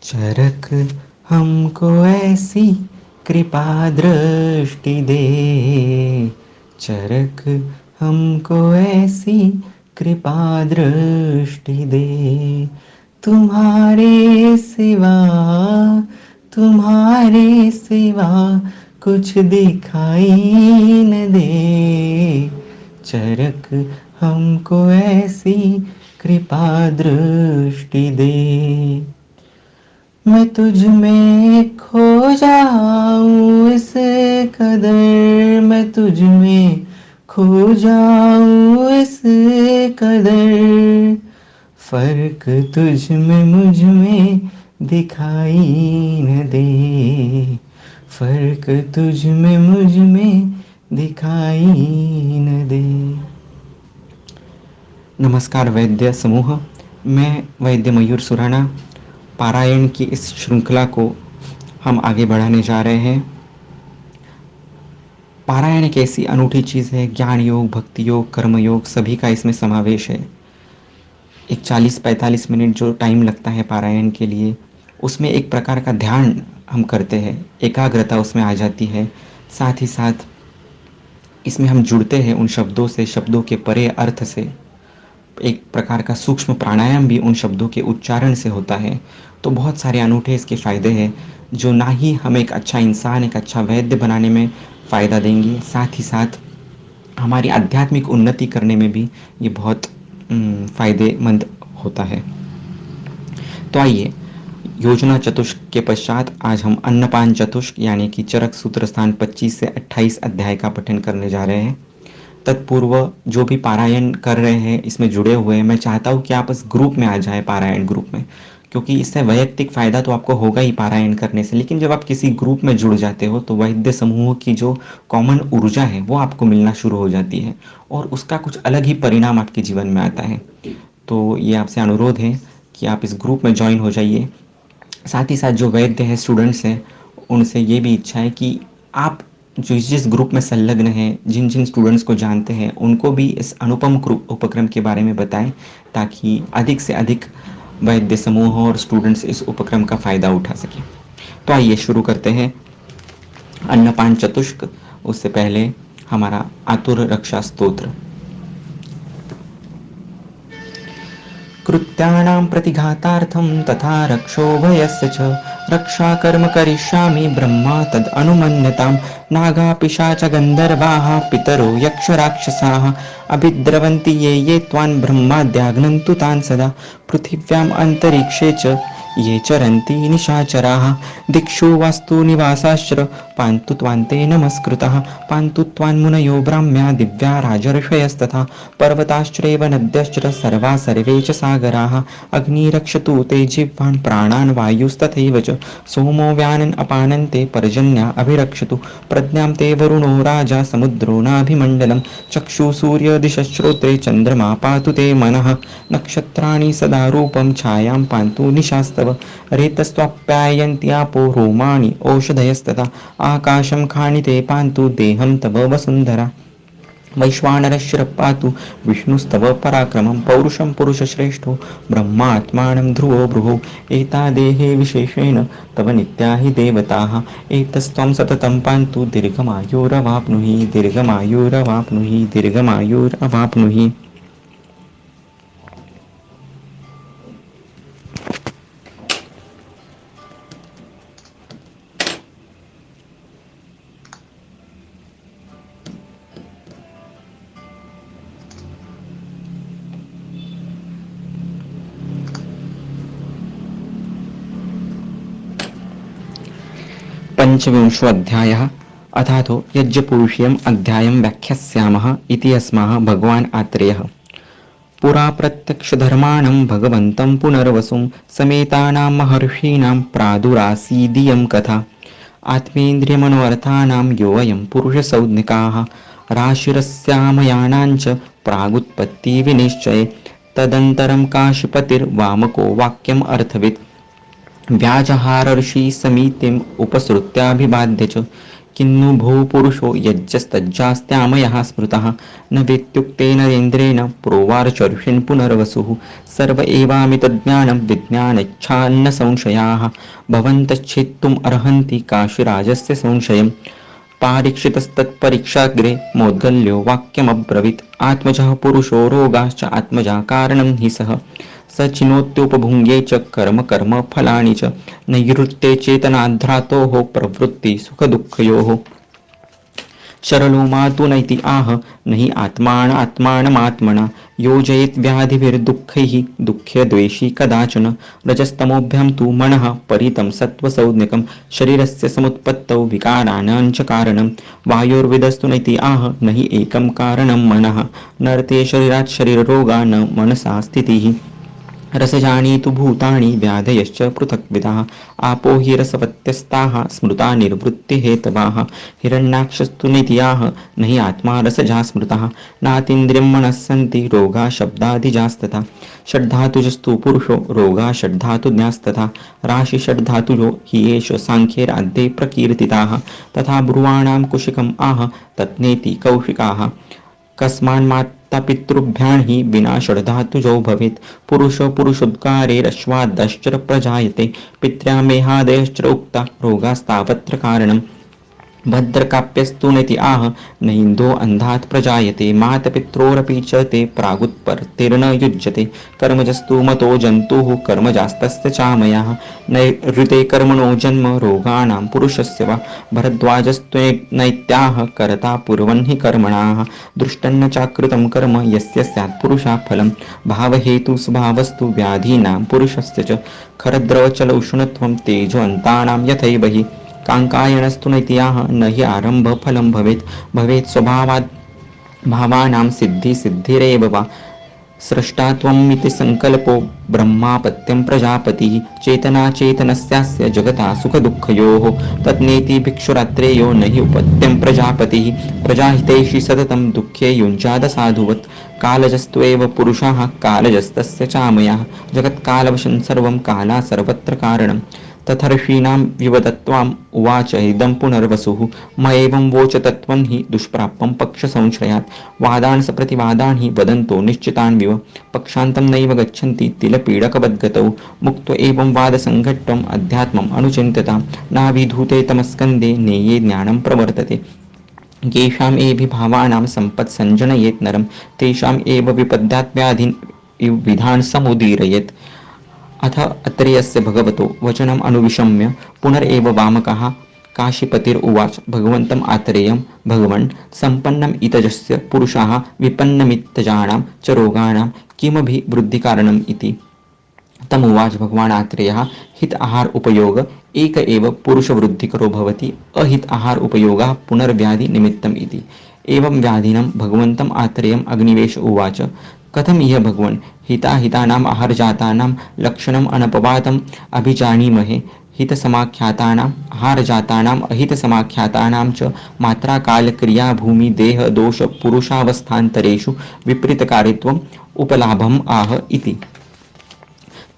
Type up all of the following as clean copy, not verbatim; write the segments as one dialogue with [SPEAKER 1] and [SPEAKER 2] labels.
[SPEAKER 1] चरक हमको ऐसी कृपा दृष्टि दे, चरक हमको ऐसी कृपा दृष्टि दे। तुम्हारे सिवा, तुम्हारे सिवा कुछ दिखाई न दे। चरक हमको ऐसी कृपा दृष्टि दे। मैं तुझ में खो जाऊं इस कदर, मैं तुझ में खो जाऊं इस कदर, फर्क तुझ में मुझ में दिखाई न दे, फर्क तुझ में मुझ में दिखाई न दे। नमस्कार वैद्य समूह, मैं वैद्य मयूर सुराना। पारायण की इस श्रृंखला को हम आगे बढ़ाने जा रहे हैं। पारायण एक ऐसी अनूठी चीज़ है, ज्ञान योग, भक्ति योग, कर्म योग सभी का इसमें समावेश है। एक 40-45 मिनट जो टाइम लगता है पारायण के लिए, उसमें एक प्रकार का ध्यान हम करते हैं, एकाग्रता उसमें आ जाती है। साथ ही साथ इसमें हम जुड़ते हैं उन शब्दों से, शब्दों के परे अर्थ से। एक प्रकार का सूक्ष्म प्राणायाम भी उन शब्दों के उच्चारण से होता है। तो बहुत सारे अनूठे इसके फ़ायदे हैं जो ना ही हमें एक अच्छा इंसान, एक अच्छा वैद्य बनाने में फ़ायदा देंगे, साथ ही साथ हमारी आध्यात्मिक उन्नति करने में भी ये बहुत फ़ायदेमंद होता है। तो आइए, योजना चतुष्क के पश्चात आज हम अन्नपान चतुष्क यानी कि चरक सूत्र स्थान 25 से 28 अध्याय का पठन करने जा रहे हैं। तत्पूर्व जो भी पारायण कर रहे हैं, इसमें जुड़े हुए हैं, मैं चाहता हूँ कि आप इस ग्रुप में आ जाएं, पारायण ग्रुप में, क्योंकि इससे वैयक्तिक फ़ायदा तो आपको होगा ही पारायण करने से, लेकिन जब आप किसी ग्रुप में जुड़ जाते हो तो वैद्य समूह की जो कॉमन ऊर्जा है वो आपको मिलना शुरू हो जाती है और उसका कुछ अलग ही परिणाम आपके जीवन में आता है। तो ये आपसे अनुरोध है कि आप इस ग्रुप में ज्वाइन हो जाइए। साथ ही साथ जो वैद्य हैं, स्टूडेंट्स हैं, उनसे ये भी इच्छा है कि आप जो जिस ग्रुप में संलग्न हैं, जिन जिन स्टूडेंट्स को जानते हैं, उनको भी इस अनुपम उपक्रम के बारे में बताएं, ताकि अधिक से अधिक वैद्य समूह और स्टूडेंट्स इस उपक्रम का फ़ायदा उठा सकें। तो आइए शुरू करते हैं अन्नपान चतुष्क। उससे पहले हमारा आतुर रक्षा स्तोत्र। कृत्याणां प्रतिघातार्थं तथा रक्षोभयस्य च रक्षाकर्म करिष्यामि ब्रह्मा तद् अनुमन्यतां। नागा पिशाच गन्धर्वाः पितरो यक्षराक्षसाः अभिद्रवन्ति ये त्वान् ब्रह्माद्याग्नन्तु तान् सदा। पृथिव्याम् अन्तरिक्षे च ये चरन्ति निशाचराः दिक्षु वास्तु निवासाश्च पान्तु त्वान्ते नमस्कृतः। पान्तु त्वान्मुनयो ब्राह्म्या दिव्या राजर्षयस्तथा पर्वताश्चैव नद्यश्च सर्वा सर्वे च सागराः। अग्निरक्षतु ते जिह्वान् प्राणान् वायुस्तथैव च सोमो व्यानन् अपानन् ते पर्जन्या अभिरक्षतु। प्रज्ञां ते वरुणो राजा समुद्रो नाभिमण्डलं चक्षु सूर्यदिशश्रोत्रे चन्द्रमा पातु ते मनः। नक्षत्राणि सदा रूपं छायां पान्तु निशास्तव। रेतस्त्वाप्यायन्ति आपो रोमाणि ओषधयस्तथा आकाशं खानिते पान्तु देहं तव वसुन्धरा। वैश्वानरश्च पातु विष्णुस्तव पराक्रमं पौरुषं पुरुषश्रेष्ठो ब्रह्मात्मानं ध्रुवो बृहो। एता देहे विशेषेण तव नित्या हि देवताः एतस्त्वं सततं पान्तु दीर्घमायुरवाप्नुहि दीर्घमायुरवाप्नुहि दीर्घमायुरवाप्नुहि। पंचविंशोऽध्यायः अथातो यज्ञपुरुषीयम् अध्यायं व्याख्यास्यामः इति अस्माः भगवान् आत्रेयः। पुरा प्रत्यक्षधर्माणं भगवन्तं पुनर्वसुं समेतानां महर्षीणां प्रादुरासीदियं कथा। आत्मेन्द्रियमनोर्थानां योऽयं पुरुषसंज्ञकाः राशिरस्यामयानां च प्रागुत्पत्तिविनिश्चये। तदन्तरं काशीपतिर्वामको वाक्यम् अर्थवित् व्याजहार ऋषि समितिम् उपसृत्याभिवाद्य च किन्नु भो पुरुषो यज्जस्तज्जास्त्यामयः स्मृतः न वेत्युक्तेन इन्द्रेण प्रोवार्चर्षिन् पुनर्वसुः सर्व एवामितज्ञानं विज्ञानेच्छान्न संशयाः भवन्तश्छेत्तुम् अर्हन्ति काशीराजस्य संशयम् पारीक्षितस्तत्परीक्षाग्रे मोद्गल्यो वाक्यमब्रवीत् आत्मजः पुरुषो रोगाश्च आत्मजा कारणं हि सः स चिनोत्युपभुङ्गे च कर्म कर्म फलानि च नैऋत्ये चेतनाध्रातोः प्रवृत्ति सुखदुःखयोः शरणो मातु नैति आह नहि आत्मानमात्मना योजयेत् व्याधिभिर्दुःखैः दुःख्यद्वेषी कदाचन रजस्तमोभ्यां तु मनः परितं सत्त्वसंज्ञकं शरीरस्य समुत्पत्तौ विकाराणां च कारणं वायोर्विदस्तु नैति आह नहि एकं कारणं मनः नरते शरीरात् शरीररोगा न मनसा स्थितिः रसजानीतु भूतानि व्याधयश्च पृथक्विधाः आपो हि रसवत्यस्ताः स्मृता निर्वृत्तिहेतवाः हिरण्याक्षस्तु नित्याः नहि आत्मा रसजा स्मृतः नातीन्द्रियं मनः सन्ति रोगा शब्दादिजास्तथा षड्धातुजस्तु पुरुषो रोगा षड्धातुज्ञास्तथा राशि षड्धातुजो हि एष साङ्ख्येराद्ये प्रकीर्तिताः तथा ब्रुवाणां कुशिकम् आह तत्नेति कौशिकाः कस्मान्मात्ता पितृभ्यां हि विना षड्धातुजो भवेत् पुरुषो पुरुषोद्गारेरश्वादश्च प्रजायते पित्र्यामेहादयश्च उक्ता रोगास्तावत्र कारणम् भद्रकाप्यस्तु नेति आह नैन्दो अन्धात् प्रजायते मातपित्रोरपि च ते प्रागुत्पत्तिर्न युज्यते कर्मजस्तु मतो जन्तुः कर्मजास्तस्य चामयाः नैऋते कर्मणो जन्म रोगाणां पुरुषस्य वा भरद्वाजस्त्वनैत्याः कर्ता कुर्वन् हि कर्मणाः दृष्टन्न चाकृतं कर्म यस्य स्यात् पुरुषा फलं भावहेतु स्वभावस्तु व्याधीनां पुरुषस्य च खरद्रवचल उष्णत्वं तेजोन्तानां यथैव हि काङ्कायनस्तु नैत्याः न हि आरम्भफलं भवेत् स्वभावात् भावानां सिद्धिरेव वा स्रष्टा त्वमिति संकल्पो ब्रह्मापत्यं प्रजापतिः चेतनाचेतनस्यास्य जगता सुखदुःखयोः तत्नेति भिक्षुरात्रेयो न हि उपत्यं प्रजापतिः प्रजाहितैषि सततं दुःखे युञ्जादसाधुवत् कालजस्त्वेव पुरुषाः कालजस्तस्य चामयाः जगत्कालवशं सर्वं काला सर्वत्र कारणम् तथर्षीणां विवदत्वाम् उवाच इदं पुनर्वसुः म एवं वोच तत्त्वं हि दुष्प्राप्यं पक्षसंश्रयात् वादान् सप्रतिवादान् हि वदन्तो निश्चितान्विव पक्षान्तं नैव गच्छन्ति तिलपीडकवद्गतौ मुक्तो एवं वादसङ्घट्टम् अध्यात्मम् अनुचिन्त्यतां नाभिधूते तमस्कन्धे नेये ज्ञानं प्रवर्तते येषाम् एभिभावानां सम्पत् सञ्जनयेत् नरं तेषाम् एव विपद्यात् व्याधिन् विधान् समुदीरयेत् अथ अत्रेयस्य भगवतो वचनम् अनुविशम्य पुनरेव वामकः काशीपतिरुवाच भगवन्तम् आत्रेयं भगवन् सम्पन्नम् इतजस्य पुरुषाः विपन्नमित्तजानां च रोगाणां किमभिवृद्धिकारणम् इति तमुवाच भगवान् आत्रेयः हित आहार उपयोग एक एव पुरुषवृद्धिकरो भवति अहित आहार उपयोगः पुनर्व्याधि इति एवं व्याधिनं भगवन्तम् आत्रेयम् अग्निवेश उवाच कथम इह भगवन् हिताहितानाम् आहारजातानां लक्षणम् अनपवादम् अभिजानीमहे हितसमाख्यातानाम् आहारजातानाम् अहितसमाख्यातानां च मात्राकालक्रिया भूमि देह दोष पुरुषावस्थान्तरेषु विपरीतकारित्वम् उपलाभम् आह इति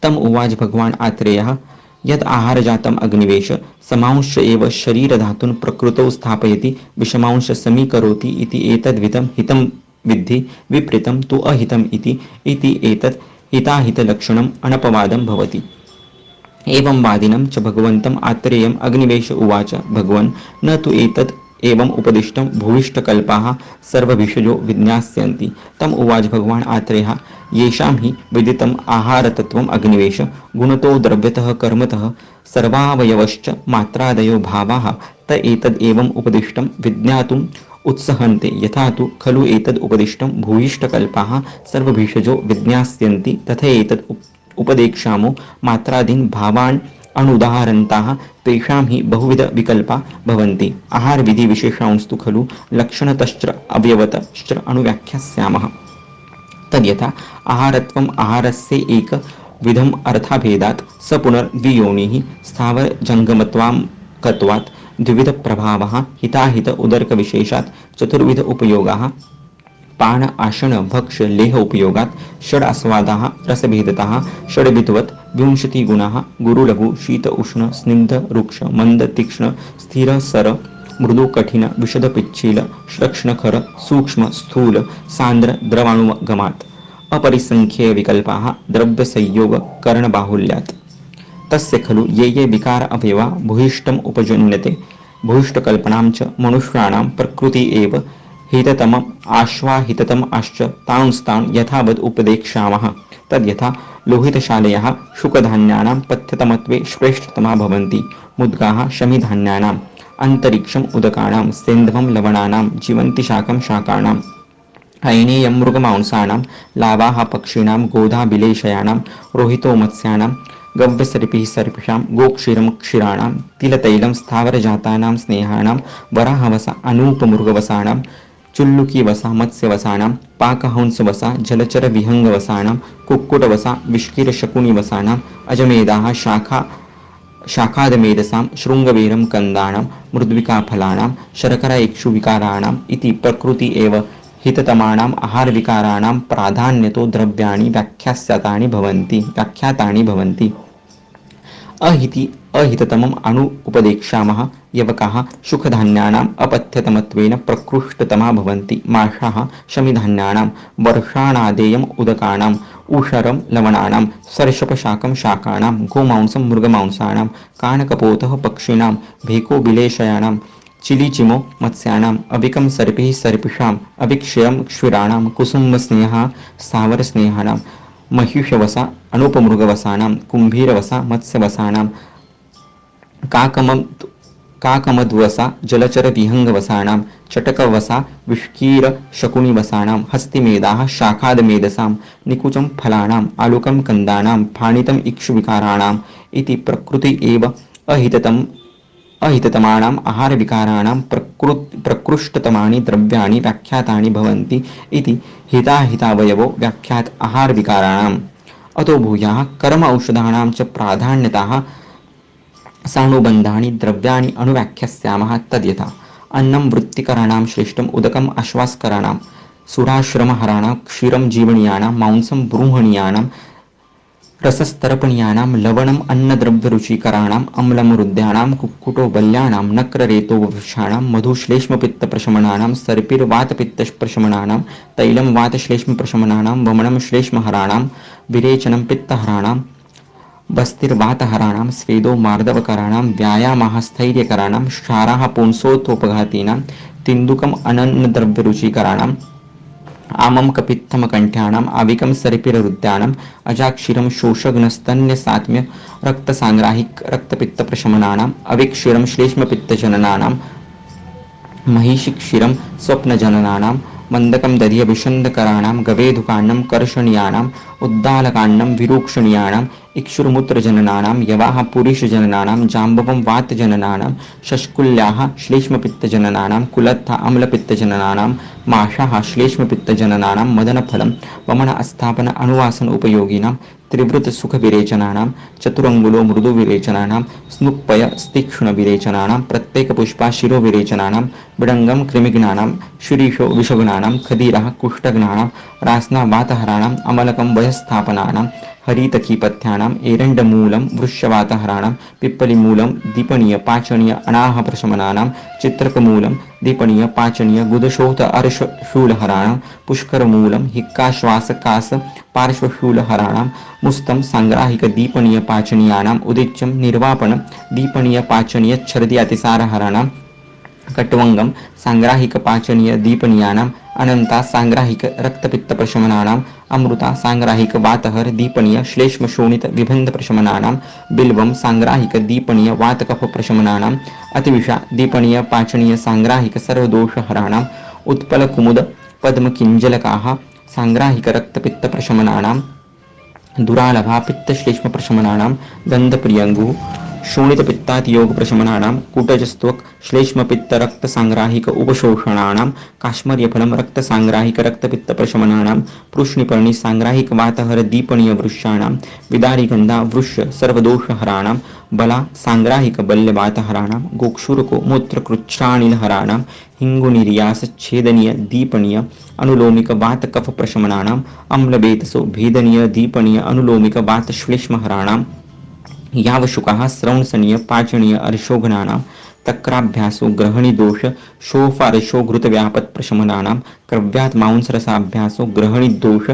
[SPEAKER 1] तम उवाच भगवान् आत्रेयः यद आहारजातम् अग्निवेश समांश एव शरीरधातून् प्रकृतौ स्थापयति विषमांश समीकरोति इति एतद्विधं हितं विद्धि विपरीतं तु अहितम् इति एतत् हिताहितलक्षणम् अनपवादं भवति एवं वादिनं च भगवन्तम् आत्रेयम् अग्निवेश उवाच भगवन् न तु एतत् एवम् उपदिष्टं भूयिष्ठकल्पाः सर्वभिषजो विज्ञास्यन्ति तम उवाच भगवान् आत्रेयः येषां हि विदितम् आहारतत्त्वम् अग्निवेश गुणतो द्रव्यतः कर्मतः सर्वावयवश्च मात्रादयो भावाः त एतद् एवम् उपदिष्टं विज्ञातुम् उत्सहन्ते यथा तु खलु एतद् उपदिष्टं भूयिष्ठकल्पाः सर्वभिषजो विज्ञास्यन्ति तथा एतद् उपदेक्षामो मात्रादीन् भावान् अनुदाहरन्ताः तेषां हि बहुविध विकल्पा भवन्ति आहार विधि विशेषांस्तु खलु लक्षणतश्च अवयवतश्च अनुव्याख्यास्यामः तद्यथा आहारत्वम् आहारस्य एकविधम् अर्थाभेदात् स पुनर्द्वियोनिः स्थावर जङ्गमत्वात् द्विविध प्रभावः हिताहित उदर्क विशेषात् चतुर्विध उपयोगाः पान आसन भक्ष लेह उपयोगात् षड आस्वादाः रसभेदताः षड्विधवत् विंशतिगुणाः गुरुलघु शीत उष्ण स्निग्ध रुक्ष मंद तीक्ष्ण स्थिर सर मृदु कठिन विशद पिच्छील श्लक्ष्णखर सूक्ष्म स्थूल सांद्र द्रवाणुगमात् अपरिसंख्ये विकल्पाः द्रव्यसंयोग करणबाहुल्यात् तस्य खलु ये विकार अवयवा भूयिष्ठम् उपजुन्यते भूयिष्ठकल्पनां च मनुष्याणां प्रकृति एव हिततमम् आश्वाहिततम आश्च तांस्तान् यथावद् उपदेक्ष्यामः तद्यथा लोहितशालयाः शुकधान्यानां पथ्यतमत्वे श्रेष्ठतमा भवन्ति मुद्गाः शमिधान्यानाम् अन्तरिक्षम् उदकानां सेन्धवं लवणानां जीवन्ति शाकं शाकानाम् ऐनेयं मृगमांसानां लावाः पक्षिणां गोधा बिलेशयानां रोहितो मत्स्यानां गव्यसर्पिः सर्पिषां गोक्षीरं क्षीराणां तिलतैलं स्थावरजातानां स्नेहानां वराहवसा अनूपमृगवसानां चुल्लुकीवसा मत्स्यवसानां पाकहंसवसा जलचरविहङ्गवसानां कुक्कुटवसा विष्किरशकुनिवसानाम् अजमेदाः शाखादमेधसां शृङ्गवीरं कंदानां मृद्विकाफलानां शर्करा इक्षुविकाराणाम् इति प्रकृति एव हिततमानाम् आहारविकाराणां प्राधान्यतो द्रव्याणि व्याख्यातानि भवन्ति अहिततमम् अणु उपदेक्ष्यामः यवकाः सुखधान्यानाम् अपथ्यतमत्वेन प्रकृष्टतमा भवन्ति माषाः शमिधान्यानां वर्षाणादेयम् उदकानाम् उषरं लवणानां सर्षपशाकं शाकानां गोमांसं मृगमांसानां कानकपोतः पक्षिणां भेको बिलेशयानां चिलिचिमो मत्स्यानाम् अविकं सर्पिः सर्पिषाम् अविक्षयं क्षुराणां कुसुमस्नेहा स्थावरस्नेहानां महिषवसा अनुपमृगवसानां कुम्भीरवसा मत्स्यवसानां काकमद्वसा जलचरविहङ्गवसानां चटकवसा विष्कीरशकुनिवसानां हस्तिमेधाः शाखादमेधसां निकुचं फलानाम् आलुकं कंदानां फाणितम् इक्षुविकाराणाम् इति प्रकृति एव अहिततमानाम् आहारविकाराणां प्रकृष्टतमानि द्रव्याणि व्याख्यातानि भवन्ति इति हिताहितावयवो व्याख्यात आहारविकाराणाम् अतो भूयाः कर्म औषधानां च प्राधान्यताः सानुबन्धानि द्रव्याणि अनुव्याख्यास्यामः तद्यथा अन्नं वृत्तिकराणां श्रेष्ठम् उदकम् आश्वासकराणां सुराश्रमहराणां क्षीरं जीवनीयानां मांसं बृंहणीयानां रसस्तर्पणीयानां लवणम् अन्नद्रव्यरुचिकराणाम् अम्लमरुद्यानां कुक्कुटो बल्यानां नक्ररेतोवृक्षाणां मधुश्लेष्मपित्तप्रशमनानां सर्पिर्वातपित्तप्रशमनानां तैलं वातश्लेष्मप्रशमनानां वमनं श्लेष्महराणां विरेचनं पित्तहराणां बस्तिर्वातहराणां स्वेदो मार्दवकराणां व्यायामाः स्थैर्यकराणां क्षाराः पुंसोत्थोपघातीनां तिन्दुकम् अनन्नद्रव्यरुचिकराणां आमं कपित्थमकण्ठ्यानाम् आविकं सर्पिररुद्यानाम् अजाक्षीरं शोषग्नस्तन्यसात्म्य रक्तसाङ्ग्राहिक रक्तपित्तप्रशमनानाम् अविक्षीरं श्लेष्मपित्तजननानां महिषिक्षीरं स्वप्नजननानां मन्दकं दधियभिषन्दकराणां गवेधुकान्नं कर्षणीयानाम् उद्दालकान्नं विरूक्षणीयानाम् इक्षुर्मूत्रजननानां यवाः पुरीषजननानां जाम्बवं वातजननानां शष्कुल्याः श्लेष्मपित्तजननानां कुलत्था अम्लपित्तजननानां माषाः श्लेष्मपित्तजननानां मदनफलं वमन अस्थापन अनुवासन उपयोगिनां त्रिवृतसुखविरेचनानां चतुरङ्गुलो मृदुविरेचनानां स्नुप्पय तीक्ष्णविरेचनानां प्रत्येकपुष्पा शिरोविरेचनानां बिडङ्गं कृमिघ्नानां शिरीषो विषगुणानां खदीरः कुष्ठघ्नानां रास्ना वातहराणाम् अमलकं वयस्थापनानां हरितकीपथ्यानाम् एरण्डमूलं वृक्षवातहराणां पिप्पलिमूलं दीपनीय पाचनीय अनाहप्रशमनानां चित्रकमूलं दीपनीय पाचनीय गुदशोथ अर्शशूलहराणां पुष्करमूलं हिक्काश्वासकास पार्श्वशूलहराणां मुस्तं सांग्राहिक दीपनीय पाचनीयानाम् उदिच्यं निर्वापन दीपनीय पाचनीय छर्दि अतिसारहराणां कट्वंगम सांग्राहिक पाचनीय दीपनीयानाम् अनंता सांग्राहिक रक्तपित्तप्रशमनानाम् अमृता सांग्राहिक वातहर दीपनीय श्लेष्म शोणित विबंध प्रशमनानां बिल्वं सांग्राहिक दीपनीय वातकफ प्रशमनानाम् अतिविषा दीपनीय पाचनीय सांग्राहिक सर्वदोषहराणाम् उत्पल कुमुद पद्म किंजलकाः सांग्राहिक रक्तपित्तप्रशमनानां दुरालभा पित्तश्लेष्म प्रशमनानां गंधप्रियंगु शोणितपित्तातियोग प्रशमनानां कूटजस्त्वक श्लेष्मपित्त रक्त सांग्राहिक उपशोषणानां काश्मर्यफलं रक्त सांग्राहिक रक्तपित्त प्रशमनानां पृष्णिपर्णि सांग्राहिक वातहर दीपनीय वृक्षाणां विदारिगंधा वृक्ष सर्वदोषहराणां बला सांग्राहिक बल्यवातहराणां गोक्षुरको मूत्रकृच्छानिलहराणां हिंगुनिर्यास छेदनीय दीपनीय अनुलोमिक वात कफ प्रशमनानां अम्लवेतसो भेदनीय दीपनीय अनुलोमिक वात श्लेष्महराणां यावशुकाः श्रवणसनीय पाचनीय अर्शोघनानां तक्राभ्यासो ग्रहणीदोष शोफार्शो घृतव्यापत्प्रशमनानां क्रव्यात् मांसरसाभ्यासो ग्रहणीदोष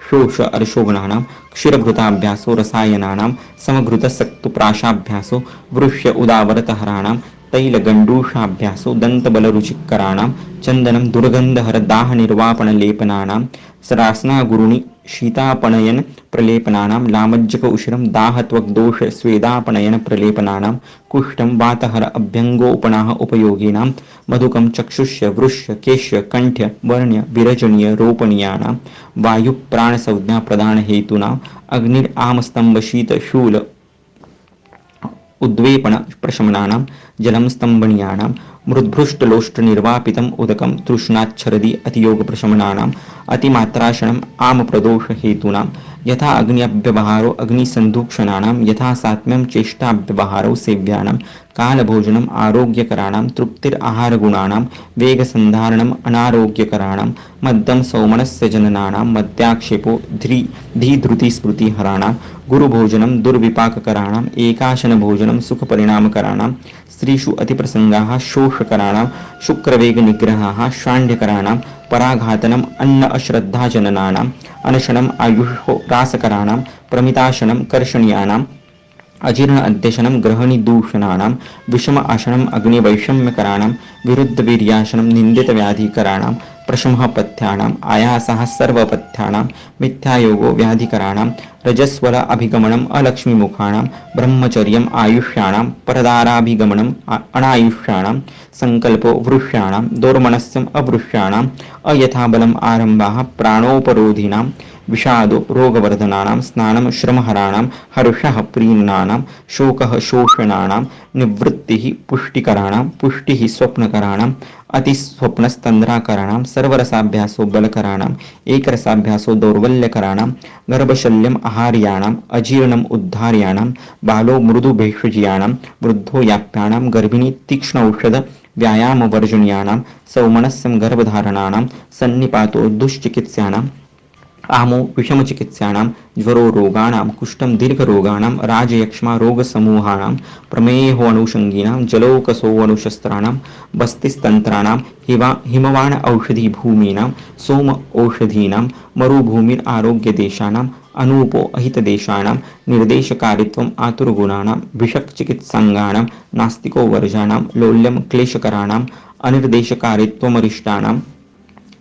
[SPEAKER 1] शोष अर्शोगुणानां क्षीरघृताभ्यासो रसायनानां समघृतसक्तुप्राशाभ्यासो वृष्य उदावरतहराणां तैलगण्डूषाभ्यासो दन्तबलरुचिकराणां चन्दनं दुर्गन्धहरदाहनिर्वापणलेपनानां सरासनागुरुणि शीतापनयन प्रलेपनानां लामज्जक उशिरं दाहत्वग्दोष स्वेदापनयन प्रलेपनानां कुष्ठं वातहर अभ्यङ्गोपनाः उपयोगिनां मधुकं चक्षुष्य वृष्य केश्य कंठ्य वर्ण्य विरजनीय रोपणीयानां वायुप्राणसंज्ञा प्रदानहेतूनां अग्निरामस्तंभ शीत शूल उद्वेपन प्रशमनानां जलं स्तंभनीयानां मृद्भृष्टलोष्टनिर्वापितम् उदकं तृष्णाच्छरदि अतियोगप्रशमनानाम् अतिमात्राशनम् आमप्रदोषहेतूनां यथा अग्न्यव्यवहारो अग्निसन्धूक्षणानां यथा सात्म्यं चेष्टाव्यवहारो सेव्यानां कालभोजनम् आरोग्यकराणां तृप्तिराहारगुणानां वेगसन्धारणम् अनारोग्यकराणां मद्दं सौमनस्य जननानां मद्याक्षेपो धीधृतिस्मृतिहराणां गुरुभोजनं दुर्विपाककराणाम् एकाशनभोजनं सुखपरिणामकराणां स्त्रीषु अतिप्रसंगाः शोषकराणां शुक्रवेगनिग्रहाः शाण्ड्यकराणां पराघातनम् अन्न अश्रद्धाजननानाम् अनशनम् आयुषो रासकराणां प्रमिताशनं कर्षणीयानाम् अजीर्ण अध्यशनं ग्रहणीदूषणानां विषम आशनम् अग्निवैषम्यकराणां विरुद्धवीर्याशनं निन्दितव्याधिकराणां प्रशमपथ्यानाम् आयासः सर्वपथ्यानां मिथ्यायोगो व्याधिकराणां रजस्वल अभिगमनम् अलक्ष्मीमुखाणां ब्रह्मचर्यम् आयुष्याणां परदाराभिगमनम् अनायुष्याणां संकल्पो वृष्याणां दोर्मनस्यम् अवृष्याणाम् अयथाबलम् आरम्भाः प्राणोपरोधिनां विषादो रोगवर्धनानां स्नानं श्रमहराणां हर्षः प्रीणानां शोकः शोषणानां निवृत्तिः पुष्टिकराणां पुष्टिः स्वप्नकराणाम् अतिस्वप्नस्तन्द्राकराणां सर्वरसाभ्यासो बलकराणाम् एकरसाभ्यासो दौर्बल्यकराणां गर्भशल्यम् आहार्याणाम् अजीर्णम् उद्धार्याणां बालो मृदुभेषजीयाणां वृद्धो याप्याणां गर्भिणी तीक्ष्ण औषध व्यायामवर्जनीयानां सौमनस्यं गर्भधारणानां सन्निपातो दुश्चिकित्स्यानां आमो विषमचिकित्सानां ज्वरो रोगाणां कुष्ठं दीर्घरोगाणां राजयक्ष्मा रोगसमूहानां प्रमेहोऽनुषङ्गिनां जलौकसोऽनुशस्त्राणां बस्तिस्तन्त्राणां हिमवान औषधिभूमीनां सोम औषधीनां मरुभूमिरारोग्यदेशानाम् अनूपो अहितदेशानां निर्देशकारित्वम् आतुरगुणानां विषक्चिकित्साङ्गानां नास्तिको वर्जानां लौल्यं क्लेशकराणाम् अनिर्देशकारित्वमरिष्टानां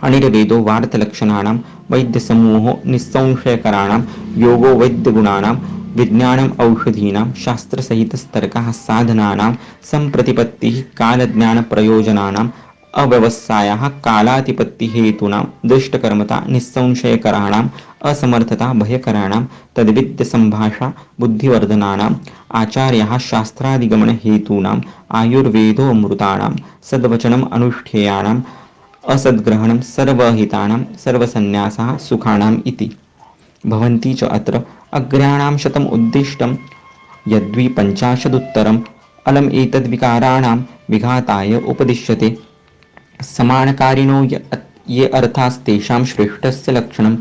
[SPEAKER 1] अनिर्वेदो वार्तलक्षणानां वैद्यसमूहो निस्संशयकराणां योगो वैद्यगुणानां विज्ञानम् औषधीनां शास्त्रसहितस्तर्कः साधनानां सम्प्रतिपत्तिः कालज्ञानप्रयोजनानाम् अव्यवसायाः कालातिपत्तिहेतूनां दृष्टकर्मता निस्संशयकराणाम् असमर्थता भयकराणां तद्विद्यसम्भाषा बुद्धिवर्धनानाम् आचार्याः शास्त्रादिगमनहेतूनाम् आयुर्वेदोऽमृताणां सद्वचनम् अनुष्ठेयानाम् असद्ग्रहणं सर्वहितानां सर्वसन्न्यासः सुखानाम् इति भवन्ति च अत्र अग्र्याणां शतम् उद्दिष्टं यद्विपञ्चाशदुत्तरम् अलम् एतद्विकाराणां विघाताय उपदिश्यते समानकारिणो ये अर्थास्तेषां श्रेष्ठस्य लक्षणं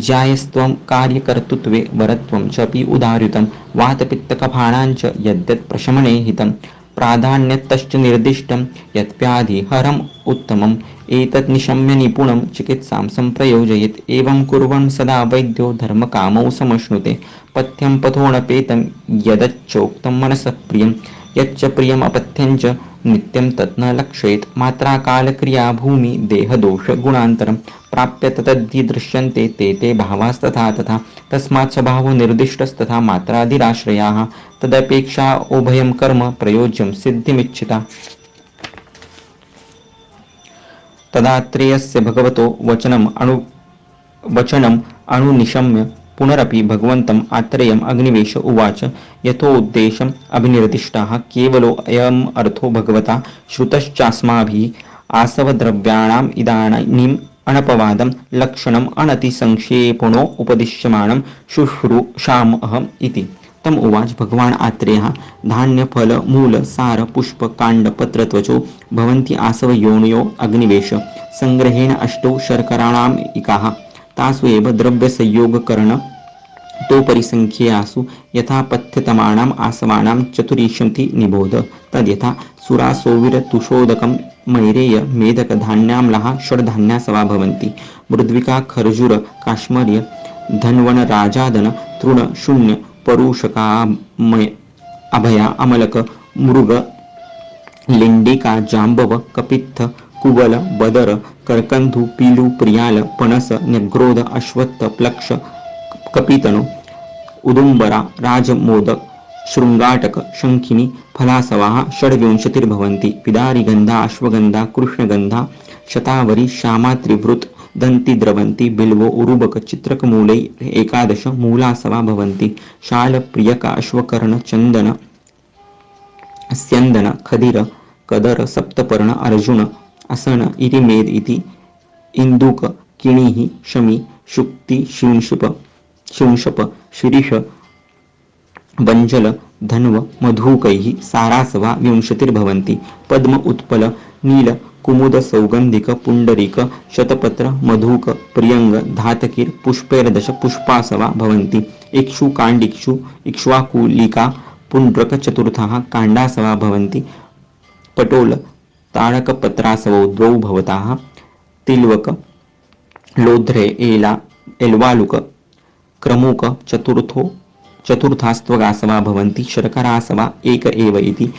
[SPEAKER 1] ज्यायस्त्वं कार्यकर्तृत्वे वरत्वं च अपि उदाहृतं वातपित्तकफानां च यद्यत् प्रशमने हितं प्राधान्यतश्च निर्दिष्टं यत्व्याधिहरम् उत्तमम् एतत् निशम्य निपुणं चिकित्सां सम्प्रयोजयेत् एवं कुर्वन् सदा वैद्यो धर्मकामौ समश्नुते पथ्यं पथोणपेतं यदच्चोक्तं मनसः प्रियं यच्च प्रियमपथ्यं च नित्यं तत् न लक्षयेत् मात्राकालक्रिया भूमि देहदोष गुणान्तरं प्राप्य ततद्धि दृश्यन्ते ते भावास्तथा तथा तस्मात् स्वभावो निर्दिष्टस्तथा मात्रादिराश्रयाः तदपेक्षा उभयं कर्म प्रयोज्यं सिद्धिमिच्छिता तदात्रेयस्य भगवतो वचनम् अनुनिशम्य पुनरपि भगवन्तम् आत्रेयम् अग्निवेश उवाच यथोद्देशम् अभिनिर्दिष्टाः केवलो अयम् अर्थो भगवता श्रुतश्चास्माभिः आसवद्रव्याणाम् इदानीम् अनपवादं लक्षणम् अनतिसंक्षेपणो उपदिश्यमानं शुश्रूषामहम् इति तम उवाच भगवान आत्रेयः धान्य फल मूल सार पुष्प कांड पत्र त्वचो भवन्ति आसव योनयो अग्निवेश संग्रहेण अष्टौ शर्कराणाम् इकाः तासु एव द्रव्यसंयोगकरण तो परिसंख्येयासु यथा पथ्यतमानाम् आसवानां चतुरीशन्ति निबोध तद्यथा सुरासोविरतुषोदकं मैरेय मेदक धान्याम्लाः षड्धान्यासवा भवन्ति मृद्विका खर्जूर काश्मर्य धन्वन राजादन तृण शून्य परुषकामय अभया अमलक मृग लिंडिका जांबव कपित्थ कुवल बदर करकंधू पीलू प्रियाल पणस न्यग्रोध अश्वत्थ प्लक्ष कपितनु उदुंबरा राजमोदक शृंगाटक शंखिनी फलासवाः षड्विंशतिर्भवन्ति पिदारिगंधा अश्वगंधा कृष्णगंधा शतावरी श्यामात्रिवृत दंती द्रवंती बिल्वो उरुबक चित्रकमूलै एकादश मूलासवा भवन्ति शाल प्रियका अश्वकर्ण चंदन स्यंदन खदिर कदर सप्तपर्ण अर्जुन असन इरिमेद इति इंदुक किणिः शमी शुक्ति शिंशप शिरीष बंजल धन्व मधुकैः सारासवा विंशतिर्भवन्ति पद्म उत्पल नील कुमुद सौगंधिक पुंडरीक शतपत्र मधुक प्रियंग धातकीर पुष्पैर्दश पुष्पासवा भवन्ति इक्षु कांडिक्षु इक्ष्वाकुलिका पुंड्रक चतुर्थाः कांडासवा भवन्ति पटोल तारकपत्रासवौ द्वौ भवताः तिल्वक लोध्रे एल्वालुक क्रमुक चतुर्थास्त्वगासवा भवन्ति शर्करासवा एक एव इति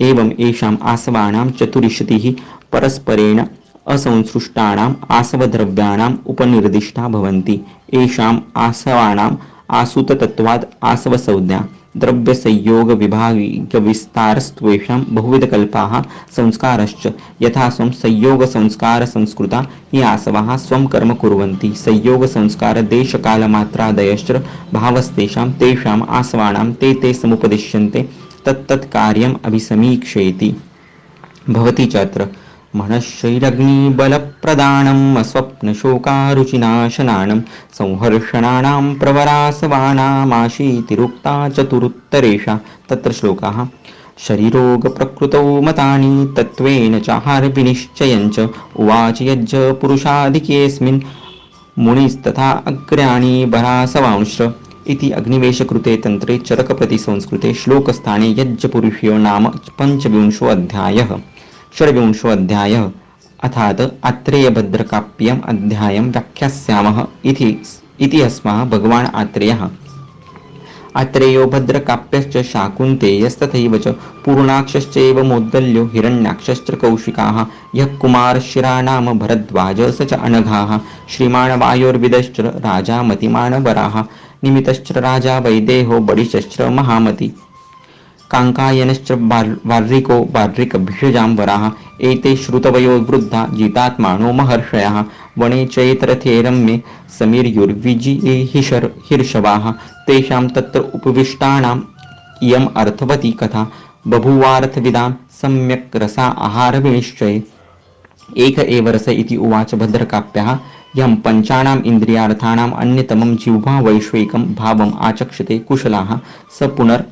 [SPEAKER 1] एवम् एषाम् आसवानां चतुरिशतिः परस्परेण असंसृष्टानाम् आसवद्रव्याणाम् उपनिर्दिष्टा भवन्ति एषाम् आसवानाम् आसुततत्त्वाद् आसवसंज्ञा द्रव्यसंयोग विभागविस्तारस्त्वेषां बहुविधकल्पाः संस्कारश्च यथा स्वं संयोग संस्कार संस्कृता ये आसवाः स्वं कर्म कुर्वन्ति संयोग संस्कार देशकालमात्रादयश्च भावस्तेषां तेषाम् आसवानां ते समुपदिश्यन्ते तत्तत् कार्यम् अभिसमीक्षेति भवति चात्र मनश्चैरग्निबलप्रदानम् स्वप्नशोकारुचिनाशनानं संहर्षणानां प्रवरासवानामाशीतिरुक्ता चतुरुत्तरेषा तत्र श्लोकाः शरीरोगप्रकृतौ मतानि तत्त्वेन चाहारविनिश्चयञ्च उवाच यज्ज पुरुषाधिक्येऽस्मिन् मुनिस्तथा अग्र्याणि बरासवांश्च इति अग्निवेशकृते तन्त्रे चरकप्रतिसंस्कृते श्लोकस्थाने यज्जपुरुषयो नाम पञ्चविंशोऽध्यायः षड्विंशोऽध्यायः अर्थात् आत्रेयभद्रकाव्यम् अध्यायं व्याख्यास्यामः इति अस्माः भगवान् आत्रेयः आत्रेयो भद्रकाव्यश्च शाकुन्तेयस्तथैव च पूर्णाक्षश्चैव मौद्गल्यो हिरण्याक्षश्च कौशिकाः यः कुमारशिरा नाम भरद्वाज स च अनघाः श्रीमान् वायोर्विदश्च राजा मतिमान् वराः निमितश्च राजा वैदेहो बडिश्च महामति कांकायनश्च वार्रिको वार्रिकभिषजाम्बराः एते श्रुतवयो वृद्धा जितात्मानो महर्षयः वने चैतरथे रम्ये समीर्युर्विजिहिर्षवाः तेषां तत्र उपविष्टानाम् इयम् अर्थवती कथा बभूवार्थविदां सम्यक् रसा आहारविनिश्चये एक एव रस इति उवाच भद्रकाव्यः यं पञ्चानाम् इन्द्रियार्थानाम् अन्यतमं जिह्वा वैश्विकं भावम् आचक्षते कुशलाः स पुनर्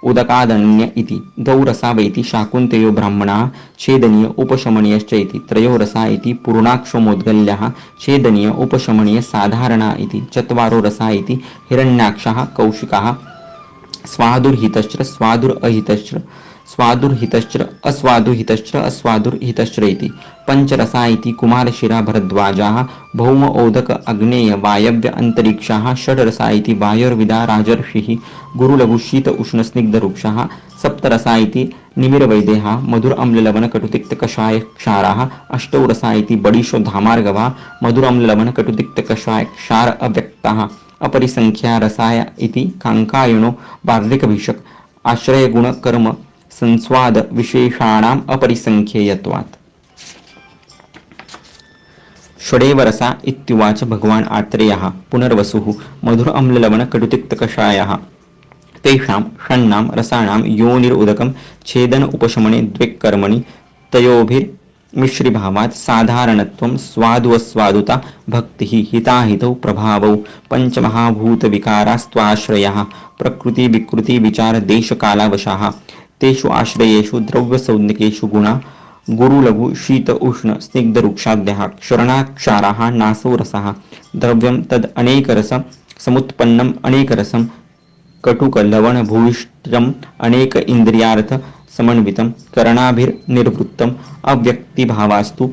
[SPEAKER 1] उदकादन्य इति द्वौ रसा वैति शाकुन्तेयो ब्राह्मणाः छेदनीय उपशमनीयश्च इति त्रयो रसा इति पूर्णाक्षमोद्गल्याः छेदनीय उपशमनीय साधारणा इति चत्वारो रसा इति हिरण्याक्षाः कौशिकाः स्वादुर्हितश्च स्वादुरहितश्च स्वादुर्हितश्च अस्वादुर्हितश्च इति पंचरसा इति कुमारशिरा भरद्वाजाः भौम ओदक अग्नेय वायव्य अंतरिक्षाः षड्रसा इति वायुर्विदा राजर्षिः गुरुलघुशीत उष्णस्निग्धवृक्षाः सप्तरसा इति निमिरवैदेहाः मधुर अम्ललवण कटुतिक्त कषाय क्षाराः अष्टौ रसा इति बडिशो धामार्गवाः मधुर अम्ललवण कटुतिक्त कषाय क्षार अव्यक्ताः अपरिसंख्या रसाय इति कांकायनो वार्रिकभिषक आश्रय गुण कर्म संस्वाद विशेषाणाम् अपरिसंख्येयत्वात् षडेव रसा इत्युवाच भगवान् आत्रेयः पुनर्वसुः मधुर अम्ललवण कटुतिक्तकषायः तेषां षण्णां रसाणां योनिरुदकं छेदन उपशमने द्विक्कर्मणि तयोभिर्मिश्रिभावात् साधारणत्वं स्वादुस्वादुता भक्तिः हिताहितौ प्रभावौ पंचमहाभूतविकारास्त्वाश्रयाः प्रकृति विकृति विचार देशकालावशाः तेषु आश्रयेषु द्रव्यसंज्ञकेषु गुणा गुरुलघु शीत उष्ण स्निग्धवृक्षाद्यः क्षरणाक्षाराः नासौ रसाः द्रव्यं तद् अनेकरस समुत्पन्नम अनेक रसम कटुक लवण भूयिष्ठम अनेक इंद्रियार्थ समन्वितम करणाभिर्निवृत्तम अव्यक्तिभावास्तु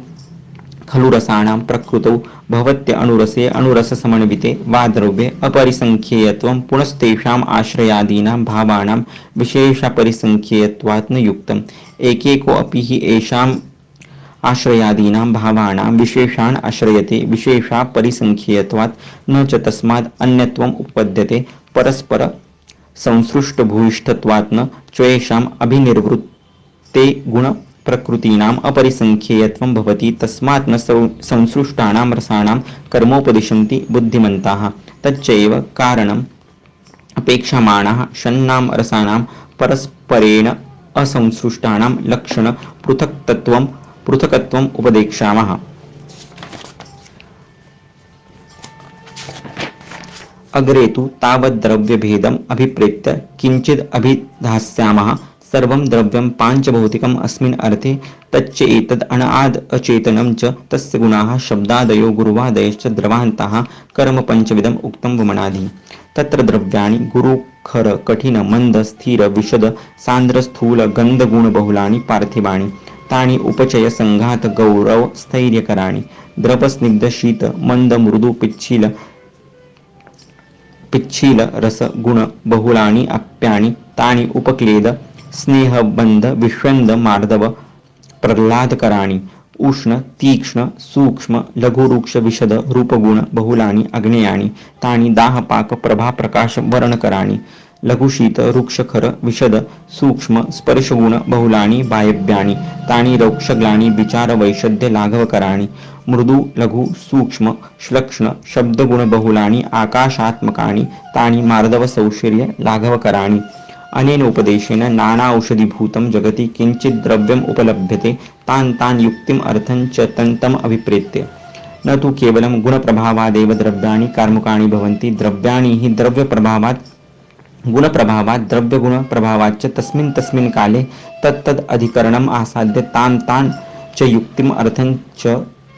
[SPEAKER 1] खलु रसाणां प्रकृतौ भवत्य अनुरसे अनुरस समन्विते वा द्रव्ये अपरिसंख्येयत्वं पुनस्तेषाम् आश्रयादीनां भावानां विशेषपरिसंख्येयत्वात् न युक्तम् एकेकोऽपि हि येषाम् आश्रयादीनां भावानां विशेषान् आश्रयते विशेषापरिसंख्येयत्वात् न च तस्माद् अन्यत्वम् उपपद्यते परस्पर संसृष्टभूयिष्ठत्वात् न चेषाम् अभिनिर्वृत्ते गुण प्रकृतीनाम् अपरिसंख्येयत्वं भवति तस्मात् न संसृष्टानां रसाणां कर्मोपदिशन्ति बुद्धिमन्ताः तच्चैव कारणम् अपेक्षमाणाः षण्णां रसानां परस्परेण असंसृष्टानां लक्षण पृथक्त्वम् उपदेक्षामः। अग्रे तु तावद् द्रव्यभेदम् अभिप्रेत्य किञ्चिद् अभिधास्यामः। सर्वं द्रव्यं पाञ्चभौतिकम् अस्मिन् अर्थे तच्च एतद् अनाद् अचेतनं च तस्य गुणाः शब्दादयो गुरुवादयश्च द्रवान्ताः कर्म पञ्चविधम् उक्तं वमनादि। तत्र द्रव्याणि गुरुखर कठिन मंद स्थिर विशद सांद्र स्थूल गन्धगुण बहुलानि पार्थिवानि तानि उपचय संघात गौरव स्थैर्यकराणि द्रव स्निग्ध शीत मंद मृदु पिच्छील रस गुण बहुलानि आप्यानि तानि उपक्लेद स्नेह बंध विश्वंद मार्दव प्रह्लादकराणि उष्ण तीक्ष्ण सूक्ष्म लघुरुक्ष विशद रूपगुण बहुलानि अग्नेयानि तानि दाहपाक प्रभा प्रकाश वर्णकराणि लघुशीत रुक्षखर विशद सूक्ष्म स्पर्शगुण बहुलानि वायव्यानि तानि रौक्षग्लानि विचार वैशद्य लाघवकराणि मृदु लघु सूक्ष्म श्लक्ष्ण शब्दगुण बहुलानि आकाशात्मकानि तानि मार्दव सौशीर्य लाघवकराणि। अनेन उपदेशेन नाना औषधिभूतं जगति किंचित् द्रव्यम् उपलभ्यते तान् युक्तिम् अर्थं च तन्तम् अभिप्रेत्य न तु केवलं गुणप्रभावादेव द्रव्याणि कार्मुकानि भवन्ति द्रव्याणि हि द्रव्यप्रभावात् गुणप्रभावात् द्रव्यगुणप्रभावाच्च तस्मिन् तस्मिन् काले तत्तद् अधिकरणम् आसाद्य तान् च युक्तिम् अर्थं च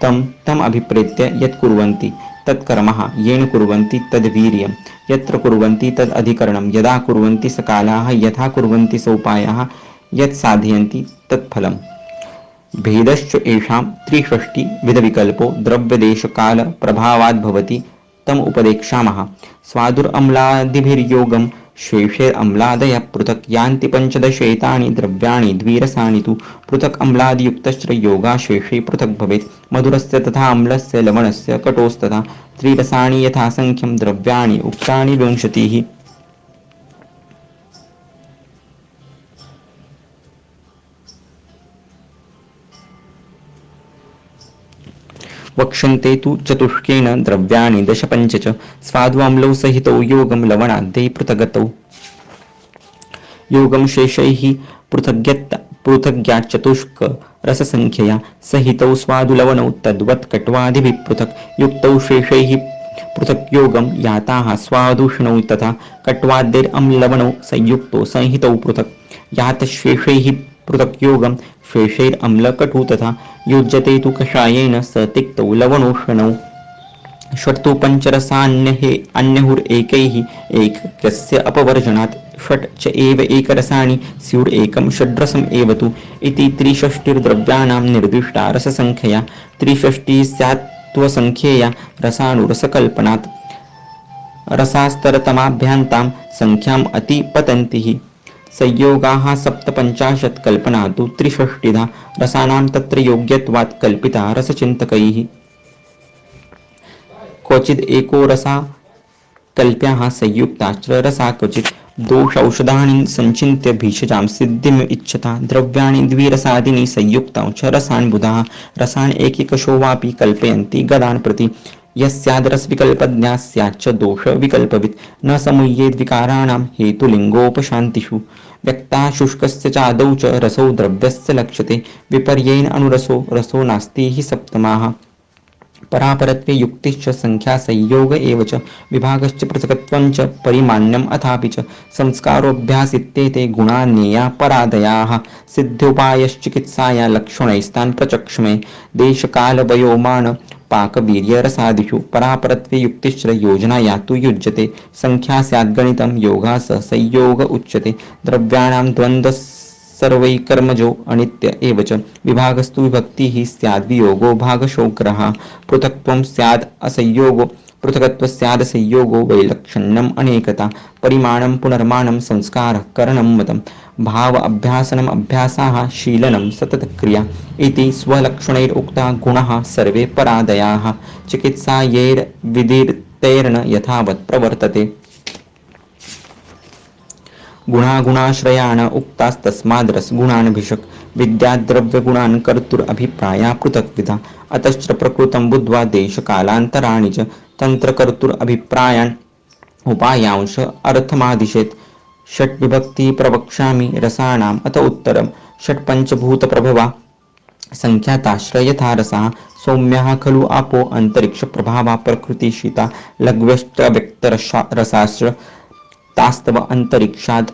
[SPEAKER 1] तम् अभिप्रेत्य यत् कुर्वन्ति तत्कर्मः येन कुर्वन्ति तद्वीर्यं यत्र कुर्वन्ति तद् अधिकरणं यदा कुर्वन्ति सकालाः यथा कुर्वन्ति सोपायाः यत् साधयन्ति तत्फलम्। भेदश्च येषां त्रिषष्टि विधविकल्पो द्रव्यदेशकाल प्रभावाद् भवति तम् उपदेक्षामः। स्वादुरम्लादिभिर्योगं शेषेरम्लादयः पृथक् यान्ति पञ्चदशैतानि द्रव्याणि द्विरसानि तु पृथक् अम्लादियुक्तश्च योगाशेषे पृथक् भवेत् मधुरस्य तथा अम्लस्य लवणस्य कटोस्तथा त्रिरसानि यथासंख्यं द्रव्याणि उक्तानि 20। वक्ष्यन्ते तु चतुष्केन द्रव्याणि 10 5 च स्वाद्वाम्लौ सहितौ योगं लवणाद्यै पृथगतौ योगं शेषैः पृथग्या चतुष्क रससंख्यया सहितौ स्वादुलवणौ तद्वत् कट्वादिभिः पृथक् युक्तौ शेषैः पृथक् योगं याताः स्वादुष्णौ तथा कट्वाद्यैरम्लवणौ संयुक्तौ संहितौ पृथक् यातशेषैः पृथक् योगं शेषैरम्लकटु तथा युज्यते तु कषायेन स तिक्तौ लवणोष्णौ षट्तु पञ्चरसान्यहुरेकैः एकस्य अपवर्जनात् षट् च एव एकरसानि स्युरेकं षड्रसम् एव तु इति त्रिषष्टिर्द्रव्याणां निर्दिष्टा रससंख्यया त्रिषष्टिः स्यात्त्वसंख्यया रसानुरसकल्पनात् रसास्तरतमाभ्यान्तां संख्याम् अतिपतन्तिः संयोगाः 57 कल्पना तु त्रिषष्टिधा रसानां तत्र योग्यत्वात् कल्पिता रसचिन्तकैः क्वचिद् एको रसा कल्प्याः संयुक्ताश्च रसा क्वचित् दोषौषधानि संचिन्त्य भीषजां सिद्धिम् इच्छता द्रव्याणि द्विरसादीनि संयुक्तां च रसान् बुधाः रसान् एकैकशो वापि कल्पयन्ति गदान् प्रति यस्यादरसविकल्पज्ञा स्याच्च दोषविकल्पवित् न समुह्येद् विकाराणां हेतुलिङ्गोपशान्तिषु व्यक्ता शुष्कस्य चादौ च रसो द्रव्यस्य लक्ष्यते विपर्येण अनुरसो रसो नास्ति हि सप्तमाः परापरत्वे युक्तिश्च संख्या संयोग एव च विभागश्च पृथक्त्वं च परिमाण्यम् अथापि च संस्कारोऽभ्यासित्येते गुणा नेया परादयाः सिद्ध्योपायश्चिकित्साया लक्षणैस्तान् प्रचक्ष्मे देशकालवयोमान पाकवीर्यरसादिषु परापरत्वे युक्तिश्च योजनाया तु युज्यते। संख्या स्याद्गणितं योगा स संयोग उच्यते। द्रव्याणां द्वन्द्वः सर्वैकर्मजो अनित्य एव च। विभागस्तु विभक्तिः स्याद्वियोगो भागशोग्रः। पृथक्त्वं स्याद् असंयोगो पृथक्त्वस्यादसंयोगो वैलक्षण्यम् अनेकता। परिमाणं पुनर्माणं संस्कारः करणं मतम्। भाव अभ्यासनम् अभ्यासाः शीलनं सततक्रिया इति स्वलक्षणैरुक्ता गुणाः सर्वे परादयाः। चिकित्सायैर्विदितैर्न यथावत् प्रवर्तते। गुणागुणाश्रयाण उक्तास्तस्माद्रसगुणानभिषक्। विद्याद्रव्यगुणान् कर्तुरभिप्राया पृथक्विधा। अतश्च प्रकृतं बुद्ध्वा देशकालान्तराणि च तन्त्रकर्तुरभिप्रायान् उपायांश अर्थमादिशेत्। षट्विभक्ति प्रवक्ष्यामि रसाणाम् अथ उत्तरम्। षट्पञ्चभूतप्रभवा संख्याताश्रय यथा रसाः। सौम्याः खलु आपो अन्तरिक्षप्रभावा प्रकृतिशीता। लघ्व्यष्टव्यक्तरसाश्च तास्तव अन्तरिक्षाद्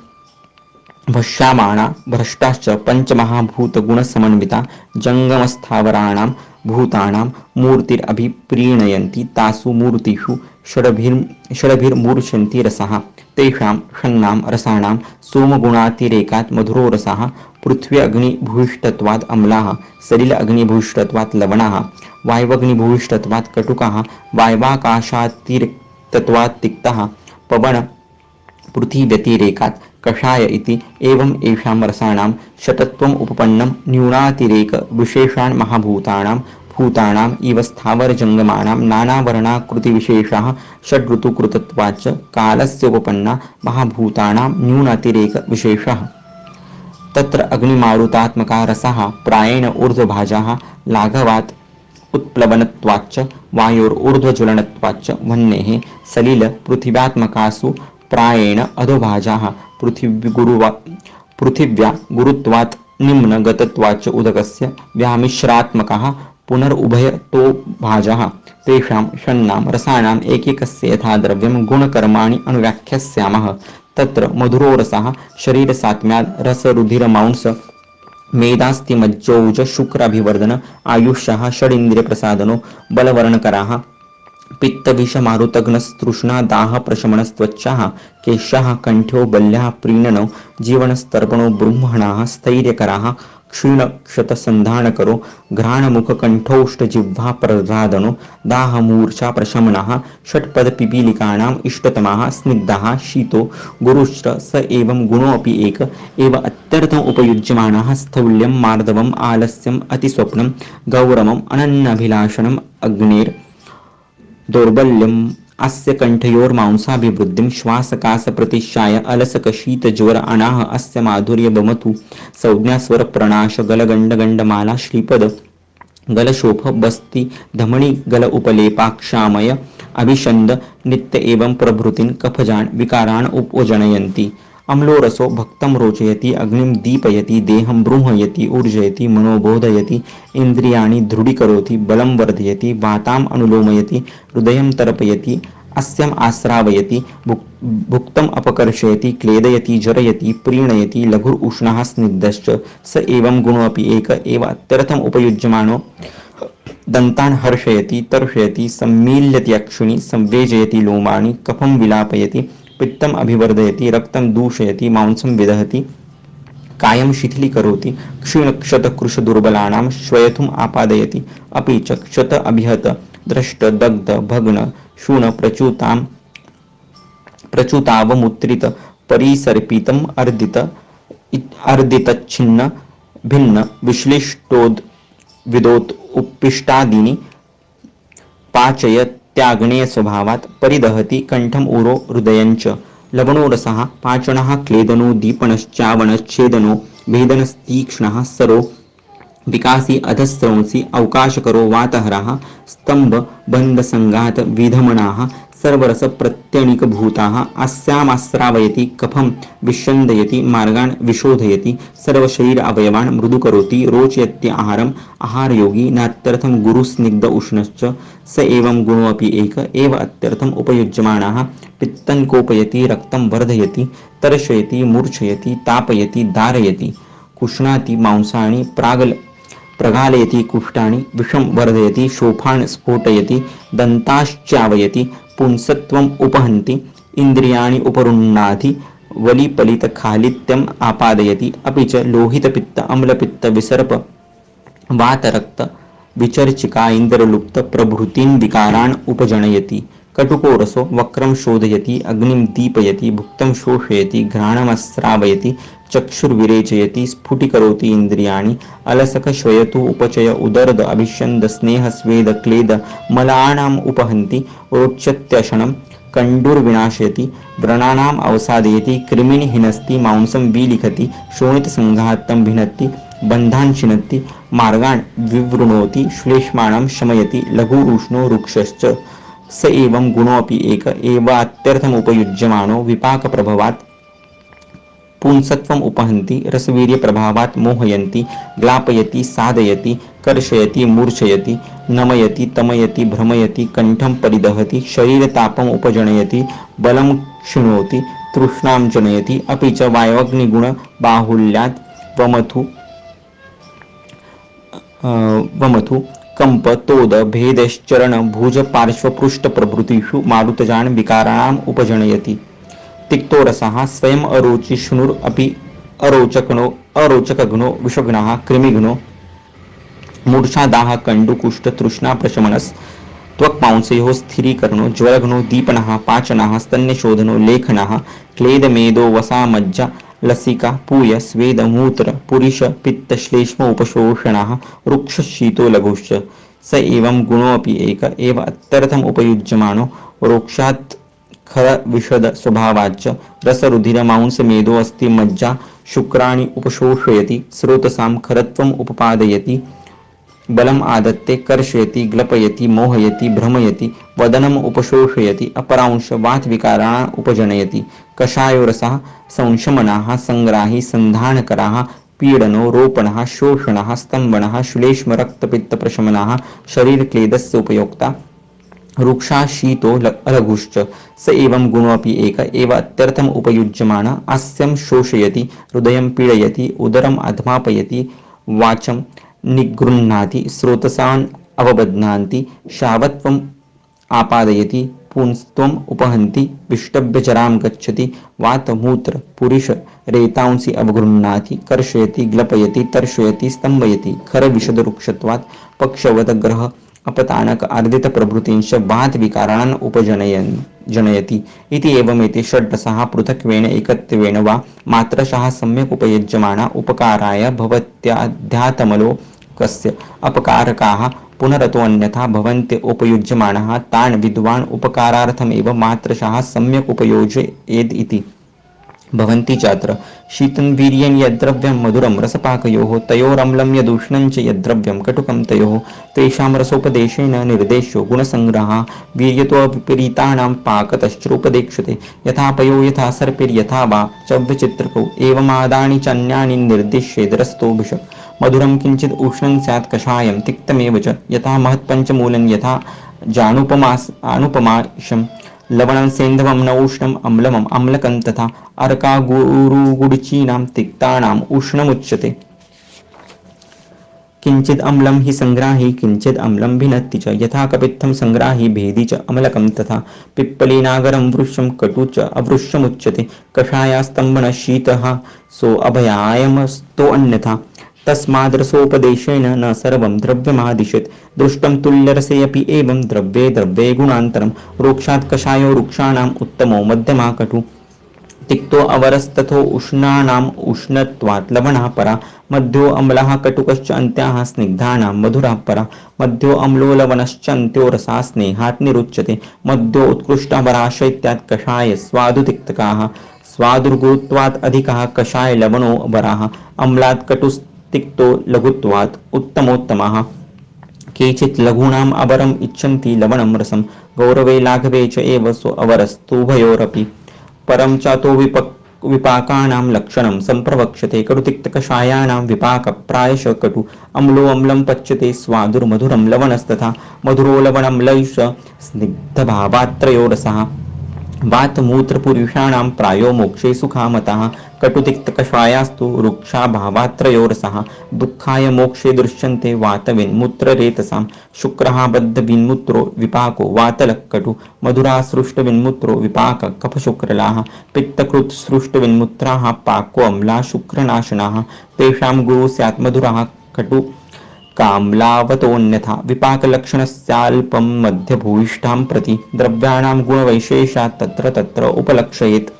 [SPEAKER 1] भक्ष्यमाणा। भ्रष्टाश्च पञ्चमहाभूतगुणसमन्विता। जङ्गमस्थावराणां भूतानां मूर्तिरभिप्रीणयन्ति। तासु मूर्तिषु षडभिर्मूर्च्छन्ति रसाः। तेषां षण्णां रसाणां सोमगुणातिरेकात् मधुरो रसाः। पृथ्वी अग्निभूयिष्ठत्वात् अम्लाः। सलिल अग्निभूयिष्ठत्वात् लवणाः। वायवग्निभूयिष्ठत्वात् कटुकाः। वायवाकाशातिरिक्तत्वात् तिक्ताः। पवन पृथ्वीव्यतिरेकात् कषाय इति। एवं येषां रसाणां षट्त्वम् उपपन्नं न्यूनातिरेक विशेषान् महाभूतानां भूतानाम् इव स्थावरजङ्गमानां नानावर्णाकृतिविशेषाः षड्ऋतुकृतत्वाच्च कालस्य उपपन्ना महाभूतानां न्यूनातिरेक विशेषः। तत्र अग्निमारुतात्मका रसाः प्रायेण ऊर्ध्वभाजाः। लाघवात् उत्प्लवनत्वाच्च वायोर्ऊर्ध्वज्वलनत्वाच्च वह्नेः। सलिल पृथिव्यात्मकासु प्रायेण अधोभाजाः। पृथिव्या गुरुत्वात् निम्नगतत्वाच्च उदकस्य व्यामिश्रात्मकाः पुनरुभयतो भाजाः। तेषां षण्णां रसाणाम् एकैकस्य यथा द्रव्यं गुणकर्माणि अनुव्याख्यास्यामः। तत्र मधुरो रसः शरीरसात्म्याद् रसरुधिरमांस मेधास्तिमज्जौज शुक्राभिवर्धन आयुष्यः षडिन्द्रियप्रसादनो बलवर्णकराः। पित्तविषमारुतघ्नस्तृष्णा दाहप्रशमनस्त्वच्चाः। केशाः कण्ठ्यो बल्याः प्रीणनो जीवनस्तर्पणो बृंहणाः स्थैर्यकराः। क्षीणक्षतसन्धानकरो घ्राणमुखकण्ठोष्ठजिह्वा प्रह्लादनो दाहमूर्छाप्रशमनः। षट्पदपिपीलिकानाम् इष्टतमाः स्निग्धाः शीतो गुरुश्च स एवं गुणोऽपि एक एव अत्यर्थम् उपयुज्यमानः। स्थौल्यं मार्दवम् आलस्यम् अतिस्वप्नं गौरवम् अनन्याभिलाषणम् अग्नेर् दौर्बल्यम् अस्य कण्ठयोर्मांसाभिवृद्धिं श्वासकाशप्रतिशाय अलसकशीतज्वर अनाह अस्य माधुर्यवमतु संज्ञास्वरप्रणाश गलगण्डगण्डमाला श्रीपद गलशोफ बस्ति धमनी गल उपलेपाक्षामय अभिषन्द नित्य एवं प्रभृतिन् कफजान् विकारान् उपजनयन्ति। अम्लो रसो भक्तं रोचयति। अग्निं दीपयति। देहं बृंहयति ऊर्जयति। मनोबोधयति। इन्द्रियाणि दृढीकरोति। बलं वर्धयति। वाताम् अनुलोमयति। हृदयं तर्पयति। अस्यम् आश्रावयति। भुक्तम् अपकर्षयति। क्लेदयति। जरयति। प्रीणयति। लघुर् उष्णः स्निग्धश्च स एवं गुणोऽपि एक एव अत्यर्थम् उपयुज्यमानो। दन्तान् हर्षयति। तर्षयति। सम्मील्यति अक्षिणि। संवेजयति लोमानि। कफं विलापयति। पित्तम् अभिवर्धयति। रक्तं दूषयति। मांसं विदहति। कायं शिथिलीकरोति। क्षीणक्षतकृशदुर्बलानां श्वयथुम् आपादयति। अपि च क्षत अभिहत दृष्ट दग्ध भग्न शून प्रच्युतावमुत्रित परिसर्पितम् अर्दितच्छिन्न भिन्न विश्लिष्टोद् विदोत् उप्पिष्टादीनि पाचयत्याग्नेय स्वभावात् परिदहति कंठम उरो हृदयञ्च। लवणो रसः पाचनः क्लेदनो दीपनश्चावनच्छेदनो भेदनस्तीक्ष्णः सरो विकासी अधस्रंसि अवकाशकरो वातहरः स्तंभ बन्धसंघात विधमनाः सर्वरस प्रत्यणिकभूताः। अस्यामाश्रावयति। कफं विषन्दयति। मार्गान् विशोधयति। सर्वशरीर अवयवान् मृदु करोति। रोचयति आहारम्। आहारयोगी नात्यर्थं गुरुस्निग्ध उष्णश्च स एवं गुणोऽपि एक एव अत्यर्थम् उपयुज्यमानः। पित्तं कोपयति। रक्तं वर्धयति। तर्शयति। मूर्छयति। तापयति। दारयति। कुष्णाति मांसानि प्रगालयति कुष्ठानि विषं वर्धयति शोफान् स्फोटयति दन्ताश्चावयति पुंसत्वम् उपहन्ति इन्द्रियाणि उपरुह्णाति वलिपलितखालित्यम् आपादयति अपि च लोहितपित्त अम्लपित्त विसर्प वातरक्त विचर्चिका इन्द्रलुप्त प्रभृतीन् विकारान् उपजनयति कटुको रसो वक्रं शोधयति अग्निं दीपयति भुक्तं शोषयति घ्राणमस्रावयति चक्षुर्विरेचयति स्फुटीकरोति इन्द्रियाणि अलसक श्वयतु उपचय उदर्द अभिष्यन्द स्नेह स्वेद क्लेद मलानाम् उपहन्ति रोचत्यशनं कंडुर्विनाशयति व्रणानाम् अवसादयति कृमिन् हिनस्ति मांसं विलिखति शोणितसंघातं भिनत्ति बन्धान् छिनत्ति मार्गान् विवृणोति श्लेष्माणं शमयति लघुरूष्णो रुक्षश्च स एवं गुणोऽपि एक एवात्यर्थमुपयुज्यमानो विपाकप्रभवात् पुंसत्वम् उपहन्ति रसवीर्यप्रभावात् मोहयन्ति ग्लापयति साधयति कर्षयति मूर्छयति नमयति तमयति भ्रमयति कंठं परिदहति शरीरतापम् उपजनयति बलं क्षिणोति तृष्णां जनयति अपि च वायवग्निगुण बाहुल्यात् वमथु कंप तोद भेदश्चरण भुज पार्श्व पृष्ठ प्रभृतिषु मारुतजान विकाराणाम् उपजनयति तिक्तो रसः स्वयं अरुचिष्णुर् अपि अरोचकघ्नो विषघ्नः कृमिघ्नो मूर्छादाह कंडुकुष्ठ तृष्णा प्रशमनस् त्वक्मांसयोः स्थिरीकरणो ज्वरघ्नो दीपनः पाचनः स्तन्यशोधनो लेखनः क्लेदमेदो वसा मज्जा लसिका पूय स्वेद मूत्र पुरीश पित्त श्लेष्म उपशोषणः रुक्ष शीतो लघुश्च स एवं गुणोऽपि एक एव अत्यर्थम् उपयुज्यमानो रोक्षात् खर विशद स्वभावाच्च रसरुधिर मांस मेदो अस्ति मज्जा शुक्राणि उपशोषयति स्रोतसां खरत्वम् उपपादयति बलम् आदत्ते कर्षयति ग्लपयति मोहयति भ्रमयति वदनम् उपशोषयति अपरांश वातविकारान् उपजनयति कषायो रसः संशमनाः संग्राही संधानकराः पीडनो रोपणः शोषणः स्तंभनः श्लेष्म रक्तपित्त प्रशमनः शरीरक्लेदस्य उपयोक्ता रुक्षा शीतो अलघुश्च स एवं गुणोऽपि एक एव अत्यर्थम् उपयुज्यमान आस्यं शोषयति हृदयं पीडयति उदरम् अध्मापयति वाचं निगृह्णाति स्रोतसान् अवबध्नान्ति शावत्वम् आपादयति पुंस्त्वम् उपहन्ति विष्टभ्यचरां गच्छति वातमूत्र पुरीश रेतांसि अवगृह्णाति कर्षयति ग्लपयति तर्षयति स्तंभयति खर विशदरुक्षत्वात् पक्षवत ग्रह अपतानक अर्दित प्रभृतींश वात विकारान् उपजनयति इति एवमेते षड्रसाः पृथक्त्वेन एकत्वेन वा मात्रशः सम्यक् उपयुज्यमाना उपकाराय भवत्याध्यात्मलोकस्य अपकारकाः पुनरतो अन्यथा भवन्ति उपयुज्यमानाः तान् विद्वान् उपकारार्थमेव मात्रशः सम्यक् उपयोजयेत् इति भवन्ति चात्र शीतं वीर्यं यद्द्रव्यं मधुरं रसपाकयोः तयोरम्लं यदुष्णं च यद्द्रव्यं कटुकं तयोः तेषां रसोपदेशेन निर्देशो गुणसंग्रहः वीर्यतो विपरीतानां पाकतश्चोपदेक्ष्यते यथा पयो यथा सर्पिर्यथा वा चव्यचित्रकौ एवमादानि च अन्यानि निर्दिश्येद् रसतोभिष मधुरं किञ्चित् उष्णं स्यात् कषायं तिक्तमेव च यथा महत्पञ्चमूलं यथा जानुपमाशं लवणं सेन्धवं न उष्णम् अम्लमम् अम्लकं तथा अर्कागुरुगुडचीनां तिक्तानाम् उष्णमुच्यते किंचिद अम्लं हि संग्राही किंचिद अम्लं भिनत्ति च यथा कपित्थं संग्राही भेदी च अम्लकं तथा पिप्पलीनागरं वृक्षं कटु च अवृक्षमुच्यते कषायास्तम्भनः शीतः सो अभयायमस्तो अन्यथा तस्माद्रसोपदेशेन न सर्वं द्रव्यमादिशेत् दृष्टं तुल्यरसे अपि एवं द्रव्ये द्रव्ये गुणान्तरं रोक्षात् कषायो वृक्षाणाम् उत्तमो मध्यमा कटु तिक्तो अवरस्तथो उष्णानाम् उष्णत्वात् लवणः परा मध्यो अम्लः कटुकश्च अन्त्याः स्निग्धानां मधुरः परा मध्यो अम्लो लवणश्च अन्त्यो रसः स्नेहात् निरुच्यते मध्यो उत्कृष्टः वराशैत्यात् कषाय स्वादुतिक्तकाः स्वादुर्गुत्वात् अधिकः कषाय लवणो वराः अम्लात् कटुस्तिक्तो लघुत्वात् उत्तमोत्तमः केचित् लघूनाम् अवरम् इच्छन्ति लवणं रसं गौरवे लाघवे च एव सो अवरस्तुभयोरपि परं चातो विपाकानां लक्षणं संप्रवक्ष्यते कटुतिक्तकषायाणां विपाक प्रायश कटु अम्लो अम्लं पच्यते स्वादुर्मधुरं लवणस्तथा मधुरो लवणं लयुष स्निग्धभावात्रयो रसः वातमूत्रपुरुषाणां प्रायो मोक्षे सुखामतः कटुतिक्तकषायास्तु रुक्षाभावात्रयोरसः दुःखाय मोक्षे दृश्यन्ते वातविन्मूत्ररेतसां शुक्रः बद्धविन्मूत्रो विपाको वातलक्कटु मधुरासृष्टविन्मूत्रो विपाक कफशुक्रलाः पित्तकृत्सृष्टविन्मूत्राः पाक्वम्ला शुक्रनाशनाः तेषां गुरु स्यात् मधुरः कटु काम्लावतोऽन्यथा विपाकलक्षणस्याल्पं मध्यभूयिष्ठां प्रति द्रव्याणां गुणवैशेषात् तत्र तत्र उपलक्षयेत्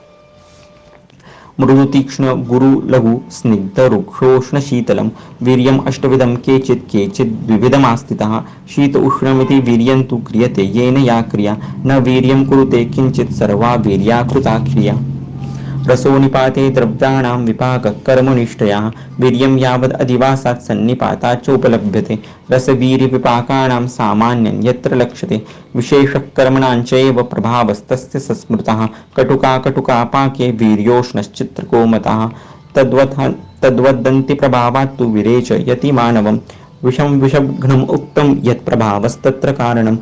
[SPEAKER 1] मृदुतीक्ष्ण गुरु लघु स्निग्ध रुक्षोष्ण शीतलं वीर्यम् अष्टविधं केचित् द्विविधमास्थितः शीत उष्णमिति वीर्यं तु क्रियते येन या क्रिया न वीर्यं कुरुते किंचित् सर्वा वीर्याकृता क्रिया रसोनिपाते द्रव्याणां विपाक कर्मनिष्ठयाः वीर्यं यावद् अधिवासात् सन्निपातात् च उपलभ्यते रसवीर्यविपाकानां सामान्यं यत्र लक्ष्यते विशेषः कर्मणां चैव प्रभावस्तस्य सस्मृतः कटुकापाके वीर्योष्णश्चित्रकोमतः तद्वदन्तिप्रभावात् तु विरेच यति मानवं विषघ्नम् उक्तं यत्प्रभावस्तत्र कारणम्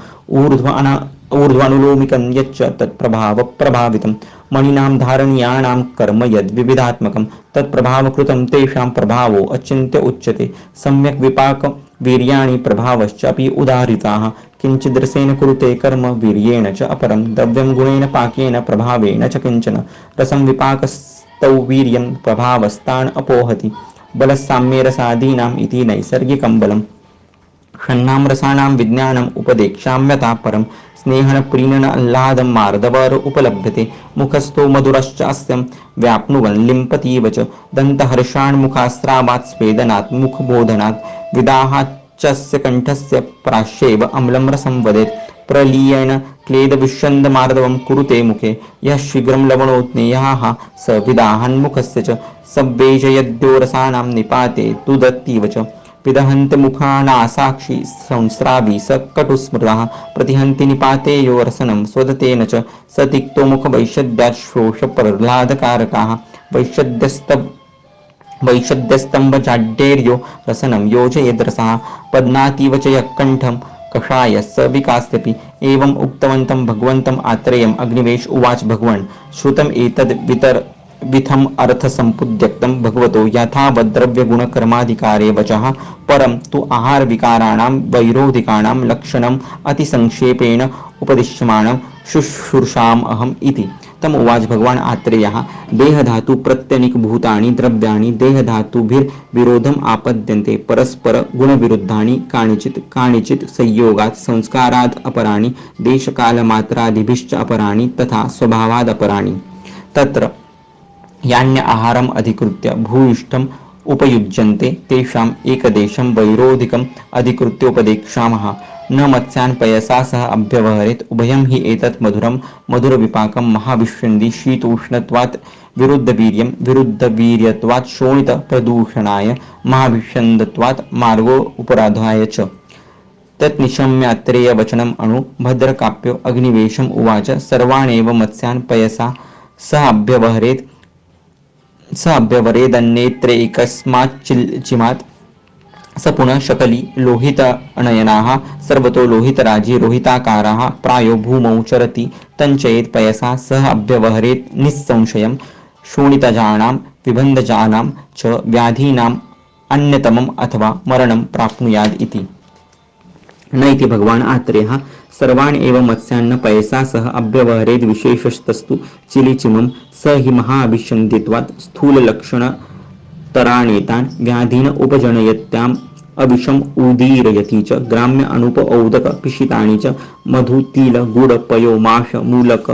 [SPEAKER 1] ऊर्ध्वानुलोमिकं यच्च तत्प्रभावप्रभावितं मणिनां धारणीयाणां कर्म यद्विविधात्मकं तत्प्रभावकृतं तेषां प्रभावो अचिन्त्य उच्यते सम्यक् विपाक वीर्याणि प्रभावश्चापि उदाहरिताः किञ्चिद्रसेन कुरुते कर्म वीर्येण च अपरं द्रव्यं गुणेन पाकेन प्रभावेन च किञ्चन रसं विपाकस्तौ वीर्यं प्रभावस्तान् अपोहति बलसाम्ये रसादीनाम् इति नैसर्गिकं बलम् षण्णां रसानां विज्ञानम् उपदेक्ष्याम्यथा परं स्नेहन प्रीणन आह्लादं मार्दवर उपलभ्यते मुखस्थो मधुरश्चास्यं व्याप्नुवन् लिम्पतीव च दन्तहर्षान् मुखास्रावात् स्वेदनात् मुखबोधनात् विदाहाच्चस्य कण्ठस्य प्राश्यैव अम्लं रसं वदेत् प्रलीयेन क्लेदविष्यन्दमार्दवं कुरुते मुखे यः शीघ्रं लवणोत्नेयः स विदाहान्मुखस्य च सव्वेजयद्यो रसानां निपाते तुदत्तीव च विदहन्त मुखानासाक्षी संस्रावी स कटुस्मृतः प्रतिहन्ति निपातेयो रसनं स्वदतेन च स तिक्तो मुखवैशद्यात् शोषप्रह्लादकारकाः वैशद्यस्तम्भजाड्यैर्यो रसनं योजयेद्रसः पद्नातीव च यः कण्ठं कषाय स विकास्यपि एवम् उक्तवन्तं भगवन्तम् आत्रेयम् अग्निवेश उवाच भगवन् श्रुतम् एतद् विथम अर्थ संपुद्यक्तं भगवतो यथावद्द्रव्यगुणकर्माधिकारे वचः परं तु आहार विकाराणां वैरोधिकाणां लक्षणम् अतिसंक्षेपेण उपदिश्यमानं शुश्रूषाम् अहम् इति तम उवाच भगवान आत्रेयः देहधातु प्रत्यनीकभूतानि द्रव्याणि देहधातुभिर्विरोधम् आपद्यन्ते परस्पर गुणविरुद्धानि कानिचित् संयोगात् संस्कारात् अपराणि देशकालमात्रादिभिश्च अपराणि तथा स्वभावाद् अपराणि तत्र यान्य आहारम् अधिकृत्य भूयिष्ठम् उपयुज्यन्ते तेषाम् एकदेशं वैरोधिकम् अधिकृत्य उपदेक्ष्यामः न मत्स्यान् पयसा सह अभ्यवहरेत् उभयं हि एतत् मधुरविपाकं महाविष्यन्ति शीतोष्णत्वात् विरुद्धवीर्यं विरुद्धवीर्यत्वात् शोणितप्रदूषणाय महाविष्यन्दत्वात् मार्गो उपराधाय च तत्निशम्यात्रेय वचनम् अणु भद्रकाप्यो अग्निवेशम् उवाच सर्वाणेव मत्स्यान् पयसा सह अभ्यवहरेत् स अभ्यवरेदन्नेत्रैकस्माच्चिमात् स पुनः शकली लोहितनयनाः सर्वतो लोहितराजी रोहिताकाराः प्रायो भूमौ चरति तञ्चयेत् पयसा सह अभ्यवहरेत् निस्संशयं शोणितजानां विबन्धजानां च व्याधीनाम् अन्यतमम् अथवा मरणं प्राप्नुयात् इति न इति भगवान् आत्रेयः सर्वान् एव मत्स्यान्न पयसा सह अभ्यवहरेद् विशेषस्तस्तु चिलिचिमं स हि महाविशन्दित्वात् स्थूललक्षणतराणेतान् व्याधीन उपजनयत्याम् अविषम् उदीरयति च ग्राम्य अनुप औदक पिशितानि च मधुतिल गुड पयो माश मूलक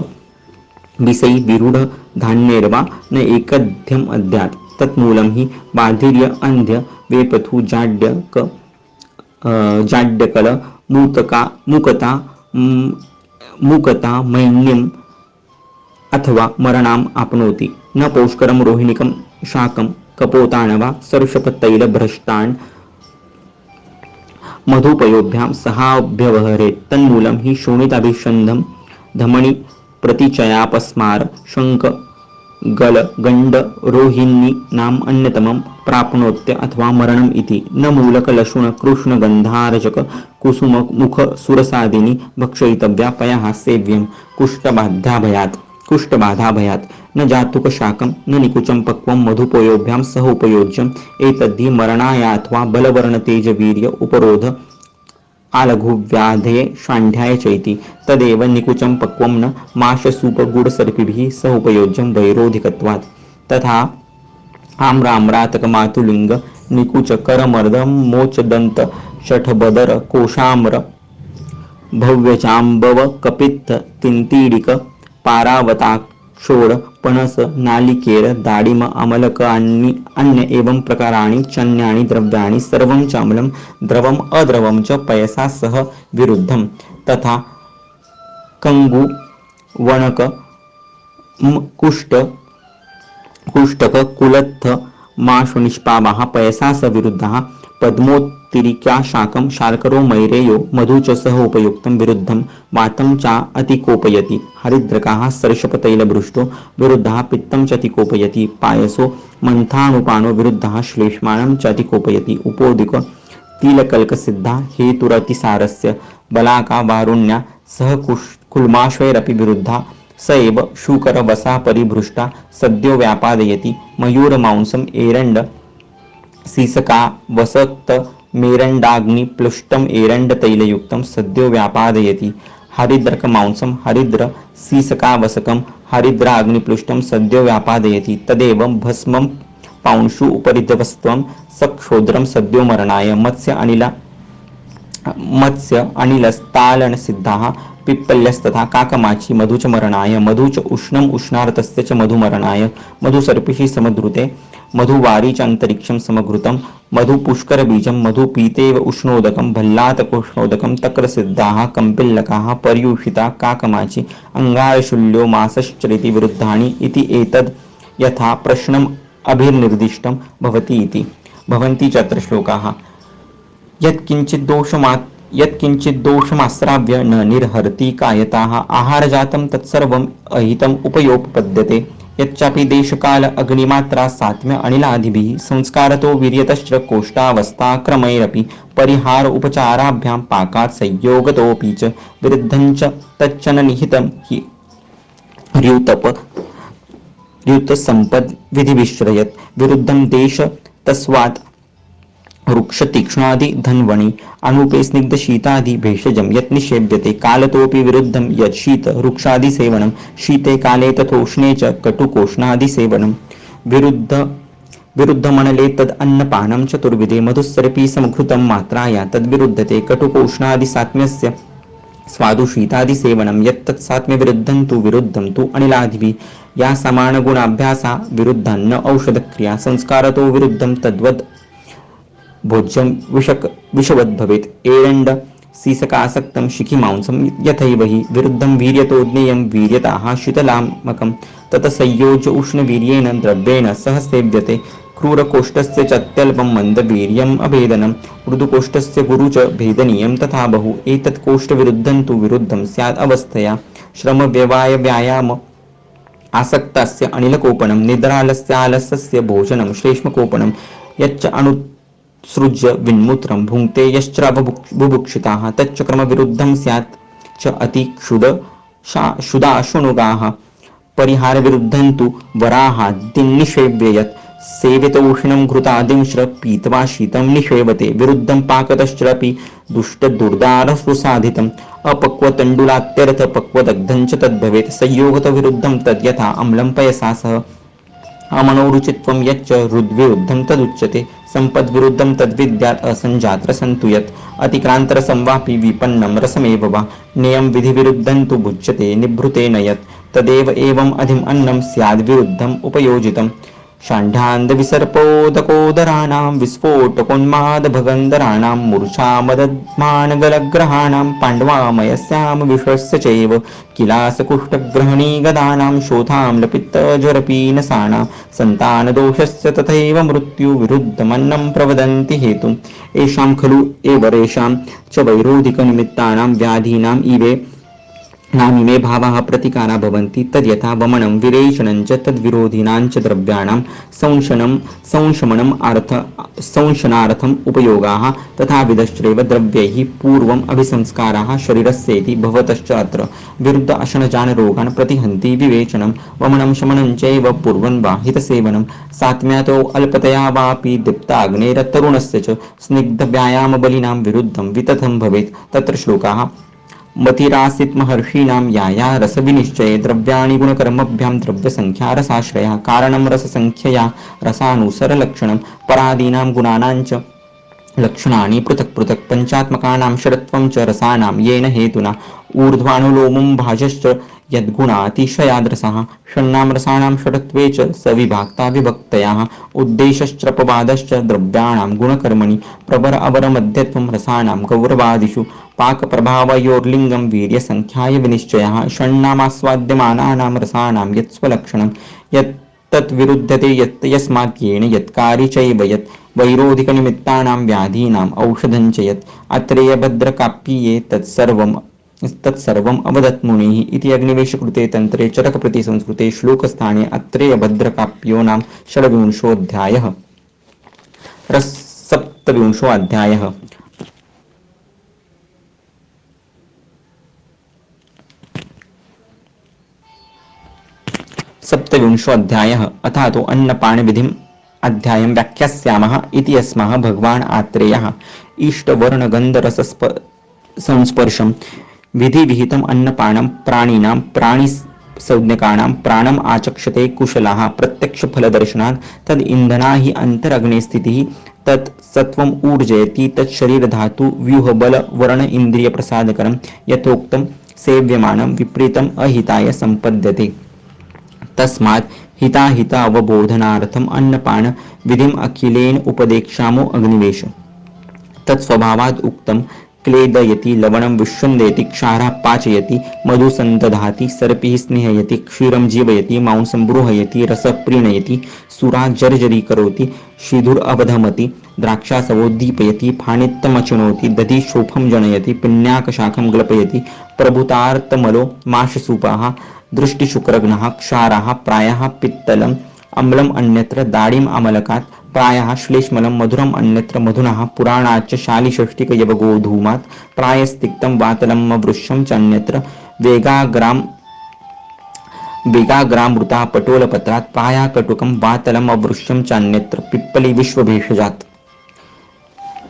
[SPEAKER 1] विषै विरूढ धान्येर्वा न एकध्यम् अद्यात् तत्मूलं हि बाधिर्य अन्ध्य वेपथु जाड्यकल मुकता मैन्यम् अथवा मरणाम् आपनोति न पौष्करं रोहिणिकं शाकं कपोतान् वा सर्षपतैलभ्रष्टान् मधुपयोभ्यां सहाभ्यवहरेत् तन्मूलं हि शोणिताभिषन्धं धमनी प्रतिचयापस्मार शंक गल गंड रोहिणी नाम अन्यतमं प्राप्नोत्य अथवा मरणम् इति न मूलक लशुन कृष्ण गंधारजक कुसुम मुख सुरसादिनी भक्षयितव्या पयः सेव्यं कुष्ठबाध्याभयात् कुष्ठबाधा भयात् न जातुकशाकं न निकुचं पक्वं मधुपोयोभ्यां सह उपयोज्यम् एतद्धि मरणायाथवा बलवर्णतेजवीर्य उपरोध आलघुव्याधये षाण्ढ्याय चैति तदेव निकुचं पक्वं न माशसूपगुडसर्पिभिः सह उपयोज्यं वैरोधिकत्वात् तथा आम्राम्रातकमातुलिङ्ग निकुच करमर्दं मोचदन्त शठबदर कोशाम्र भव्यचाम्बव कपित्थ तिन्तीडिक पारावताक्षोर पणस नालिकेर दाडिम अमलक अन्य एवं प्रकाराणि चन्यानि द्रव्याणि सर्वं च अम्लं द्रवम् अद्रवं च पयसा सह विरुद्धं तथा कंगु वणक कुष्ठ कुष्ठक कुलत्थ माशुनिष्पावाः पयसा स विरुद्धः पद्मोत्तिरिक्या शाकं शार्करो मैरेयो मधु च सह उपयुक्तं विरुद्धं वातं च अतिकोपयति हरिद्रकाः सर्षपतैलभृष्टो विरुद्धः पित्तं च अतिकोपयति पायसो मन्थानुपानो विरुद्धः श्लेष्माणं च अतिकोपयति उपोदिक तिलकल्कसिद्धा हेतुरतिसारस्य बलाका वारुण्या सह कुल्माश्वैरपि विरुद्धा स एव शूकरवसा परिभृष्टा सद्यो व्यापादयति मयूरमांसम् एरण्ड सीसका वसक्त मेरण्डाग्निप्लुष्टम् एरण्डतैलयुक्तं सद्यो व्यापादयति हरिद्रकमांसं हरिद्र सीसकावसकं हरिद्राग्निप्लुष्टं सद्यो व्यापादयति तदेव भस्मं पांशु उपरिधवस्त्वं सक्षोद्रं सद्यो मरणाय मत्स्य अनिलस्तालनसिद्धाः पिप्पल्यस्तथा काकमाची मधुच मरणाय मधुच उष्णम् उष्णार्तस्य च मधुमरणाय मधुसर्पिः समद्रुते मधुवारी च अन्तरिक्षं समघृतं मधुपुष्करबीजं मधुपीतेव उष्णोदकं भल्लातकोष्णोदकं तक्रसिद्धाः कम्पिल्लकाः पर्यूषिता काकमाची अङ्गारशूल्यो मासश्चरिति विरुद्धानि इति एतद् यथा प्रश्नम् अभिर्निर्दिष्टं भवति इति भवन्ति च अत्र श्लोकाः यत्किंचित् दोषमाश्राव्य न निर्हरति कायताः आहारजातं तत्सर्वम् अहितम् उपयोपपद्यते यच्चापि देशकाल अग्निमात्रा सात्म्य अनिलादिभिः संस्कारतो वीर्यतश्च कोष्ठावस्था क्रमैरपि परिहार उपचाराभ्यां पाकात् संयोगतोऽपि च विरुद्धं च तच्च न निहितं हि र्युतसम्पद् विधिविश्रयत् विरुद्धं देश तस्वात् वृक्ष तीक्ष्णादि धन्वणि अनूपे स्निग्ध शीतादि भेषजं यत् निषेव्यते कालतोऽपि विरुद्धं यत् शीत वृक्षादि सेवनं शीते काले तथोष्णे च कटुकोष्णादि सेवनं विरुद्धमणले तद् अन्नपानं चतुर्विधे मधुस्सर्पी समघृतं मात्राया तद्विरुद्धते कटुकोष्णादि सात्म्यस्य स्वादु शीतादि सेवनं यत्तत् सात्म्य विरुद्धं तु अनिलादिभिः या समान गुणाभ्यासा विरुद्धं न औषधक्रिया संस्कारतो विरुद्धं तद्वद् भोज्यं विषवद् भवेत् एरण्ड सीसकासक्तं शिखिमांसं यथैव हि विरुद्धं वीर्यतो ज्ञेयं वीर्यताः शीतलामकं ततः संयोज्य उष्णवीर्येण द्रव्येण सह सेव्यते क्रूरकोष्ठस्य च अत्यल्पं मन्दवीर्यम् अभेदनं मृदुकोष्ठस्य गुरु च भेदनीयं तथा बहु एतत् कोष्ठविरुद्धं तु विरुद्धं स्यात् अवस्थया श्रमव्यवायव्यायाम आसक्तस्य अनिलकोपनं निद्रालस्य आलस्यस्य भोजनं श्लेष्मकोपनं यच्च सृज्य विन्मूत्रं भुङ्क्ते यश्च तच्च क्रमविरुद्धं स्यात् च क्षुदाशुनुगाः परिहारविरुद्धं तु वराहादिन्निषेव्य यत् सेवितौष्णं घृतादिंश्र पीत्वा शीतं निषेवते विरुद्धं पाकतश्चापि दुष्टदुर्दारसुसाधितम् अपक्वतण्डुलात्यर्थ पक्वदग्धं च तद्भवेत् संयोगतविरुद्धं तद्यथा अम्लं पयसा सह अमनोरुचित्वं यच्च हृद्विरुद्धं तदुच्यते सम्पद्विरुद्धं तद्विद्यात् असञ्जातरसन्तु यत् अतिक्रान्तरसंवापि विपन्नं रसमेव वा नेयं विधिविरुद्धं तु भुज्यते निभृते न यत् तदेव एवम् अधिम् अन्नं स्याद्विरुद्धम् उपयोजितम् षाण्ढान्दविसर्पोदकोदराणां विस्फोटकोन्मादभगन्धराणां मूर्छामदध्मानगलग्रहाणां पाण्डवामयस्यां विषस्य चैव किलासकुष्ठग्रहणी गदानां शोथाम्लपित्तज्वरपीनसानां सन्तानदोषस्य तथैव मृत्युविरुद्धमन्नं प्रवदन्ति हेतुम् येषां खलु एवरेषां च वैरोधिकनिमित्तानां व्याधीनाम् इवे नामिमे भावाः प्रतीकारा भवन्ति तद्यथा वमनं विरेचनं च तद्विरोधिनां च द्रव्याणां संशमनम् संशनार्थम् उपयोगाः तथाविधश्चैव द्रव्यैः पूर्वम् अभिसंस्काराः शरीरस्येति भवतश्च अत्र विरुद्ध अशनजान रोगान् प्रतिहन्ति विवेचनं वमनं शमनं चैव पूर्वं वा हितसेवनं सात्म्यातो अल्पतया वापि दीप्ताग्नेरतरुणस्य च स्निग्धव्यायामबलिनां विरुद्धं वितथं भवेत्। तत्र श्लोकाः मतिरासीत् महर्षीणां या रसविनिश्चये द्रव्याणि गुणकर्मभ्यां द्रव्यसंख्या रसाश्रयः कारणं रससंख्यया रसानुसरलक्षणं परादीनां गुणानां च लक्षणानि पृथक् पृथक् पंचात्मकानां षडत्वं च रसानां येन हेतुना ऊर्ध्वानुलोमं भाजश्च यद्गुणातिशयाद्रसः षण्णां रसानां षडत्वे च सविभक्ता विभक्तयाः उद्देशश्चपवादश्च द्रव्याणां गुणकर्मणि प्रवर अवरमध्यत्वं रसानां गौरवादिषु पाकप्रभावयोर्लिङ्गं वीर्यसंख्याय विनिश्चयः षण्णामास्वाद्यमानानां रसानां यत्स्वलक्षणं यत्तत् विरुध्यते यस्मात् येन यत्कारि चैव यत् वैरोधिकनिमित्तानां व्याधीनाम् औषधं च यत् अत्रेयभद्रकाप्ये तत्सर्वम् अवदत् मुनिः इति अग्निवेशकृते तन्त्रे चरकप्रतिसंस्कृते श्लोकस्थाने अत्रेयभद्रकाप्यो नाम षड्विंशोऽध्यायः। सप्तविंशोऽध्यायः। सप्तविंशोऽध्यायः अथातो अन्नपानविधिम् अध्यायं व्याख्यास्यामः इति अस्माः भगवान् आत्रेयः इष्टवर्णगन्धरससंस्पर्शं विधिविहितम् अन्नपानं प्राणिनां प्राणिसंज्ञकानां प्राणम् आचक्षते कुशलाः प्रत्यक्षफलदर्शनात् तद् इंधना हि अन्तरग्ने स्थितिः तत् सत्वम् ऊर्जयति तत् शरीरधातु व्यूहबल वर्ण इन्द्रियप्रसादकरं यथोक्तं सेव्यमानं विपरीतम् अहिताय सम्पद्यते। तस्मात् हिताहित अवबोधनार्थम अन्नपान विधिम अखिलेन उपदेक्षामो अग्निवेश तत्स्वभावाद उक्तम क्लेदयति लवणं विश्वन्देति क्षारः पाचयति मधु संदधाति सर्पिः स्नेहयति क्षीरं जीवयति मांसं बृहयति रसः प्रीणयति सुरा जर्जरी करोति शीधुर अवधमति द्राक्षासवोद्दीपयति फाणित्तमचिनोति दधि शोफं जनयति पिन्याकशाखं ग्लपयति प्रभुतार्तमलो माशसूपाः दृष्टिशुक्रग्नः क्षाराः प्रायः पित्तलम् अम्लम् अन्यत्र दाढीम् अमलकात् प्रायः श्लेष्मलं मधुरम् अन्यत्र मधुनः पुराणाच्च शालिषष्टिकयवगोधूमात् प्रायस्तिक्तं वातलम् वृक्षं च अन्यत्र वेगाग्रामृता पटोलपत्रात् प्रायः कटुकं वातलम् अवृक्षं च अन्यत्र पिप्पली विश्वभेषजात्।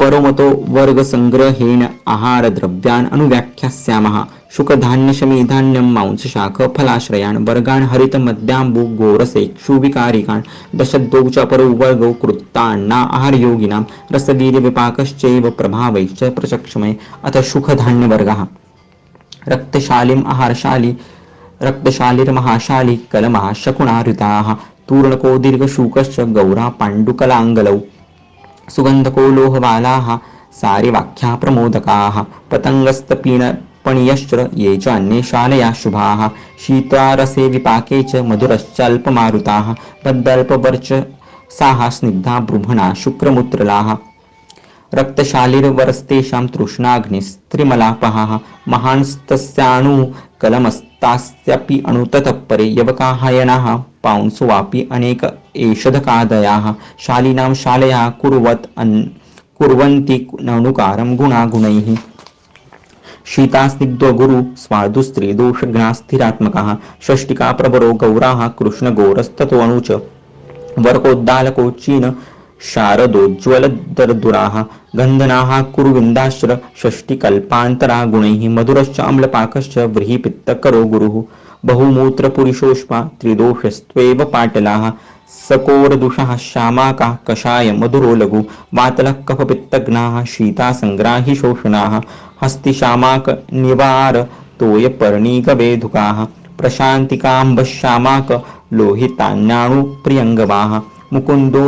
[SPEAKER 1] परमतो वर्गसंग्रहेण आहारद्रव्यान् अनुव्याख्यास्यामः। शुकधान्यशमीधान्यं मांसशाख फलाश्रयान् वर्गान् हरितमद्याम्बु गोरसेक्षुविकारिकान् दशद्वौ च अपरौ वर्गौ कृत्तान्ना आहारयोगिनां रसवीर्यविपाकश्चैव प्रभावैश्च प्रचक्षमय। अथ शुकधान्यवर्गः रक्तशालीम् आहारशाली रक्तशालीर्महाशाली कलमः शकुनाऋताः तूर्णको दीर्घशूकश्च गौरा पाण्डुकलाङ्गलौ सुगन्धको लोहबालाः सारिवाख्या प्रमोदकाः पतङ्गस्तपणियश्च ये च अन्ये शालया शुभाः शीतारसे विपाके च मधुरश्चाल्पमारुताः बद्धल्पवर्चसाः स्निग्धा बृभणा शुक्रमुत्रलाः रक्तशालीर्वरस्तेषां तृष्णाग्निस्त्रिमलापहाः महांस्तस्याणुः कलमस्तास्यापि अणुततः परे यवकाहायनाः पांसो वापि अनेक एषधकादयाः शालीनां शालया कुर्वन्ति नणुकारं गुणागुणैः शीतास्निग्धो गुरु स्वादुस्त्री दोषघ्नास्थिरात्मकाः षष्टिका प्रवरो गौराः कृष्णगौरस्ततो अनुच वर्कोद्दालको चीन शारदोज्ज्वलदर्दुराः गन्धनाः कुरुविन्दाश्च षष्टिकल्पान्तरा गुणैः मधुरश्च अम्लपाकश्च व्रीहिपित्तकरो गुरुः बहुमूत्रपुरुषोष्पा त्रिदोषस्त्वेव पाटलाः सकोरदुषः श्यामाकाः कषाय मधुरो लघु वातलः कफपित्तघ्नाः शीता संग्राहि शोषणाः हस्तिशामाक निवार तोयपर्णिगवेधुकाः प्रशान्तिकाम्बश्यामाक लोहितान्याणुप्रियङ्गवाः मुकुन्दो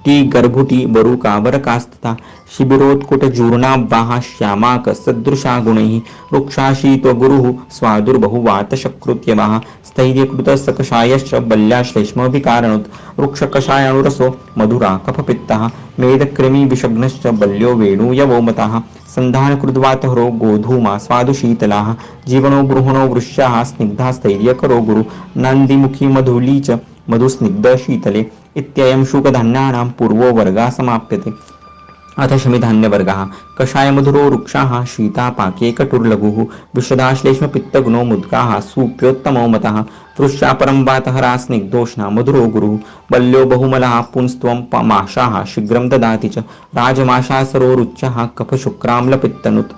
[SPEAKER 1] टी गर्भुटी बरुका वरकास्तथा शिबिरोत्कुटचूर्णाब्वाः श्यामाक सदृशा गुणैः वृक्षाशीतो गुरुः स्वादुर्बहुवात शकृत्यवाः स्थैर्यकृतसकषायश्च बल्याश्लेष्मविकारणोत् वृक्षकषायानुरसो मधुरा कफपित्तः मेदकृमिविषग्नश्च बल्यो वेणुयवो मतः सन्धानकृद्वातहरो गोधूमा स्वादुशीतलाः जीवनो बृहणो वृष्याः स्निग्धा स्थैर्यकरो गुरु नन्दिमुखी मधुली च मधुस्निग्धशीतले इत्ययं शुकधान्यानां पूर्वो वर्गः समाप्यते। अथ शमिधान्यवर्गः कषायमधुरो वृक्षाः शीतापाके कटुर्लघुः विशदाश्लेष्मपित्तगुणो मुद्गाः सूप्योत्तमो मतः वृष्यापरं वातहरा स्निग्धोष्णा मधुरो गुरुः बल्यो बहुमलः पुंस्त्वं माशाः शीघ्रं ददाति च राजमाशासरोरुच्चः कफशुक्राम्लपित्तनुत्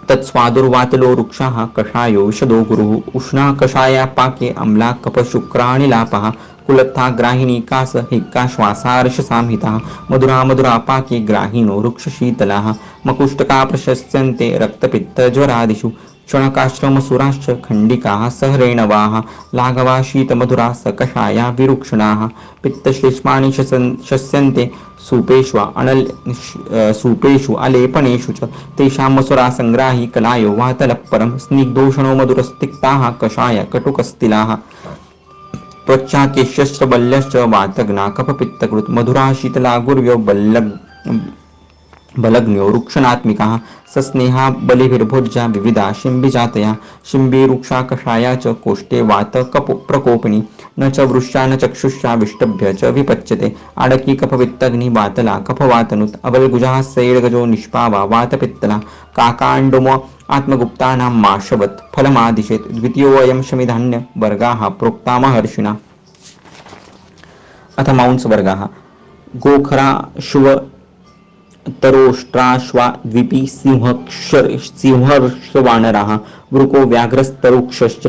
[SPEAKER 1] तत्स्वादुर्वातलो वृक्षाः कषायो विशदो गुरुः उष्णा कषाया पाके अम्ला कफशुक्राणिलापः कुलत्था ग्राहिणी कास हिक्का श्वासार्षसांहिता मधुरा मधुरा पाके ग्राहिणो वृक्षशीतलाः मकुष्टका प्रशस्यन्ते रक्तपित्तज्वरादिषु क्षणकाश्रमसुराश्च खण्डिकाः सहरेणवाः लाघवा शीतमधुरा सकषाया विरुक्षणाः पित्तश्लेष्माणि शस्यन्ते सूपेषु अलेपनेषु च तेषां मसुरा सङ्ग्राही कलायो वातलपरं स्निग्धोषणो मधुरस्तिक्ताः कषाय कटुकस्तिलाः त्वचा केश्यश्च बल्यश्च वातग्ना कफपित्तकृत् मधुरा शीतला गुर्व्यो बलग्न्यो वृक्षणात्मिकाः सस्नेहा बलिभिर्भोज्या विविधा शिम्बिजातया शिम्बिरुक्षा कषाया च कोष्ठे वात प्रकोपिनी न च वृष्या न चक्षुष्या विष्टभ्य च विपच्यते आडकी कफवित्तग्नि वातला कफवातनुत् अबलगुजः सैडगजो निष्पावा वातपित्तला काकाण्डुम आत्मगुप्तानां माशवत् फलमादिशेत् द्वितीयोऽयं शमिधान्य वर्गाः प्रोक्ता महर्षिणा। अथ मांसवर्गाः गोखरा शुव तरोष्ट्राश्वा द्विपी सिंहर्षवानराः वृको व्याघ्रस्तरुक्षश्च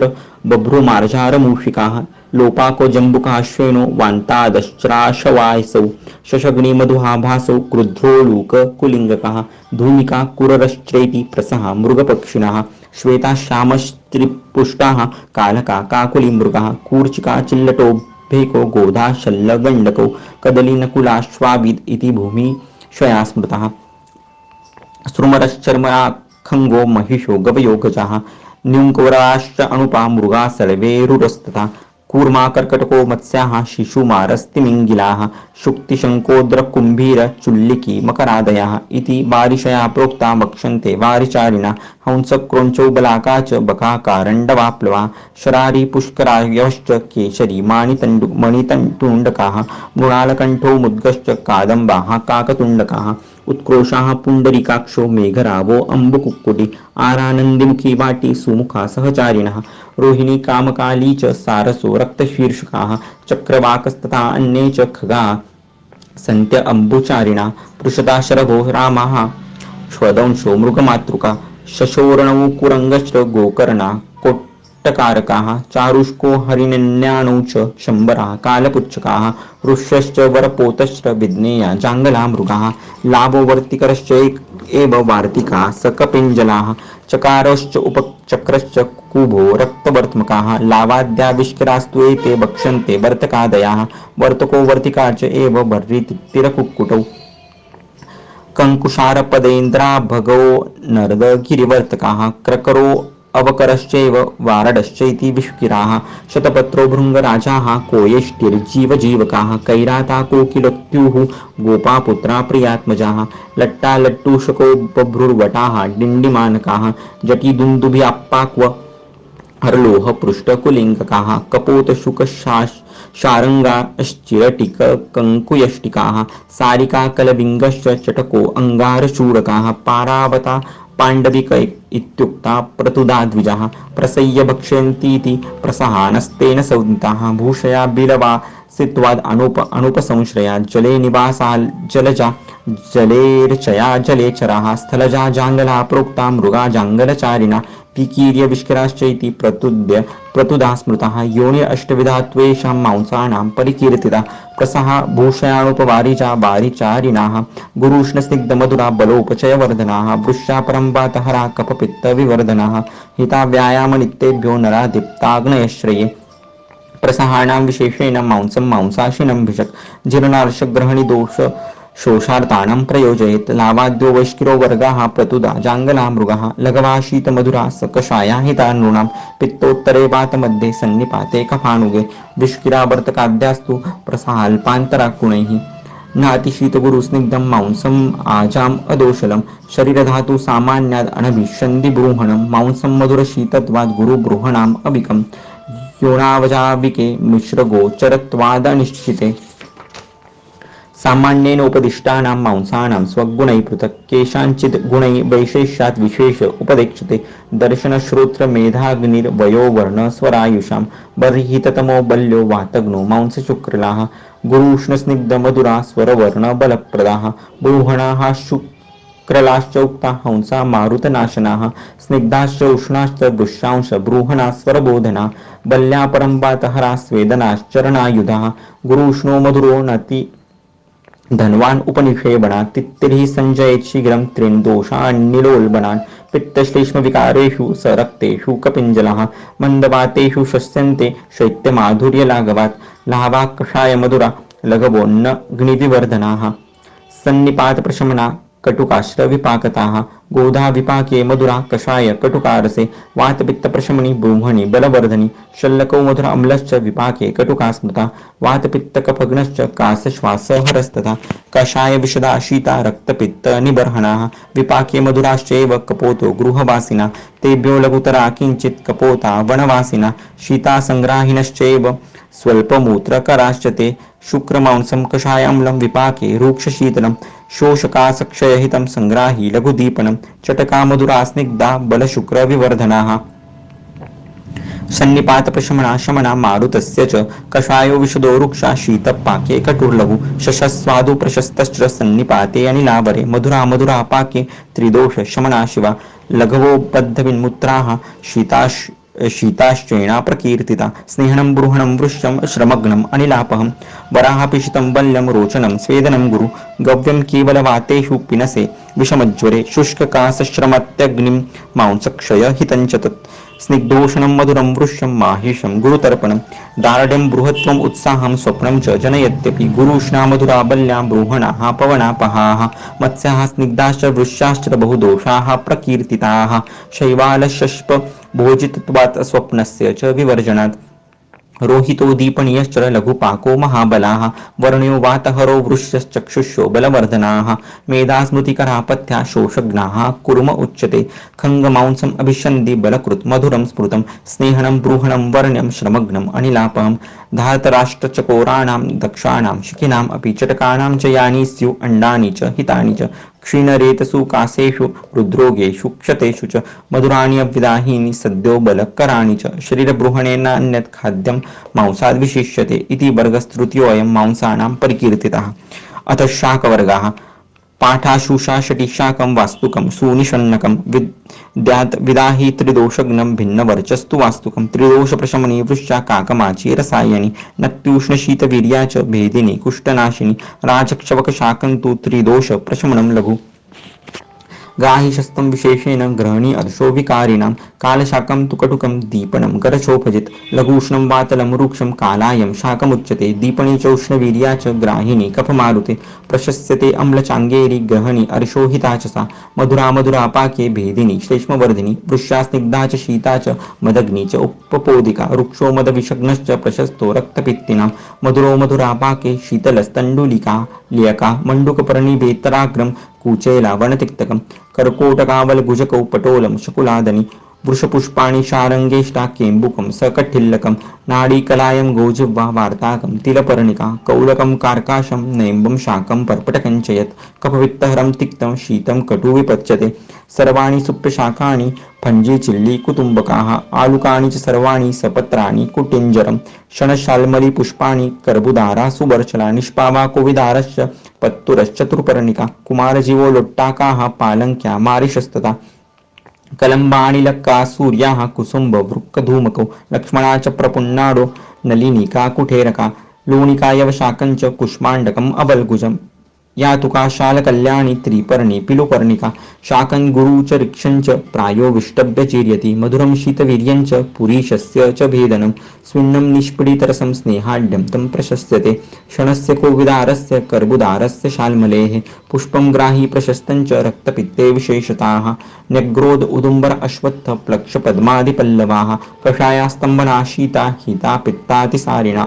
[SPEAKER 1] बभ्रुमार्जारमूषिकाः लोपाको जम्बुकाश्वेनो वान्तादश्चाश्वायसौ शशग्निमधुहाभासौ क्रुद्धोलूककुलिङ्गकाः धूमिका कुररश्चैति प्रसहा मृगपक्षिणः श्वेता श्यामस्त्रिपुष्टाः कालका काकुलिमृगाः कूर्चिका चिल्लटो भेको गोधा शल्लगण्डकौ कदलीनकुलाश्वाविद इति भूमि क्षया स्मृतः स्रुमरश्चर्मराखङ्गो महिषो गवयो गजाः न्यूङ्कवराश्च अनुपा मृगा सर्वेरुरस्तथा कूर्मा कर्कटको मत्स्याः शिशुमारस्तिमिङ्गिलाः शुक्तिशङ्कोद्रकुम्भीरचुल्लिकी मकरादयः इति वारिशया प्रोक्ता वक्ष्यन्ते वारिचारिणा हंसक्रोञ्चौ बलाका च बकाकारण्डवाप्लवा शरारी पुष्करायश्च केशरी मणितण्डुण्डकाः मृणालकण्ठो मुद्गश्च कादम्बाः काकतुण्डकाः उत्क्रोशाः पुण्डरीकाक्षो मेघरावो अम्बुकुक्कुटी आरानन्दिमुखी वाटी सुमुखा सहचारिणः रोहिणी कामकाली च सारसो रक्तशीर्षकाः चक्रवाकस्तथा अन्ये च खगाः सन्त्य अम्बुचारिणा पृषदाशरभो रामाः श्वदंशो मृगमातृका शशोर्णौ कुरङ्गश्च गोकर्णा कोट्टकारकाः चारुष्को हरिण्यण्यौ च शम्बराः कालपुच्छकाः ऋष्यश्च वरपोतश्च विज्ञेया जाङ्गला मृगाः लाभोवर्तिकरश्च एव वार्तिकाः सकपिञ्जलाः चकारश्च उपचक्रश्च कुभो रक्तवर्त्मकाः लावाद्याविष्करास्तु एते भक्ष्यन्ते वर्तकादयाः वर्तको वर्तिका च एव भर्रितिरकुक्कुटौ कंकुशारपदेन्द्राभगो नर्दगिरिवर्तकाः क्रकरो अवकरश्चैव वारडश्चैति विष्किराः शतपत्रो भृङ्गराजाः कोयेष्टिर्जीवजीवकाः कैराता कोकिलत्युः गोपापुत्रा प्रियात्मजाः लट्टा लट्टूषको बभ्रुर्वटाः डिण्डिमानकाः जटिदुन्दुभ्याप्पाक्व हरलोह पृष्ठकुलिङ्गकाः कपोतशुकशारङ्गाश्चिरटिक कंकुयष्टिकाः सारिका कलबिङ्गश्च चटको अङ्गारचूरकाः पारावता पाण्डविक इत्युक्ता प्रतुदाद्विजाः प्रसय्य भक्ष्यन्तीति प्रसहानस्तेन संज्ञिताः भूषया बिलवा सित्वाद अनुपसंश्रया जले निवासा जलजा जलेर्चया जलेचराः स्थलजा जाङ्गला प्रोक्ता मृगा जाङ्गलचारिणा पिकीर्य विष्कराश्चैति प्रतुदा स्मृतः योनि अष्टविधात्वेषां मांसानां परिकीर्तिता प्रसहा भूषयाणुपवारिजा वारिचारिणाः गुरुष्णस्निग्धमधुरा बलोपचयवर्धनाः वृष्या परम्बातहरा कफपित्तविवर्धनाः हिता व्यायामनित्येभ्यो नरा दीप्ताग्नयश्रये प्रसहाणां विशेषेण मांसं मांसाशिनं भिषक् जीर्णार्षग्रहणी दोष शोषार्थानां प्रयोजयेत् लावाद्यो वैश्किरो वर्गाः प्रतुदा जाङ्गला मृगाः लघवा शीतमधुरा कषाया हिता नृणां पित्तोत्तरे वातमध्ये सन्निपाते कफानुगे विष्किरावर्तकाद्यास्तु प्रसाल्पान्तराकुणैः नातिशीतगुरुस्निग्धं मांसम् आजाम् अदोषलं शरीरधातु सामान्याद् अनभिष्यन्ति बृहणं मांसं मधुरशीतत्वाद् गुरुबृहणाम् अविकं योनावजाविके मिश्रगोचरत्वादनिश्चिते सामान्येनोपदिष्टानां मांसानां स्वगुणैः पृथक् केषाञ्चित् गुणैः वैशेष्यात् विशेष उपदेक्ष्यते दर्शनश्रोत्रमेधाग्निर्वयो वर्णस्वरायुषां बर्हिततमो बल्यो वातग्नो मांसशुक्रलाः गुरूष्णस्निग्धमधुरा स्वरवर्णबलप्रदाः बृहणाः शुक्रलाश्च उक्ता हंसा मारुतनाशनाः स्निग्धाश्च उष्णाश्च वृषांश बृहणा स्वरबोधना बल्या परम्पातहरा स्वेदनाश्चरणायुधाः गुरूष्णो मधुरो नति धनवान उपनिषेवणा तित्तिर्हि संजयेत् शीघ्रं त्रीन् दोषान्निलोल्बनान् पित्तश्लेष्मविकारेषु सरक्तेषु कपिञ्जलाः मन्दवातेषु शस्यन्ते शैत्यमाधुर्यलाघवात् लाभाकषाय मधुरा लघवोन्नग्निविवर्धनाः सन्निपातप्रशमना कटुकाश्रविपाकताः गोधा विपाके मधुरा कषाय कटुकारसे वातपित्तप्रशमनी ब्रूह्मणि बलवर्धनी शल्लकौ मधुरा अम्लश्च विपाके कटुका स्मृता वातपित्तकफग्नश्च कासश्वासहरस्तथा कषाय विशदा शीता रक्तपित्तनिबर्हणाः विपाके मधुराश्चैव कपोतो गृहवासिना तेभ्यो लघुतरा किञ्चित् कपोता वनवासिना शीतासङ्ग्राहिणश्चैव स्वल्पमूत्रकराश्च ते शुक्रमांसं कषाय अम्लं विपाके रूक्षशीतलं शोषकासक्षयहितं संग्राही लघुदीपनं चटका मधुरा स्निग्धा बलशुक्रविवर्धनाः सन्निपातप्रशमना शमना मारुतस्य च कषायो विशदो रुक्षा शीतपाके कटुर्लघु शशस्वादु प्रशस्तश्च सन्निपाते अनिलावरे मधुरा मधुरा पाके त्रिदोष शमना शिवा लघवोपद्धविन्मुत्राः शीताश्चैणा प्रकीर्तिता स्नेहनं बृहणं वृश्यं श्रमग्नम् अनिलापहं वराहपिशितं बल्यं रोचनं स्वेदनं गुरु गव्यं केवलवातेषु पिनसे विषमज्वरे शुष्ककासश्रमत्यग्निं मांसक्षय हितञ्च तत् स्निग्धोषणं मधुरं वृश्यं माहिषं गुरुतर्पणं दार्ढ्यं बृहत्वम् उत्साहं स्वप्नं च जनयत्यपि गुरुष्णा मधुरा बल्यां बृहणाः पवनापहाः मत्स्याः स्निग्धाश्च वृश्याश्च बहुदोषाः प्रकीर्तिताः शैवालशष्प भोजितत्वात् स्वप्नस्य च विवर्जनात् रोहितो दीपनीयश्च लघुपाको महाबलाः वर्ण्यो वातहरो वृष्यश्चक्षुषो बलवर्धनाः मेधास्मृतिकरापथ्या शोषग्नाः कुर्म उच्यते खङ्गमांसम् अभिषन्धि बलकृत् मधुरं स्मृतं स्नेहनं बृहणं वर्ण्यं श्रमग्नम् अनिलापहं धातराष्ट्रचकोराणां दक्षाणां शिखिनाम् अपि चटकानां च यानि स्युः अण्डानि च हितानि च क्षीणरेतसु कासेषु हृद्रोगेषु क्षतेषु च मधुराणि अव्यदाहीनि सद्यो बलकराणि च शरीरबृहणेनान्यत् खाद्यं मांसाद् विशिष्यते इति वर्गस्तृतीयोऽयं मांसानां परिकीर्तितः। अथ शाकवर्गाः पाठाशुषा षटिशाकं वास्तुकं सुनिषण्णकं विद्यात् विदाहि त्रिदोषग्नं भिन्नवर्चस्तु वास्तुकं त्रिदोषप्रशमनी वृश्चा काकमाची रसायनी नत्युष्णशीतवीर्या च भेदिनी कुष्ठनाशिनी राजक्षवकशाकं तु त्रिदोषप्रशमनं लघु गाहिशस्तं विशेषेण ग्रहणी अर्शो विकारिणां कालशाकं तु कटुकं दीपनं गरचोपजित् लघूष्णं वातलं रूक्षं कालायं शाकमुच्यते दीपनी च उष्णवीर्या च ग्राहिणी कफमारुते प्रशस्यते अम्लचाङ्गेरी ग्रहणी अर्शोहिता च सा मधुरा मधुरा पाके भेदिनी श्लेष्मवर्धिनी वृष्या स्निग्धा च शीता च मदग्नि च उपपोदिका रुक्षो मदविषग्नश्च प्रशस्तो रक्तपित्तिनां मधुरो मधुरा पाके शीतलस्तण्डुलिका लियका मण्डूकपर्णिभेतराग्रं कूचेला वनतिक्तकं कर्कोटकावलभुजकौ पटोलं शकुलादनि वृषपुष्पाणि शारङ्गेष्टा केम्बुकं सकठिल्लकं नाडीकलायं गोजिह्वा वार्ताकं तिलपर्णिका कौलकं कार्काशं नैम्बं शाकं पर्पटकं च यत् कफवित्तहरं तिक्तं शीतं कटु विपच्यते सर्वाणि सुप्तशाकानि फञ्जी चिल्ली कुटुम्बकाः आलुकानि च सर्वाणि सपत्राणि कुटिञ्जरं शनशाल्मली पुष्पाणि कर्बुदारा सुवर्चला निष्पावा कोविदारश्च पत्तुरश्चतुर्पर्णिका कुमारजीवो लोट्टाकाः पालङ्क्या मारिशस्तथा कलम्बाणिलक्का सूर्याः कुसुम्ब वृक्कधूमकौ लक्ष्मणा च प्रपुन्नाडो नलिनिका कुठेरका लोणिकायवशाकञ्च कुष्माण्डकम् अवल्गुजं या तुका शालकल्याणी त्रिपर्णी पिलुपर्णिका शाकं गुरुच ऋक्षं च प्रायो विष्टभ्य चीर्यति मधुरं शीतवीर्यं च पुरीशस्य च भेदनं स्विन्नं निष्पीडितरसं स्नेहाढ्यं तं प्रशस्यते क्षणस्य कोविदारस्य कर्बुदारस्य शाल्मलेः पुष्पं ग्राही प्रशस्तं च रक्तपित्ते विशेषताः न्यग्रोध उदुम्बर अश्वत्थ प्लक्ष पद्मादिपल्लवाः कषायास्तंभना शीता हिता पित्तातिसारिणा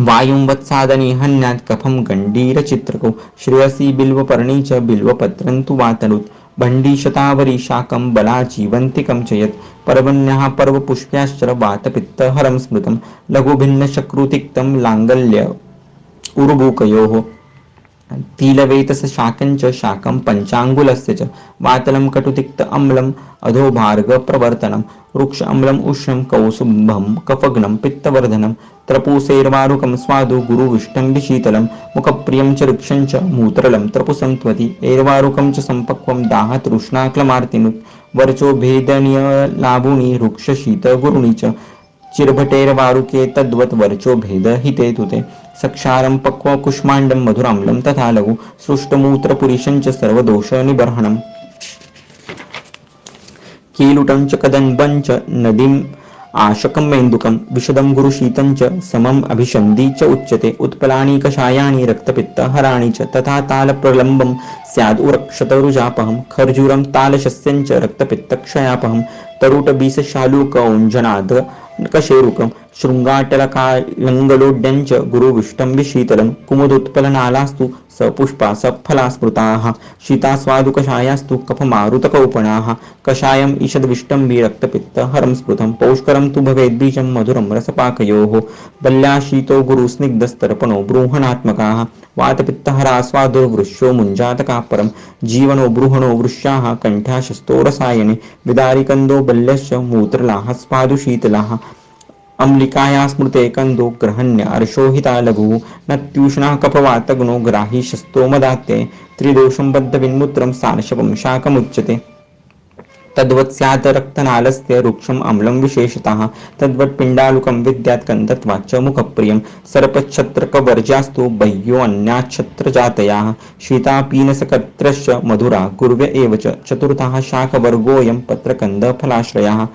[SPEAKER 1] वायुं वत्सादनी हन्यात् कफं गण्डीरचित्रको श्रेयसी बिल्वपर्णी च बिल्वपत्रं तु वातनुत् भण्डी शतावरी शाकं बला जीवन्तिकं च यत् पर्वण्यः पर्वपुष्प्याश्च वातपित्तहरं स्मृतं लघुभिन्नशक्रुतिक्तं लाङ्गल्य उर्बुकयोः तिलवेतस शाकञ्च शाकं पञ्चाङ्गुलस्य च वातलं कटुतिक्त अम्लम् अधोभार्ग प्रवर्तनं वृक्ष अम्लम् उष्णं कौसुभं कफग्नं पित्तवर्धनं त्रपूसेर्वारुकं स्वादु गुरुविष्टं शीतलं मुखप्रियं च वृक्षं च मूत्रलं त्रपुसं त्वति एर्वारुकं च सम्पक्वं दाहतृष्णाक्लमार्तिनुत् वर्चो भेदनीयलाभुनि वृक्षशीत गुरुणि च चिरभटेर्वारुके तद्वत् वर्चो भेद हिते तुते सक्षारं पक्व कुष्माण्डं मधुराम्लं तथा लघु सृष्टमूत्रपुरीशं च सर्वदोषनिबर्हणम् कीलुटं च कदम्बं च नदीम् आशकं मेन्दुकं विशदं गुरुशीतं च समम् अभिषन्धि च उच्यते उत्पलानि कषायानि रक्तपित्तहराणि च तथा तालप्रलम्बं स्याद् उरक्षतरुजापहं खर्जूरं तालशस्यं च रक्तपित्तक्षयापहं तरुटबीसशालूकौञ्जनाद कशेरुकं शृङ्गाटलकालङ्गलोड्यं च गुरुविष्टं शीतलं कुमुदोत्पलनालास्तु सपुष्पा सफला स्मृताः शीतास्वादुकषायास्तु कफमारुतकौपणाः कषायम् ईषद्विष्टं विरक्तपित्तहरं स्मृतं पौष्करं तु भवेद्बीजं मधुरं रसपाकयोः बल्याशीतो गुरुस्निग्धस्तर्पणो बृहणात्मकाः वातपित्तहरास्वादुर्वृश्यो मुञ्जातकाः परं जीवनो बृहणो वृष्याः कण्ठाशस्तो रसायने विदारिकन्दो बल्यश्च मूत्रलाः स्वादुशीतलाः अम्लिकाया स्मृते कन्दो ग्रहण्य अर्षोहिता लघुः नत्यूष्णः कफवातग्नो ग्राही शस्तो मदात्ये त्रिदोषं बद्धविन्मूत्रं सार्षपं शाकमुच्यते तद्वत् स्यात् रक्तनालस्य वृक्षम् अम्लं विशेषतः तद्वत् पिण्डालुकं विद्यात् कन्दत्वाच्च मुखप्रियं सर्पच्छत्रकवर्ज्यास्तु बह्योऽन्याच्छत्रजातयाः शीतापीनसकत्रश्च मधुरा गुर्व्य एव च चतुर्थः शाकवर्गोऽयं पत्रकन्दफलाश्रयाः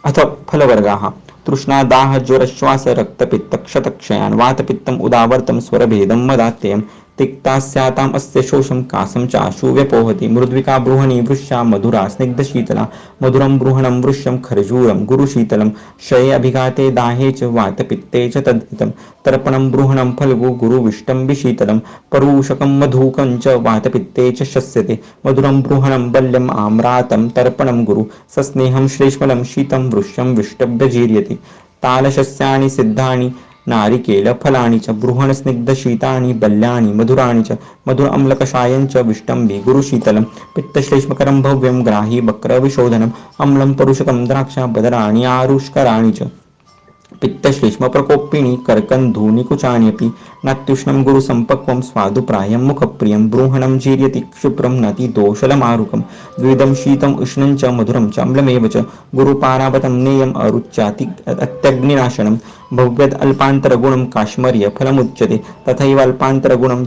[SPEAKER 1] अथ फलवर्गाः तृष्णादाह ज्वरश्वास रक्तपित्तक्षतक्षयान् वातपित्तम् उदावर्तं स्वरभेदं मदात्ययं तिक्तास्याताम् अस्य शोषं कासं चाशु व्यपोहति मृद्विका बृहणी वृष्या मधुरा स्निग्धशीतला मधुरं बृहणं वृष्यं खर्जूरं गुरुशीतलं क्षये अभिघाते दाहे च वातपित्ते च तद्धितं तर्पणं बृहणं फल्गु गुरुविष्टं शीतलं परूषकं मधुकं च वातपित्ते च शस्यते मधुरं बृहणं बल्यम् आम्रातं तर्पणं गुरु सस्नेहं श्लेष्मलं शीतं वृष्यं विष्टभ्यजीर्यति तालशस्यानि सिद्धानि नारिकेलफलानि च बृहणस्निग्धशीतानि बल्यानि मधुराणि च मधुर अम्लकषायं च विष्टम्बि गुरुशीतलं पित्तश्लेष्मकरं भव्यं ग्राही वक्रविशोधनम् अम्लं परुषकं द्राक्षा बदराणि आरुष्कराणि च पित्तश्लेष्म प्रकोपिनी कर्कन्धूनि कुचान्यपि नात्युष्णं गुरुसम्पक्वं स्वादुप्रायं मुखप्रियं बृहणं जीर्यति क्षिप्रं नति दोषलमारुकं द्विधं शीतम् उष्णं च मधुरं च अम्लमेव च गुरुपारावतं नेयम् अरुच्याति अत्यग्निनाशनं भव्यद् अल्पान्तरगुणं काश्मर्य फलमुच्यते तथैव अल्पान्तरगुणं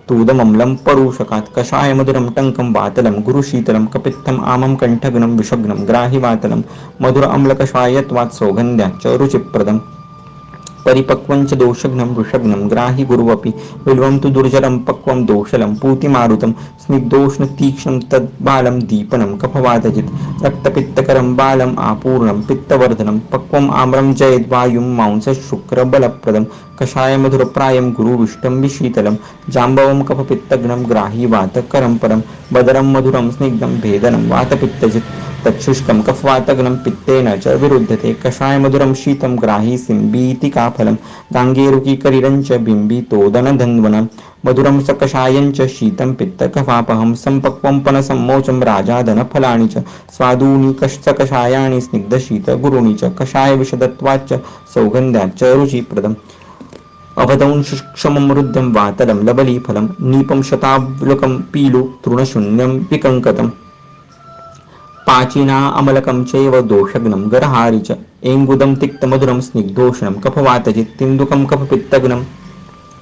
[SPEAKER 1] तूदमम्लं परूषकात् कषाय मधुरं टङ्कं वातलं गुरुशीतलं कपित्थम् आमं कण्ठघ्नं विषग्नं ग्राहिवातलं मधुर अम्लकषायत्वात् सौगन्ध्याच्च रुचिप्रदम् परिपक्वं च दोषघ्नं वृषघ्नं ग्राहि गुरुवपि बिल्वं तु दुर्जरं पक्वं दोषलं पूतिमारुतं स्निग्धोष्णतीक्ष्णं तद्बालं दीपनं कफवातजित् रक्तपित्तकरं बालम् आपूर्णं पित्तवर्धनं पक्वम् आम्रं जयद्वायुं मांसशुक्रबलप्रदं कषाय मधुरप्रायं गुरुविष्टं शीतलं जाम्बवं कफपित्तघ्नं ग्राही वातकरं परं बदरं मधुरं स्निग्धं भेदनं वातपित्तजित् तच्छुष्कं कफवातघ्नं पित्तेन च विरुध्यते कषाय मधुरं शीतं ग्राही सिम्बीतिकाफलं गाङ्गेरुकीकरीरं च बिम्बितोदनधन्वनं मधुरं सकषायं च शीतं पित्तकफापहं सम्पक्वं पनसम्मोचं राजादनफलानि च स्वादूनि सकषायानि स्निग्धशीतगुरूणि च कषाय विशदत्वाच्च सौगन्ध्याच्च रुचिप्रदम् अवदंशममृद्यं वातलं लबलीफलं नीपं शतावलकं पीलु तृणशून्यं विकङ्कतम् पाचिना अमलकं चैव दोषघ्नं गरहारि च एङ्गुदं तिक्तमधुरं स्निग्धोष्णं कफवातजित् तिन्दुकं कफपित्तघ्नं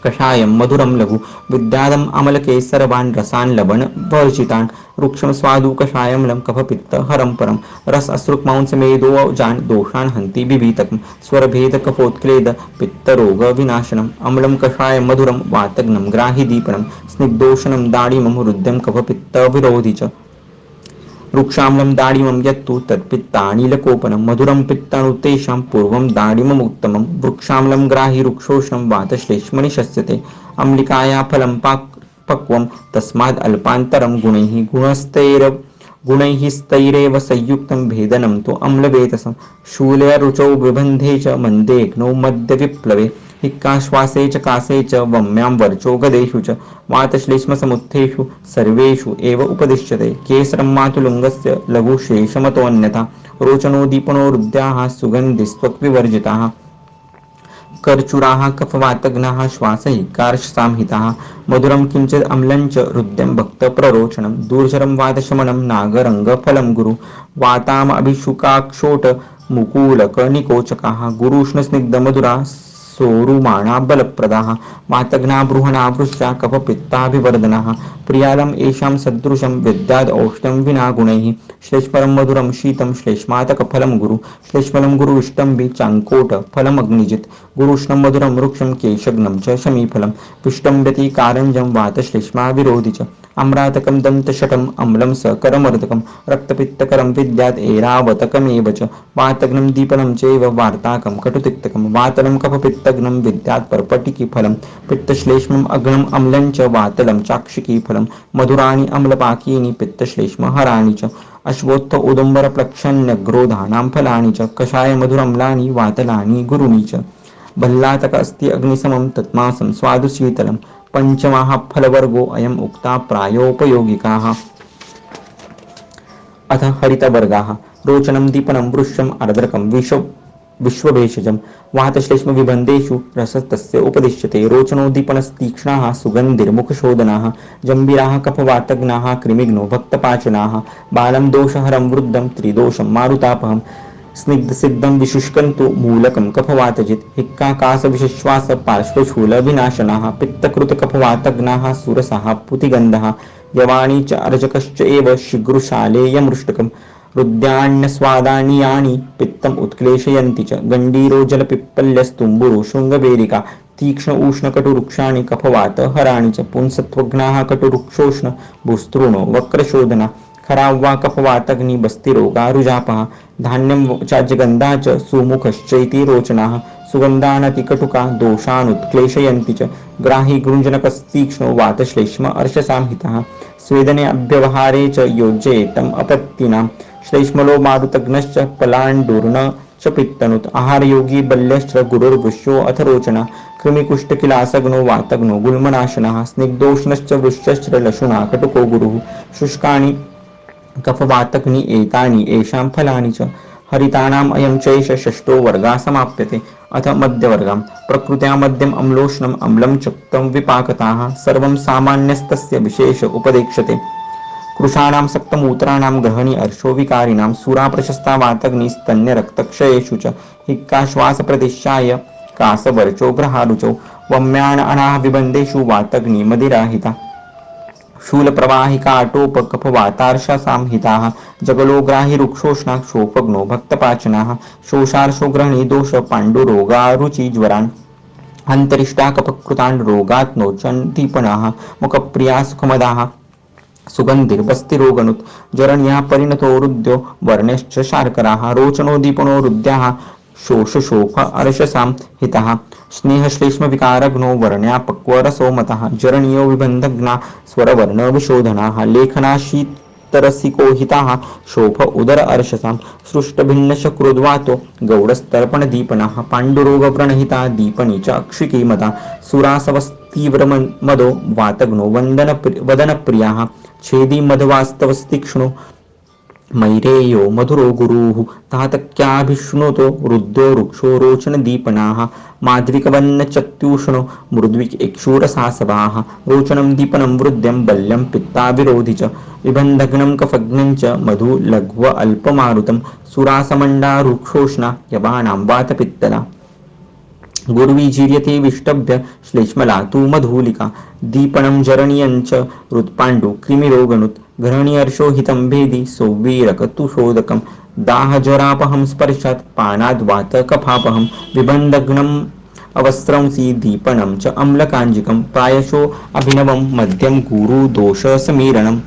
[SPEAKER 1] कषायं मधुरं लघु विद्यादम् अमलकेसरवान् रसान् लवण वर्जितान् वृक्षं स्वादु कषायमलं कफपित्त हरं परं रस अश्रुक्मांसमेदो जान् दोषान् हन्ति बिभीतकं स्वरभेद कफोत्क्लेद पित्तरोग विनाशनम् अम्लं कषायं मधुरं वातग्नं ग्राहिदीपनं स्निग्धोषणं दाडिमं हृद्यं कफपित्त विरोधि च वृक्षाम्लं दाडिमं यत्तु तत्पित्तानीलकोपनं मधुरं पित्तानुतेषां पूर्वं दाडिममुत्तमं वृक्षाम्लं ग्राहि वृक्षोष्णं वातश्लेष्मणि शस्यते अम्लिकाया फलं पक्वं तस्माद् अल्पान्तरं गुणैः स्थैरेव संयुक्तं भेदनं तु अम्लवेतसं शूलरुचौ विबन्धे च मन्देग्नौ मध्यविप्लवे हिक्काश्वासे च कासे च वम्यां वर्चो गदेषु च वातश्लेष्मसमुत्थेषु सर्वेषु एव उपदिश्यते केसरं मातुलुङ्गस्य लघुशेषमतोऽन्यथा रोचनोदीपनोरुद्याः सुगन्धिस्त्वक्विवर्जिताः कर्चुराः कफवातघ्नाः श्वासैकार्षसांहिताः मधुरं किञ्चित् अम्लं च हृद्यं भक्तप्ररोचनं दूर्जरं वातशमनं नागरङ्गफलं गुरु वाताम अभिषुकाक्षोट मुकूलकनिकोचकाः गुरुष्णस्निग्धमधुरा सोरुमाणा बलप्रदाः वातघ्ना बृहणा वृष्टा कफपित्ताभिवर्धनाः प्रियालम् येषां सदृशं विद्याद् औष्ण्यं विना गुणैः श्लेष्मलं मधुरं शीतं श्लेष्मातकफलं गुरु श्लेष्मलं गुरुविष्टम्बि चाङ्कोट फलमग्निजित् गुरुष्णं मधुरं वृक्षं केशग्नं च शमीफलं विष्टम्ब्यति कारञ्जं वातश्लेष्मा विरोधि च अम्रातकं दन्तशठम् अम्लं सकरमर्दकं रक्तपित्तकरं विद्यात् एरावतकमेव च वातघ्नं दीपनं चैव वार्ताकं कटुतिक्तकं वातलं कफपित्तघ्नं विद्यात् पर्पटिकीफलं पित्तश्लेष्मम् अग्नम् अम्लं च वातलं चाक्षिकीफलं मधुराणि अम्लपाकीनि पित्तश्लेष्महराणि च अश्वत्थ उदुम्बरप्लक्षण्यग्रोधानां फलानि च कषाय मधुरम्लानि वातलानि गुरुनि च भल्लातक अस्ति अग्निसमं तत्मासं स्वादुशीतलं पंचमः फलवर्गो अयम् उक्ता प्रायोपयोगिकाः अथ हरितवर्गाः रोचनं दीपनं वृक्षम् आर्द्रकं विश्वभेषजं वातश्लेष्मविबन्धेषु रसस्तस्य उपदिश्यते रोचनोद्दीपनस्तीक्ष्णाः सुगन्धिर्मुखशोधनाः जम्बीराः कफवातघ्नाः कृमिघ्नो भक्तपाचनाः बालं दोषहरं वृद्धं त्रिदोषं मारुतापहं स्निग्धसिद्धं विशुष्कन्तु मूलकं कफवातजित् हिक्काकाशविश्वास पार्श्वशूलविनाशनाः पित्तकृतकफवातघ्नाः सुरसाः पुतिगन्धः यवाणी च अर्जकश्च एव शीघ्रुशालेयमृष्टकं रुद्यान्यस्वादानीयानि पित्तम् उत्क्लेशयन्ति च गण्डीरो जलपिप्पल्यस्तुम्बुरो शृङ्गवेरिका तीक्ष्ण उष्णकटुरुक्षाणि कफवात हराणि च पुंसत्वघ्नाः कटुरुक्षोष्ण भूस्तृणो वक्रशोधना खराव्वा कफवातग्नि बस्तिरोगा रुजापः धान्यं चाज्यगन्धा च सुमुखश्चैति रोचनाः सुगन्धानतिकटुका दोषानुत्क्लेशयन्ति च ग्राही गृञ्जनकस्तीक्ष्णो वातश्लेष्म अर्षसांहितः स्वेदने अभ्यवहारे च योज्येतम् अपत्तिनां श्लेष्मलो मारुतघ्नश्च पलाण्डुर्न च पित्तनुत् आहारयोगी बल्यश्च गुरुर्वृष्यो अथ रोचना कृमिकुष्ठकिलासग्नो वातग्नो गुल्मनाशनः स्निग्धोष्णश्च वृश्चश्च लशुना कटुको गुरुः शुष्कानि कफवातग्नि एतानि येषां फलानि च हरितानाम् अयं चैष षष्ठो वर्गः समाप्यते अथ मध्यवर्गं प्रकृत्या मध्यम अम्लोष्णम् अम्लं चक्तं विपाकताः सर्वं सामान्यस्तस्य विशेष उपदेक्ष्यते कृशाणां सक्तमूत्राणां ग्रहणी अर्शो विकारिणां सुरा प्रशस्ता वातग्निस्तन्यरक्तक्षयेषु च हिक्काश्वासप्रतिशाय कासवर्चो ग्रहारुचौ वम्याण अनाः विबन्धेषु वातग्नि मदिराहिता शूलप्रवाहिकाटोप कफवातार्षसांहिताः जगलोग्राहि रुक्षोष्णा क्षोभग्नो भक्तपाचनाः शोषार्षो ग्रहणी दोष पाण्डुरोगारुचिज्वरान् अन्तरिष्टा कपकृतान् रोगात् नोचन्तीपणाः मुखप्रिया सुखमदाः सुगन्धिर्बस्तिरोगनुत् जरण्या परिणतो रुद्यो वर्णश्च शार्कराः रोचनोदीपनो रुद्याः शोषशोक अर्षसां हितः स्नेहश्लेष्मविकारघ्नो वर्ण्या पक्वरसो मतः जरणीयो विबन्धघ्ना स्वरवर्णविशोधनाः लेखनाशीतरसिकोहिताः शोभ उदर अर्षसां सृष्टभिन्नशक्रुद्वातो गौडस्तर्पणदीपनाः पाण्डुरोगव्रणहिता दीपनी च अक्षिकीमता सुरासवस्तीव्रमदो वातग्नो वदनप्रियाः छेदी मधवास्तवस्तीक्ष्णो मैरेयो मधुरो गुरुः तातक्याभिष्णुतो रुद्रो वृक्षो रोचनदीपनाः माध्विकवन्नचत्यूष्णो मृद्विक्षूरसासवाः रोचनं दीपनं वृद्ध्यं बल्यं पित्ताविरोधि च विबन्धघ्नं कफघ्नं च मधु लघ्व अल्पमारुतं सुरासमण्डा रुक्षोष्णा यवानां वातपित्तला गुर्वीजीर्यते विष्टभ्य श्लेष्मला तु मधूलिका दीपनं जरणीयञ्च हृत्पाण्डु कृमिरोगनुत् ग्रहणीयर्षो हितं भेदी सौवीरकतुषोदकं दाहजरापहं स्पर्शात् पानाद्वात कफापहं विबन्धघ्नम् अवस्त्रंसि दीपनं च अम्लकाञ्जिकं प्रायशो अभिनवं मध्यं गुरुदोषसमीरणम्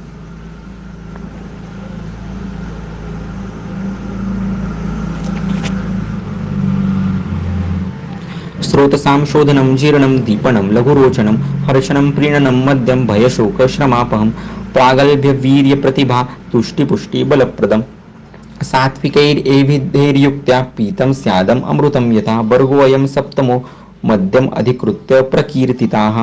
[SPEAKER 1] स्रोतसां शोधनं जीर्णं दीपनं लघुरोचनं हर्षणं प्रीणनं मद्यं भयशोकश्रमापहं प्रागल्भ्यवीर्यप्रतिभा तुष्टिपुष्टिबलप्रदम् सात्विकैरेभिधैर्युक्त्या पीतं स्यादम् अमृतं यथा वर्गोऽयं सप्तमो मद्यम् अधिकृत्य प्रकीर्तिताः।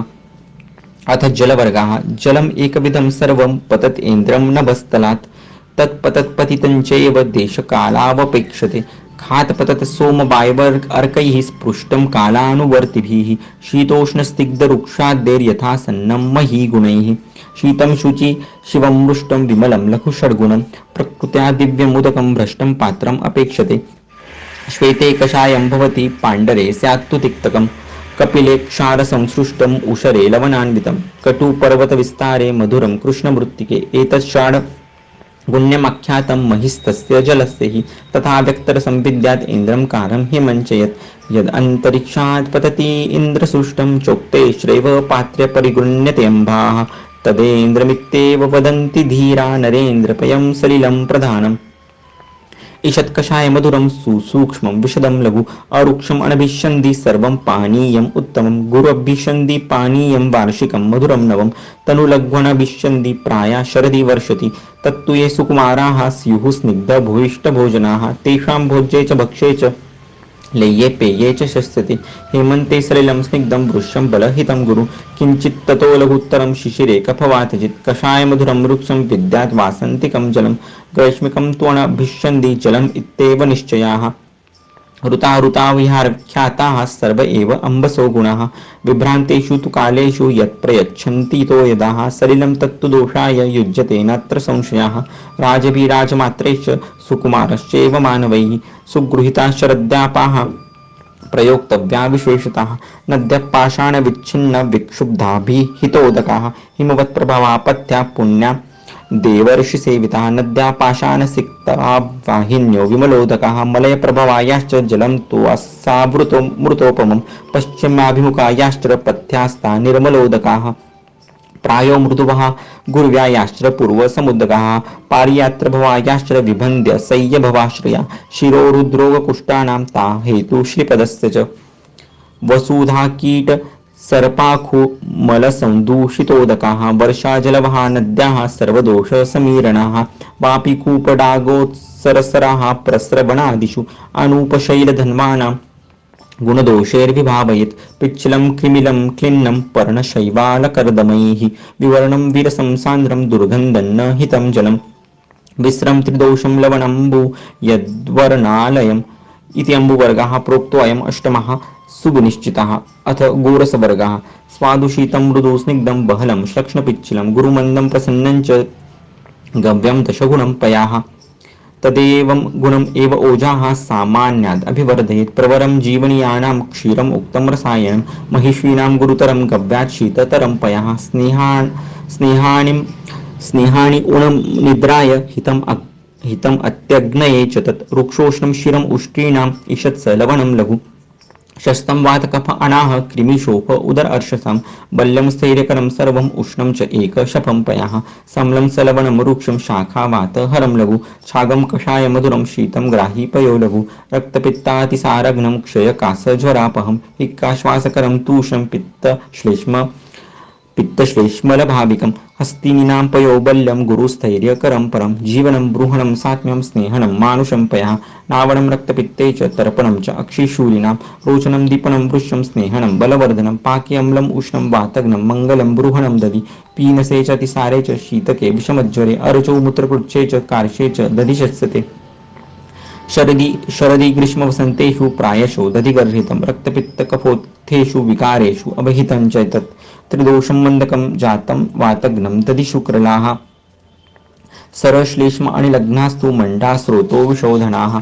[SPEAKER 1] अथ जलवर्गाः जलम् एकविधं सर्वं पततेन्द्रं नभस्तलात् तत्पतत्पतितञ्चैव देशकालावपेक्षते खातपतत सोमवायवर्गैः स्पृष्टं कालानुवर्तिभिः शीतोष्णस्निग्धरुक्षाद्यैर्यथा सन्नं महीगुणैः शीतं शुचि शिवं मृष्टं विमलं लघुषड्गुणं प्रकृत्या दिव्यमुदकं भ्रष्टं पात्रम् अपेक्षते श्वेते कषायं भवति पाण्डरे स्यात्तु तिक्तकं कपिले क्षारसंसृष्टम् उषरे लवणान्वितं कटुपर्वतविस्तारे मधुरं कृष्णमृत्तिके एतत् गुण्यमाख्यातं महिस्तस्य जलस्य हि तथा व्यक्तरसंविद्यात् इन्द्रं कारं हिमञ्चयत् यद् अन्तरिक्षात् पतति इन्द्रसृष्टं चोक्तेश्रैव पात्रे परिगृह्यते अम्भाः तदेन्द्रमित्येव वदन्ति धीरा नरेन्द्रपयं सलिलं प्रधानम् ईषत् कषाय मधुरं सुसूक्ष्मं विशदं लघु अरुक्षम् अनभिष्यन्ति सर्वं पानीयम् उत्तमं गुरुभिष्यन्ति पानीयं वार्षिकं मधुरं नवं तनुलघ्वनभिष्यन्ति प्रायः शरदि वर्षति तत्तु ये सुकुमाराः स्युः स्निग्धभूयिष्ठभोजनाः तेषां भोज्ये च भक्ष्ये च लेये पेये च शस्यते हेमन्ते सलिलं स्निग्धं वृक्षं बलहितं गुरु किञ्चित् ततो लघुत्तरं शिशिरे कफवातजित् कषाय मधुरं वृक्षं विद्यात् वासन्तिकं जलं ग्रैष्मिकं त्वनभिष्यन्ति जलम् इत्येव निश्चयाः ऋता विहारख्याताः सर्व एव अम्बसो गुणाः विभ्रान्तेषु तु कालेषु यत्प्रयच्छन्ति तो यदाः सलिलं तत्तु दोषाय युज्यते नात्र संशयाः राजभिराजमात्रैश्च सुकुमारश्चैव मानवैः सुगृहीताः शरद्यापाः प्रयोक्तव्या विशेषताः नद्यः पाषाणविच्छिन्न विक्षुब्धाभिहितोदकाः हिमवत्प्रभावापत्या पुण्या देवर्षिसेविताः नद्या पाषाणसिक्ता वाहिन्यो विमलोदकाः मलयप्रभवायाश्च जलं तु मृतोपमं पश्चिमाभिमुखायाश्च पथ्यास्ता निर्मलोदकाः प्रायो मृदुवः गुर्व्यायाश्च पूर्वसमुद्गकाः पारियात्रभवायाश्च विभन्द्य सय्यभवाश्रया शिरो रुद्रोगकुष्ठानां ता हेतु श्रीपदस्य च वसुधाकीट सर्पाखुमलसंदूषितोदकाः वर्षाजलवः नद्याः सर्वदोषसमीरणाः वापिकूपडागोत्सरसराः प्रस्रवणादिषु अनूपशैलधन्वानां गुणदोषैर्विभावयेत् पिच्छलं कृमिलं क्लिन्नं पर्णशैवालकर्दमैः विवर्णं विरसं सान्द्रं दुर्गन्धन्न हितं जलं विस्रं त्रिदोषं लवणम्बु यद्वर्णालयम् इति अम्बुवर्गः प्रोक्तोऽयम् अष्टमः सुविनिश्चितः। अथ गोरसवर्गः स्वादुशीतं मृदु स्निग्धं बहलं श्लक्ष्णपिच्छलं गुरुमन्दं प्रसन्नं च गव्यं दशगुणं पयाः तदेवं गुणम् एव ओजाः सामान्याद् अभिवर्धयेत् प्रवरं जीवनीयानां क्षीरम् उक्तं रसायनं महिष्वीनां गुरुतरं गव्यात् शीततरं पयाः स्नेहानि ऊणं निद्राय हितम् अत्यग्नये च तत् रुक्षोष्णं शिरम् उष्ट्रीणाम् ईषत्स लवणं लघु शस्तं वातकफ अनाह कृमिशोक उदर अर्शसं बल्यं स्थैर्यकरं सर्वम् उष्णं च एकशपं पयाः सम्लं सलवणं रुक्षं शाखावात हरं लघु छागं कषाय मधुरं शीतं ग्राही पयो लघु रक्तपित्तातिसारघ्नं क्षयकासज्वरापहं हिक्काश्वासकरं तूषं पित्तश्लेष्मलभाविकं हस्तिनीनां पयो बल्यं गुरुस्थैर्यकरं परं जीवनं बृहणं सात्म्यं स्नेहनं मानुषं पयः नावणं रक्तपित्ते च तर्पणं च अक्षिशूलिनां रोचनं दीपनं वृक्षं स्नेहनं बलवर्धनं पाके अम्लं उष्णं वातघ्नं मङ्गलं बृहणं दधि पीनसे च अतिसारे च शीतके विषमज्वरे अर्चौ मूत्रकृच्छे च कार्शे च दधि शस्यते शरदि ग्रीष्मवसन्तेषु प्रायशो दधिगर्हितं रक्तपित्तकफोत्थेषु विकारेषु अवहितं च तत् त्रिदोषं मन्दकं जातं वातघ्नं दधि शुक्रलाः सरश्लेष्म अनिलग्नास्तु मण्डा स्रोतो विशोधनाः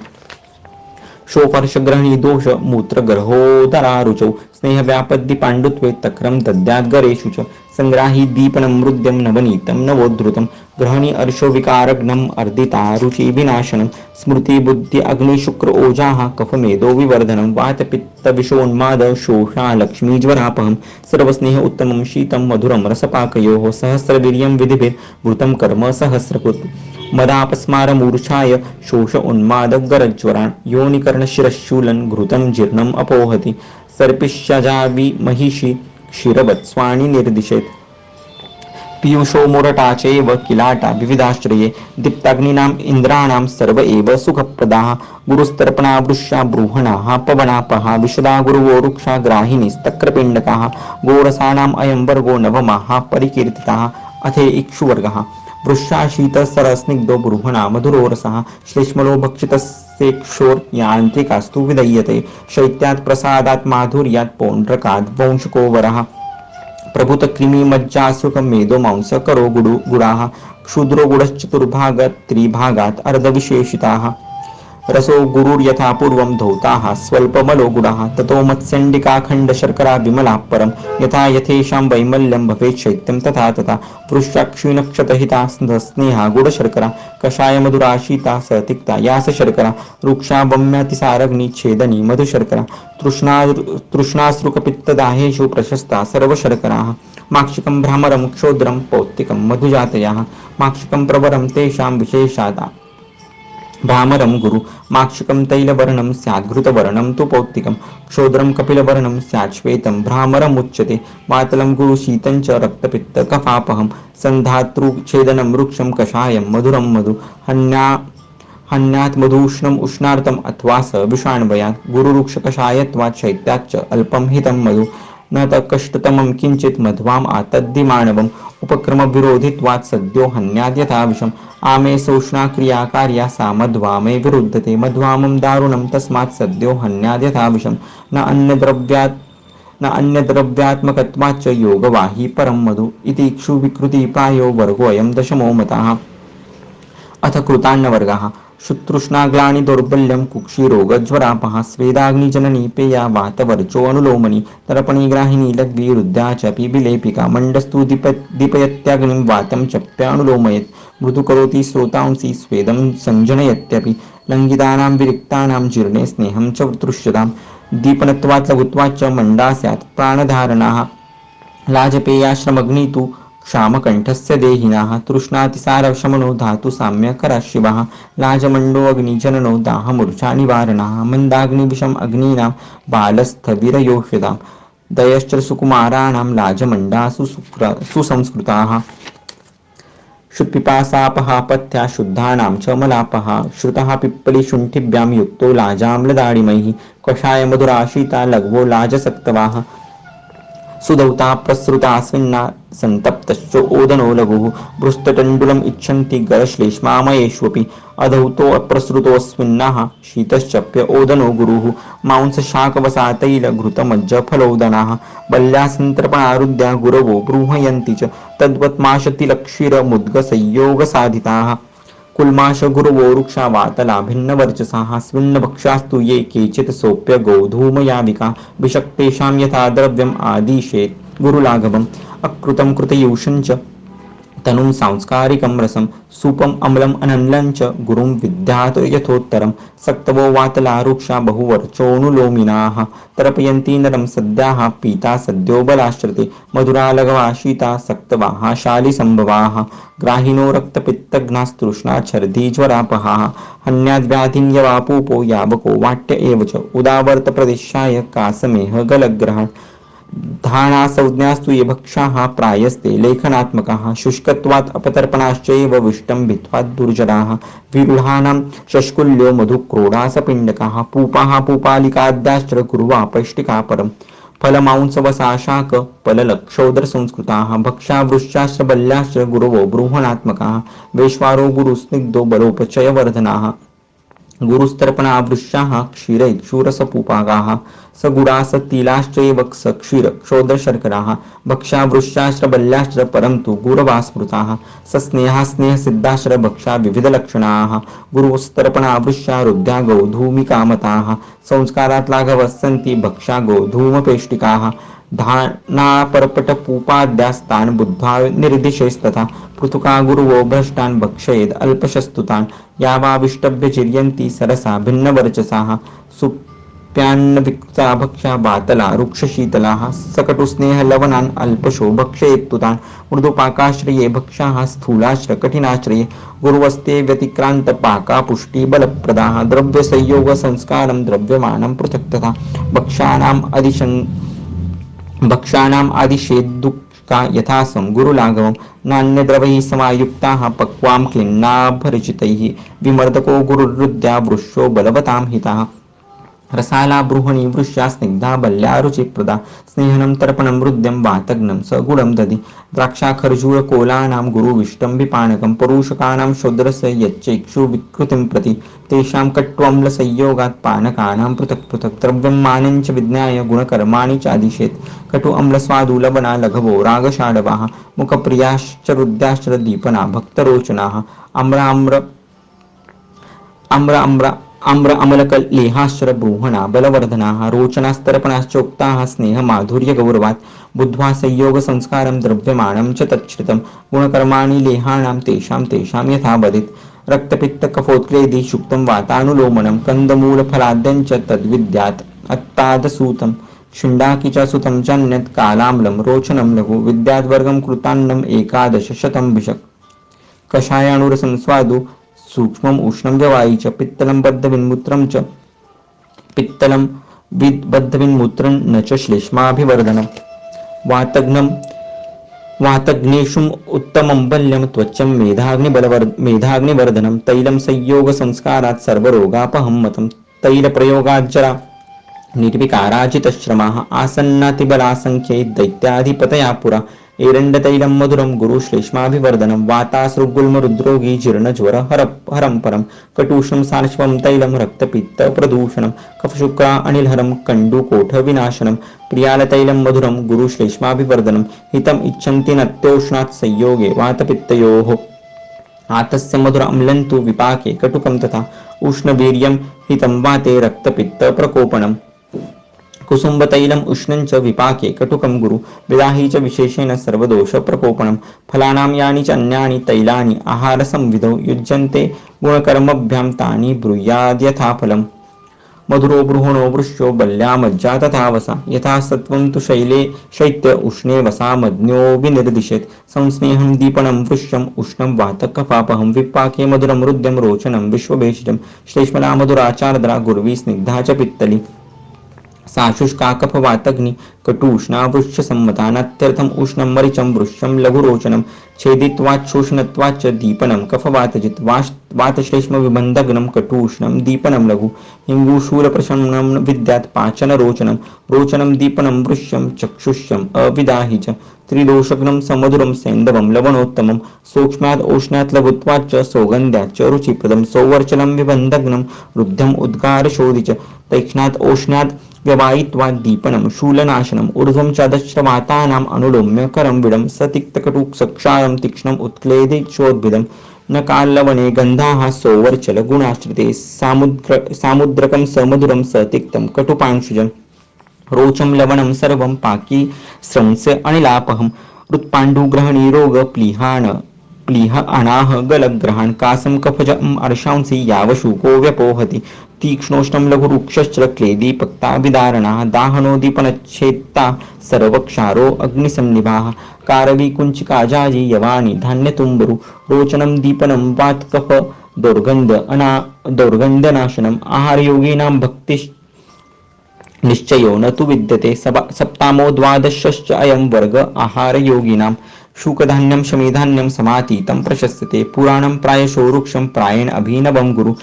[SPEAKER 1] शोकर्षग्रहणी दोष मूत्रगर्होदरा रुचौ स्नेहव्यापद्दि पाण्डुत्वे तक्रं दद्याद्गरेषु च संग्राही दीपनं मृद्यं नवनीतं नवोद्धृतं ग्रहणी अर्शो विकारघ्नम् अर्दिता रुचिविनाशनं स्मृति बुद्धि अग्निशुक्र ओजाः कफमेधो विवर्धनं वातपित्तविषोन्माद शोषा लक्ष्मीज्वरापहं सर्वस्नेह उत्तमं शीतं मधुरं रसपाकयोः सहस्रवीर्यं विधिभिर्वृतं कर्म सहस्रकृत् मदापस्मारमूर्छाय शोष उन्मादगरज्वरान् योनिकर्णशिरशूलं घृतं जीर्णम् अपोहति सर्पिष्यजावि महिषी क्षीरवत्स्वानि निर्दिशेत् पीयूषो मुरटाचैव किलाटा विविधाश्रये दीप्ताग्नीनाम् इन्द्राणां सर्व एव सुखप्रदाः गुरुस्तर्पणा वृष्या बृहणाः पवनापहा विशदा गुरुवो रुक्षा ग्राहिणीस्तक्रपिण्डकाः गोरसानाम् अयं वर्गो नवमाः परिकीर्तिताः अथे इक्षुवर्गः वृक्षाशीतसरस्निग्धो बृहणा मधुरोरसः श्लेष्मलो भक्षितस्येक्षोर्यान्त्रिकास्तु विदय्यते शैत्यात् प्रसादात् माधुर्यात् पौण्ड्रकाद् वंशको वरः प्रभुत कृमि मज्जासुख मेदो मांस करो गुडाः क्षुद्रो गुडश्चतुर्भाग त्रिभागात् अर्धविशेषिताः रसो गुरुर्यथा पूर्वं धौताः स्वल्पमलो गुडाः ततो मत्स्यण्डिकाखण्ड शर्करा विमला परं यथा यथेषां वैमल्यं भवेत् शैत्यं तथा तथा वृक्षाक्षीणक्षतहिता स्नेहा गुडशर्करा कषाय मधुराशीता सतिक्ता यास शर्करा रुक्षा वम्यातिसारग्निच्छेदनी मधुशर्करा तृष्णाश्रुकपित्तदाहेषु प्रशस्ता सर्वशर्कराः माक्षिकं भ्रामरं क्षोद्रं पौत्तिकं मधुजातयाः माक्षिकं प्रवरं तेषां विशेषादा भ्रामरं गुरु माक्षिकं तैलवर्णं स्याद्घृतवर्णं तु पौत्तिकं क्षोद्रं कपिलवर्णं स्यात् श्वेतं भ्रामरमुच्यते वातलं गुरु शीतं च रक्तपित्तकफापहं सन्धातृच्छेदनं वृक्षं कषायं मधुरं मधु हन्यात् मधुष्णम् उष्णार्तम् अथवा स विषाण्वयात् गुरुरुक्षकषायत्वात् शैत्याच्च अल्पं हितं मधु न तत्कष्टतमं किञ्चित् मध्वाम् आतद्दिमाणवम् उपक्रमविरोधित्वात् सद्यो हन्याद्यथा विषम् आमे सोष्णा क्रियाकार्या सा मध्वामे विरुद्धते मध्वामं दारुणं तस्मात् सद्यो हन्याद्यथा विषम् न अन्यद्रव्यात्मकत्वाच्च योगवाही परं मधु इति इक्षुविकृतिप्रायो वर्गोऽयं दशमो मतः अथ कृतान्नवर्गः शुतृष्णाग्लानि दौर्बल्यं कुक्षिरोगज्वरापः स्वेदाग्निजननी पेया वातवर्चो अनुलोमनी तर्पणी ग्राहिणी लघ्वी रुद्धा च पिबिलेपिका मण्डस्तु दीपयत्याग्निं वातं चप्यानुलोमयेत् मृदु करोति श्रोतांसि स्वेदं सञ्जनयत्यपि लङ्घितानां विरिक्तानां जीर्णे स्नेहं च तृष्यतां दीपनत्वात् लघुत्वात् च मण्डा स्यात् प्राणधारणाः लाजपेयाश्रमग्नि तु क्षामकण्ठस्य देहिनः तृष्णातिसारशमनो धातु साम्यकरः शिवः लाजमण्डो अग्निजननो दाहमूर्छा निवारणः मन्दाग्निविषम् अग्नीनां बालस्थविरयोषितां दयश्च सुकुमाराणां लाजमण्डासु सुसंस्कृताः शुत्पिपासापः पथ्या शुद्धानां च मलापः श्रुतः पिप्पलिशुण्ठिभ्यां युक्तो लाजाम्लदाडिमैः कषाय मधुराशीता लघ्वो लाजसक्तवाः सुदौता प्रसृता स्विन्ना संतप्तश्च ओदनो लघुः बृहस्तटण्डुलम् इच्छन्ति गरश्लेष्मामयेष्वपि अधौतो अप्रसृतोऽस्मिन्नः शीतश्चप्य ओदनो गुरुः मांसशाकवसातैलघृतमज्जफलोदनाः बल्यासन्तर्पणारुद्या गुरवो बृंहयन्ति च तद्वत्माशतिलक्षिरमुद्गसंयोगसाधिताः कुल्माश गुरुवो वृक्षा वातला भिन्नवर्चसाः स्विन्नभक्षास्तु ये केचित् सोप्य गोधूमयाविका विषक्तेषां यथा द्रव्यम् आदिशेत् गुरुलाघवम् अकृतं कृतयूषं च तनुं सांस्कारिकं रसं सूपम् अम्लम् अनन्लं च गुरुं विद्यात् यथोत्तरं सक्तवो वातला वृक्षा बहुवर्चोऽनुलोमिनाः तर्पयन्ति नरं सद्याः पीता सद्यो बलाश्रिते मधुरा लघवाशीता सक्तवाः शालिसम्भवाः ग्राहिणो रक्तपित्तघ्नास्तृष्णा छर्दीज्वरापहाः हन्याद्व्याधिं यवापूपो यावको वाट्य एव च उदावर्तप्रदिशाय कासमेह गलग्रहात् धानासंज्ञास्तु ये भक्षाः प्रायस्ते लेखनात्मकाः शुष्कत्वात् अपतर्पणाश्चैव विष्टम्बित्वात् दुर्जराः विरूढानां शष्कुल्यो मधुक्रोडासपिण्डकाः पूपाः पूपालिकाद्याश्च कुर्वा पैष्टिका परम् फलमांसवसाशाक फललक्षोदरसंस्कृताः भक्षा वृश्चाश्च बल्याश्च गुरवो बृहणात्मकाः वैश्वारो गुरुस्निग्धो बलोपचयवर्धनाः गुरुस्तर्पणावृष्याः क्षीरैक्षूरसपूपागाः सगुडासतिलाश्चैव क्षीरक्षोदशर्कराः भक्ष्यावृष्याश्रबल्याश्च परं तु गुरवास्मृताः सस्नेहा स्नेहसिद्धाश्र भक्षा विविधलक्षणाः गुरुस्तर्पणावृष्या रुद्ध्यागो धूमिकामताः संस्कारात् लाघवः सन्ति भक्षागो धूमपेष्टिकाः धानापर्पटपूपाद्यास्तान् बुद्ध्वा निर्दिशेस्तथा पृथुका गुरुवो भ्रष्टान् भक्षयेद् अल्पशस्तुतान् यावाविष्टभ्य चिर्यन्ति सरसा भिन्नवर्चसाः सुप्यान्नविक्ता भक्षा बातला रुक्षशीतलाः सकटुस्नेहलवनान् अल्पशो भक्षयेत्तुतान् मृदुपाकाश्रये भक्षाः स्थूलाश्र कठिनाश्रये गुरुवस्ते व्यतिक्रान्तपाका पुष्टिबलप्रदाः द्रव्यसंयोगसंस्कारं द्रव्यमानं पृथक् तथा भक्षाणाम् आदिशेद्दुःखा यथासं गुरुलाघवं नान्यद्रवैः समायुक्ताः पक्वां क्लिन्नाभरिचितैः विमर्दको गुरुरुद्या वृष्यो बलवतां हिताः रसाला बृहणी वृष्या स्निग्धा बल्या रुचिप्रदा स्नेहनं तर्पणं हृद्यं वातग्नं सगुणं दधि द्राक्षा खर्जूरकोलानां गुरुविष्टम्बिपानकं परूषकाणां शौद्रस्य यच्चैक्षु विकृतिं प्रति तेषां कट्वम्लसंयोगात् पानकानां पृथक् पृथक् द्रव्यं मानञ्च विज्ञाय गुणकर्माणि चादिशेत् कटु अम्लस्वादु लवणा लघवो रागषाडवाः मुखप्रियाश्च रुद्याश्च दीपना भक्तरोचनाः आम्र अमलकलेहाश्चर बृहणा बलवर्धनाः रोचनास्तर्पणाश्चोक्ताः स्नेहमाधुर्यगौरवात् बुद्ध्वा संयोगसंस्कारं द्रव्यमाणं च तच्छ्रितं गुणकर्माणि लेहानां तेषां यथा वदित् रक्तपित्तकफोत्क्लेदि शुक्तं वातानुलोमनं कन्दमूलफलाद्यं च तद्विद्यात् अत्तादसूतं क्षुण्डाकी च सुतं चान्यत् कालाम्लं रोचनं लघु विद्याद्वर्गं कृतान्नम् 1100 भिषक् कषायाणुरसं स्वादु सूक्ष्मम् उष्णं जवायि च पित्तलं बद्धविन्मूत्रं च पित्तलं बद्धविन्मूत्रं न च श्लेष्माभिवर्धनं वातग्नेषुम् उत्तमं बल्यं त्वचं मेधाग्निवर्धनं तैलं संयोगसंस्कारात् सर्वरोगापहं मतं तैलप्रयोगाज्जरा निर्विकाराजितश्रमाः आसन्नातिबलासङ्ख्यै दैत्याधिपतया पुरा एरण्डतैलं मधुरं गुरुश्लेष्माभिवर्धनं वातासृगुल्मरुद्रोगी जीर्णज्वर हरं परं कटुषं सार्श्वं तैलं रक्तपित्तप्रदूषणं कफशुक्रा अनिलहरं कण्डुकोठविनाशनं प्रियालतैलं मधुरं गुरुश्लेष्माभिवर्धनं हितम् इच्छन्ति नत्योष्णात् संयोगे वातपित्तयोः आतस्य मधुर अम्लं तु विपाके कटुकं तथा उष्णवीर्यं हितं वाते रक्तपित्तप्रकोपणम् कुसुम्बतैलम् उष्णं च विपाके कटुकं गुरु विदाहि च विशेषेण सर्वदोषप्रकोपणं फलानां यानि च अन्यानि तैलानि आहारसंविधौ युज्यन्ते गुणकर्मभ्यां तानि ब्रूयाद्यथा फलम् मधुरो बृहणो वृष्यो बल्या मज्जा तथा वसा यथा सत्वं तु शैत्य उष्णे वसा मज्ञो विनिर्दिशेत् संस्नेहं दीपनं वृष्यम् उष्णं वातकफापहं विपाके मधुरं हृद्यं रोचनं विश्वभेषजं श्लेष्मला मधुराचार्द्रा गुर्वी स्निग्धा च पित्तली सा शुष्का कफवातग्नि कटूष्णा वृक्षसम्मता नत्यर्थम् उष्णं मरिचं वृक्षं लघुरोचनं छेदित्वाच्छोषणत्वाच्च दीपनं कफवातजित् वातश्लेष्मविबन्धग्नं कटूष्णं दीपनं लघु हिङ्गुशूलप्रशमनं विद्यात् पाचनरोचनं रोचनं दीपनं वृष्यं चक्षुष्यम् अविदाहि च त्रिदोषग्नं समधुरं सैन्दवं लवणोत्तमं सूक्ष्मात् ओष्णात् लघुत्वाच्च सौगन्ध्याच्च रुचिप्रदं सौवर्चलं विबन्धग्नं रुद्धम् उद्गारशोधि च तैक्ष्णात् ओष्णात् व्यवायित्वात् दीपनं शूलनाशनम् ऊर्ध्वं चादश्रवातानाम् अनुलोम्य करं विडं सतिक्तकटुक्षक्षारं तीक्ष्णम् उत्क्लेदिचोद्भिदं न काल्लवने गन्धाः सौवर्चल गुणाश्रिते सामुद्रकं समधुरं सतिक्तं कटुपांशुजं रोचं लवणं सर्वं पाकी स्रंस्य अनिलापहं उत्पाण्डुग्रहणी रोग प्लीह अनाह गलग्रहान् कासं कफजम् अर्षांसि यावशुको व्यपोहति तीक्ष्णोष्णं लघुरुक्षश्च क्लेदी पक्ता विदारणाः दाहनोदीपनच्छेत्ता सर्वक्षारो अग्निसन्निभाः कारवी कुञ्चिका जाजी यवानि धान्यतुम्बरु रोचनं दीपनं वात्कफ दौर्गन्ध्यनाशनम् आहारयोगिनां भक्ति निश्चयो न तु विद्यते सप्तामो द्वादशश्च अयं वर्ग आहारयोगिनां शूकधान्यं शमीधान्यं समातीतं प्रशस्यते पुराणं प्रायशो वृक्षं प्रायेण अभिनवं गुरु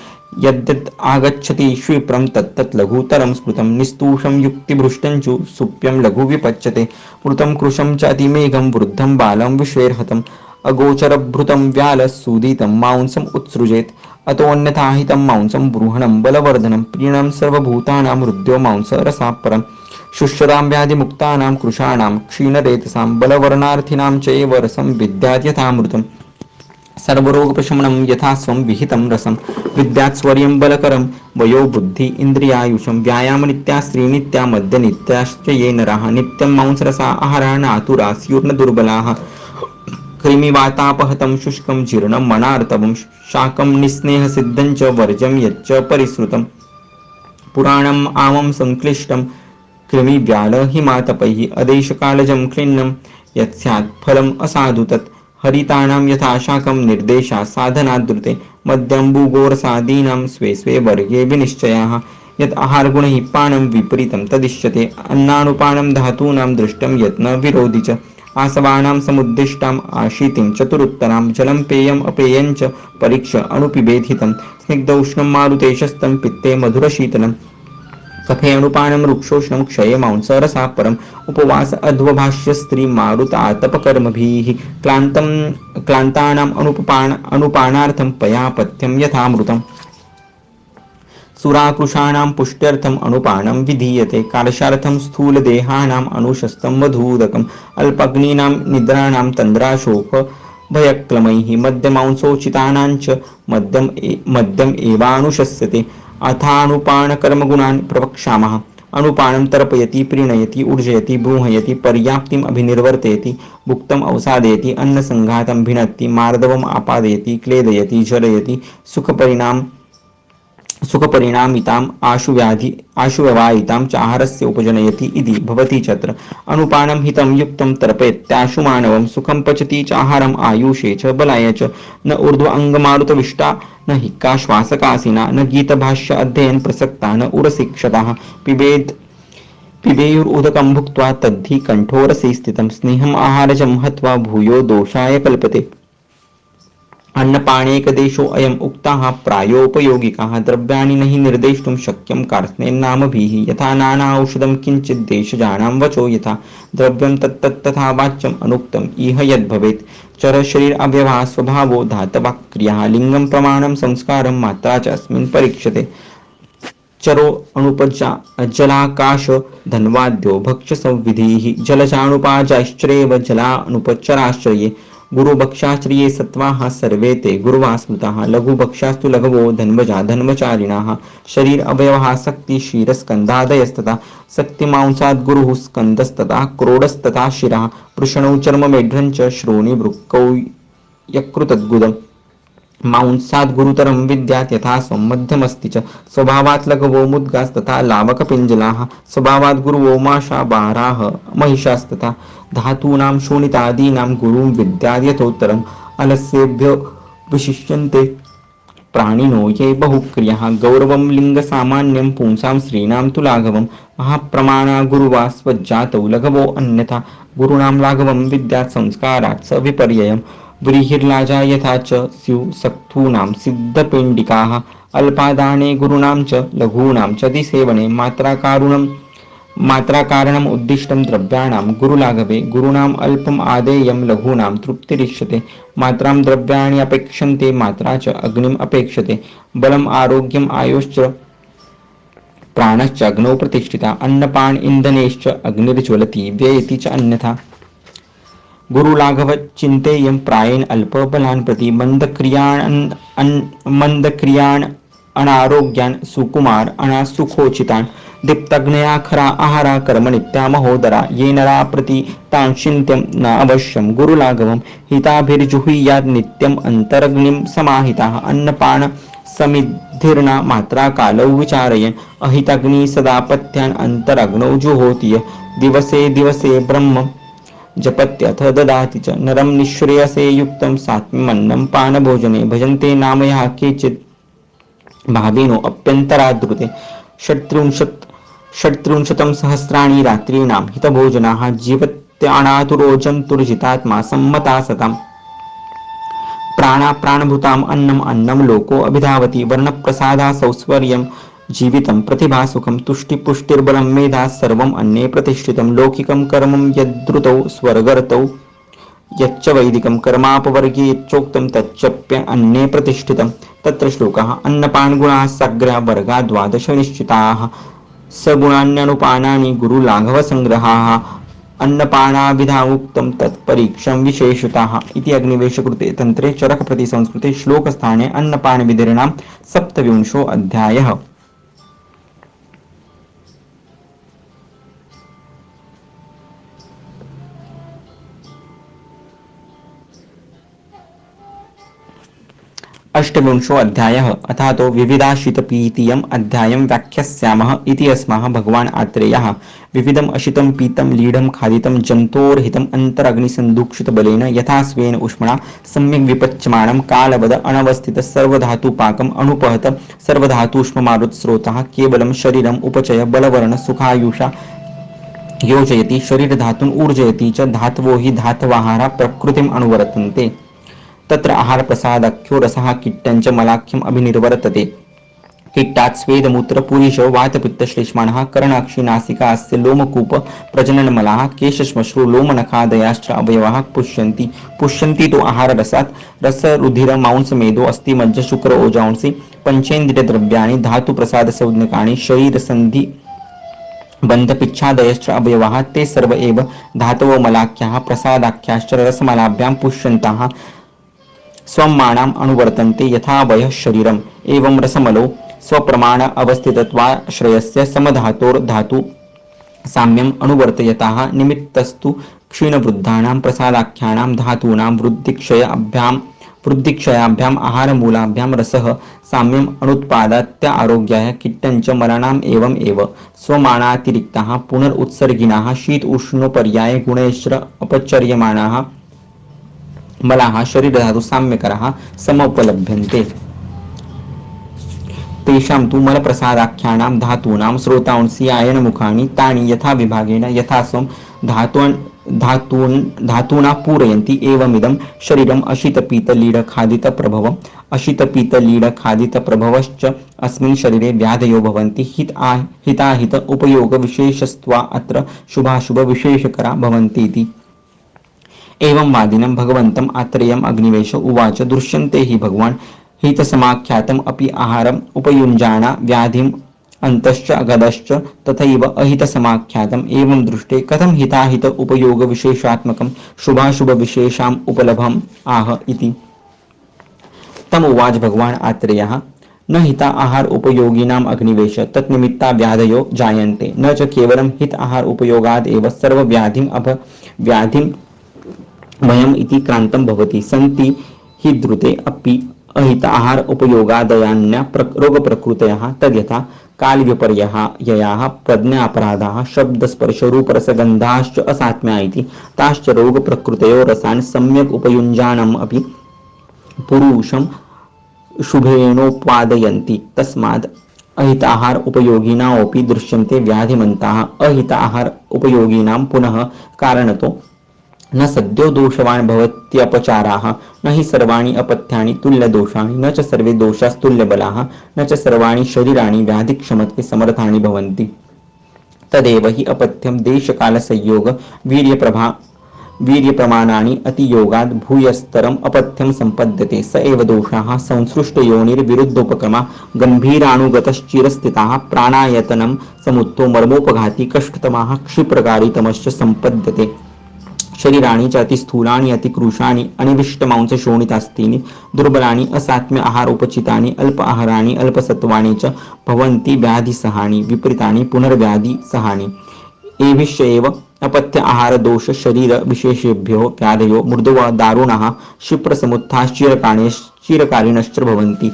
[SPEAKER 1] यद्यद् आगच्छति क्षिप्रं तत्तत् लघुतरं स्मृतं निस्तूषं युक्तिभृष्टं च सुप्यं लघु विपच्यते मृतं कृशं च अतिमेघं वृद्धं बालं विश्वेर्हतम् अगोचरभृतं व्यालसूदितं मांसम् उत्सृजेत् अतोऽन्यथा हितं मांसं बृहणं बलवर्धनं प्रीणं सर्वभूतानां हृद्यो मांसरसापरम् शुश्रतां व्याधिमुक्तानां कृशाणां क्षीणरेतसां बलवर्णार्थिनां चैव रसं विद्यात् यथामृतम् सर्वरोगप्रशमनं यथा स्वं विहितं रसं विद्यात् स्वर्यं बलकरं वयो बुद्धि इन्द्रियायुषं व्यायामनित्या स्त्रीनित्या मद्यनित्याश्च ये नराः नित्यं मांसरसा आहारा नातुरा स्युर्न दुर्बलाः कृमिवातापहतं शुष्कं जीर्णं मनार्तवं शाकं निस्नेहसिद्धं च वर्जं यच्च परिश्रुतं पुराणम् आमं संक्लिष्टं कृमिव्यालहिमातपैः अदेशकालजं क्लिन्नं यत्स्यात् फलम् असाधु तत् हरितानां यथा शाकं निर्देशा साधनाद्रुते मध्यं भूगोरसादीनां स्वे स्वे वर्गे विनिश्चयाः यत् आहारगुणैः पानं विपरीतं तदिष्यते अन्नानुपानं धातूनां दृष्टं यत्न विरोधि च आसवानां समुद्दिष्टाम् आशीतिं चतुरुत्तरां जलं पेयम् अपेयं च परीक्ष्य अनुपिबेधितं स्निग्धौष्णं मारुतेशस्तं पित्ते मधुरशीतलम् कफे अनुपानं रुक्षोष्णं क्षये मांसरसापरम् उपवास अध्वभाष्य स्त्री मारुतातपकर्मभिः क्लान्तानाम् अनुपानार्थं पयापथ्यं यथामृतम् सुराकृशाणां पुष्ट्यर्थम् अनुपानं विधीयते कालशार्थं स्थूलदेहानाम् अनुशस्तं मधूदकम् अल्पाग्नीनां निद्राणां तन्द्राशोक भयक्लमैः मध्यमांसोचितानां च मध्यम एवानुशस्यते अथानुपानकर्मगुणान् प्रवक्ष्यामः अनुपानं तर्पयति प्रीणयति ऊर्जयति ब्रूहयति पर्याप्तिम् अभिनिर्वर्तयति भुक्तम् अवसादयति अन्नसङ्घातं भिनत्ति मार्दवम् आपादयति क्लेदयति जलयति सुखपरिणामिताम् आशुव्यवायितां च आहारस्य उपजनयति इति भवति चत्र अनुपानं हितं युक्तं तर्पयत्याशु मानवं सुखं पचति च आहारम् आयुषे च बलाय च न ऊर्ध्व अङ्गमारुतविष्टा न हिक्का श्वासकासिना न गीतभाष्य अध्ययन प्रसक्ता न उरशिक्षताः पिबेयुरुदकं भुक्त्वा तद्धि कण्ठोरसे स्थितं स्नेहम् आहारजं हत्वा भूयो दोषाय कल्पते अन्नपानेकदेशो अयम् उक्ताः प्रायोपयोगिकाः द्रव्याणि नहि निर्देष्टुं शक्यं कार्त्स्नेन्नामभिः यथा नाना औषधं किञ्चित् देशजानां वचो यथा द्रव्यं तत्तथा वाच्यम् अनुक्तम् इह यद्भवेत् चर शरीर अव्यवः स्वभावो धातवाक्रियाः लिङ्गं प्रमाणं संस्कारं मात्रा च अस्मिन् परीक्ष्यते चरो अनुपजा जलाकाश धन्वाद्यो भक्ष्यसंविधिः जलचानुपाजाश्चरेव जलानुपचराश्रये गुरुभक्षाश्रिये सत्वाः सर्वे ते गुरुवा स्मृताः लघुभक्षास्तु लघवो धन्वजा धन्वचारिणाः शरीर अवयवः शक्ति क्षीरस्कन्धादयस्तथा शक्तिमांसाद् गुरुः स्कन्दस्तथा क्रोडस्तथा शिरः पृषणौ चर्ममेढ्रं च श्रोणि वृक्कौ यकृतद्गुदम् मांसात् गुरुतरं विद्यात् यथा स्वं मध्यमस्ति च स्वभावात् लघवो मुद्गास्तथा लावकपिञ्जलाः स्वभावात् गुरुवो माषा बाराः महिषास्तथा धातूनां शोणितादीनां गुरुं विद्यात् यथोत्तरम् अलस्येभ्यो विशिष्यन्ते प्राणिनो ये बहुक्रियाः गौरवं लिङ्गसामान्यं पुंसां स्त्रीणां तु लाघवं महाप्रमाणा गुरुवा स्वजातौ लघवो अन्यथा गुरूणां लाघवं विद्यात् संस्कारात् स विपर्ययम् व्रीहिर्लाजा यथा च स्युः सक्थूनां सिद्धपिण्डिकाः अल्पादाने गुरूणां च लघूनां च दिसेवने मात्राकारणम् उद्दिष्टं द्रव्याणां गुरुलाघवे गुरूणाम् अल्पम् आदेयं लघूनां तृप्तिरिष्यते मात्रां द्रव्याणि अपेक्षन्ते मात्रा च अग्निम् अपेक्षते बलम् आरोग्यम् आयुश्च प्राणश्च अग्नौ प्रतिष्ठिता अन्नपान इन्धनेश्च अग्निर्ज्वलति व्ययति च अन्यथा गुरुलाघव चिंतेयं प्रायेण अल्पबलान् प्रति मंदक्रियान् अनारोग्यान् सुकुमार अनासुखोचितान् दीप्तग्नया खरा आहारा कर्मनित्या महोदरा ये नरा प्रति तान् चिन्त्यं न अवश्यं गुरुलाघवं हिताभिर्जुहुयात् नित्यम् अन्तरग्निं समाहिताः अन्नपान समिद्धिर्ना मात्रा कालौ विचारयन् अहिताग्नि सदापत्यान् अन्तरग्नौ जुहोति दिवसे दिवसे ब्रह्म जपत्यथ ददाति च नरं निःश्रेयसे युक्तं सात्म्यमन्नं पानभोजने भजन्ते नामयः केचित् भाविनो अप्यन्तराद्रुते षट्त्रिंशतं सहस्राणि रात्रीणां हितभोजनाः जीवत्यानातुरो जन्तुर्जितात्मा सम्मता सताम् प्राणभूताम् अन्नं लोको अभिधावति वर्णप्रसादा सौस्वर्यं जीवितं प्रतिभासुखं तुष्टिपुष्टिर्बलं मेधा सर्वम् अन्ने प्रतिष्ठितं लौकिकं कर्मं यद्रुतौ स्वर्गर्तौ यच्च वैदिकं कर्मापवर्गे यच्चोक्तं तच्चप्य अन्ये प्रतिष्ठितं। तत्र श्लोकः अन्नपानगुणाः सग्रह वर्गा द्वादश निश्चिताः सगुणान्यनुपानानि गुरुलाघवसंग्रहाः अन्नपानाभिधा उक्तं तत्परीक्षं विशेषताः इति अग्निवेशकृते तन्त्रे चरकप्रतिसंस्कृते श्लोकस्थाने अन्नपानविधिर्नाम सप्तविंशो अध्यायः। अष्टविंशो अध्यायः। अथा तो विविधाशितपीतियम् अध्यायं व्याख्यास्यामः इति अस्माः भगवान् आत्रेयः विविधम् अशितं पीतं लीढं खादितं जन्तोर्हितम् अन्तरग्निसन्दूक्षितबलेन यथा स्वेन उष्मणा सम्यक् विपच्यमानं कालवद अनवस्थित सर्वधातुपाकम् अनुपहत सर्वधातूष्ममारुतस्रोतः केवलं शरीरम् उपचय बलवर्ण सुखायुषा योजयति शरीरधातून् ऊर्जयति च धातवो हि धातवाहारा प्रकृतिम् अनुवर्तन्ते। तत्र आहार प्रसादाख्यो रसः किट्टञ्च मलाख्यम् अभिनिर्वर्तते। किट्टात् स्वेदमूत्र पुरीश वातपित्तश्लेष्माणः कर्णाक्षि नासिका अस्य लोमकूप प्रजननमलाः केशश्मश्रु लोमनखादयाश्च अवयवाः पुष्यन्ति। पुष्यन्ति तो आहाररसात् रसरुधिर मांसमेदो अस्ति मज्ज शुक्र ओजांसि पञ्चेन्द्रियद्रव्याणि धातुप्रसादसंज्ञकानि शरीरसन्धि बन्धपिच्छादयश्च अवयवाः ते सर्व एव धातवो मलाख्याः प्रसादाख्याश्च रसमलाभ्यां पुष्यन्ताः स्वमाणाम् अनुवर्तन्ते यथा वयः शरीरम् एवं रसमलो स्वप्रमाण अवस्थितत्वाश्रयस्य समधातोर्धातु साम्यम् अनुवर्तयताः निमित्तस्तु क्षीणवृद्धानां प्रसादाख्यानां धातूनां वृद्धिक्षयाभ्याम् आहारमूलाभ्यां रसः साम्यम् अनुत्पादत्य आरोग्याय किट्टञ्च मराणाम् एवम् एव स्वमाणातिरिक्ताः पुनरुत्सर्गिणाः शीत उष्णोपर्याय गुणैश्च अपचर्यमाणाः मलाः शरीरधातु साम्यकराः समुपलभ्यन्ते। तेषां तु मलप्रसादाख्यानां धातूनां स्रोतांसि आयनमुखानि तानि यथा विभागेन यथास्वं धातूना पूरयन्ति एवमिदं शरीरम् अशितपीतलीढखादितप्रभवम् अशितपीतलीढखादितप्रभवश्च अस्मिन् शरीरे व्याधयो भवन्ति हिताहित उपयोगविशेषस्त्वा अत्र शुभाशुभविशेषकरा भवन्ति इति। एवं वादिनं भगवन्तम् आत्रेयम् अग्निवेश उवाच दृश्यन्ते हि भगवान् हितसमाख्यातम् अपि आहारम् उपयुञ्जाना व्याधिम् अन्तश्च अगदश्च तथैव अहितसमाख्यातम् एवं दृष्टे कथं हिताहित उपयोगविशेषात्मकं शुभाशुभविशेषाम् उपलभम् आह इति। तमुवाच भगवान् आत्रेयः न हिता आहार उपयोगिनाम् अग्निवेश तन्निमित्ता व्याधयो जायन्ते न च केवलं हित आहार उपयोगाद् एव सर्वव्याधिं वयम् इति क्रान्तं भवति। सन्ति हि द्रुते अपि अहित आहार उपयोगादयान्य रोगप्रकृतयः तद्यथा कालविपर्ययाः प्रज्ञापराधाः शब्दस्पर्शरूपरसगन्धाश्च असात्म्या इति ताश्च रोगप्रकृतयो रसान् सम्यक् उपयुञ्जानम् अपि पुरुषं शुभेनोपादयन्ति। तस्माद् अहित आहार उपयोगिनामपि दृश्यन्ते व्याधिमन्ताः। अहित आहार उपयोगिनां पुनः कारणतो न सद्यो दोषवान् भवत्यपचाराः न हि सर्वाणि अपथ्यानि तुल्यदोषाणि न च सर्वे दोषास्तुल्यबलाः न च सर्वाणि शरीराणि व्याधिक्षमत्वे समर्थानि भवन्ति। तदेव हि अपथ्यं देशकालसंयोग वीर्यप्रमाणानि अतियोगाद् भूयस्तरम् अपथ्यं सम्पद्यते स एव दोषाः संसृष्टयोनिर्विरुद्धोपक्रमा गम्भीरानुगतश्चिरस्थिताः प्राणायतनं समुत्थो मर्मोपघाती कष्टतमाः क्षिप्रकारितमश्च सम्पद्यते। शरीराणि च अतिस्थूलानि अतिकृशानि अनिविष्टमांसशोणितास्तीनि दुर्बलानि असात्म्य आहारोपचितानि अल्प आहाराणि अल्पसत्वानि च भवन्ति व्याधिसहानि विपरीतानि पुनर्व्याधिसहानि। एभिश्च एव अपथ्य आहार दोष शरीर विशेषेभ्यो व्याधयो मृदव दारुणाः क्षिप्रसमुत्थाश्चिरकारिणश्च भवन्ति।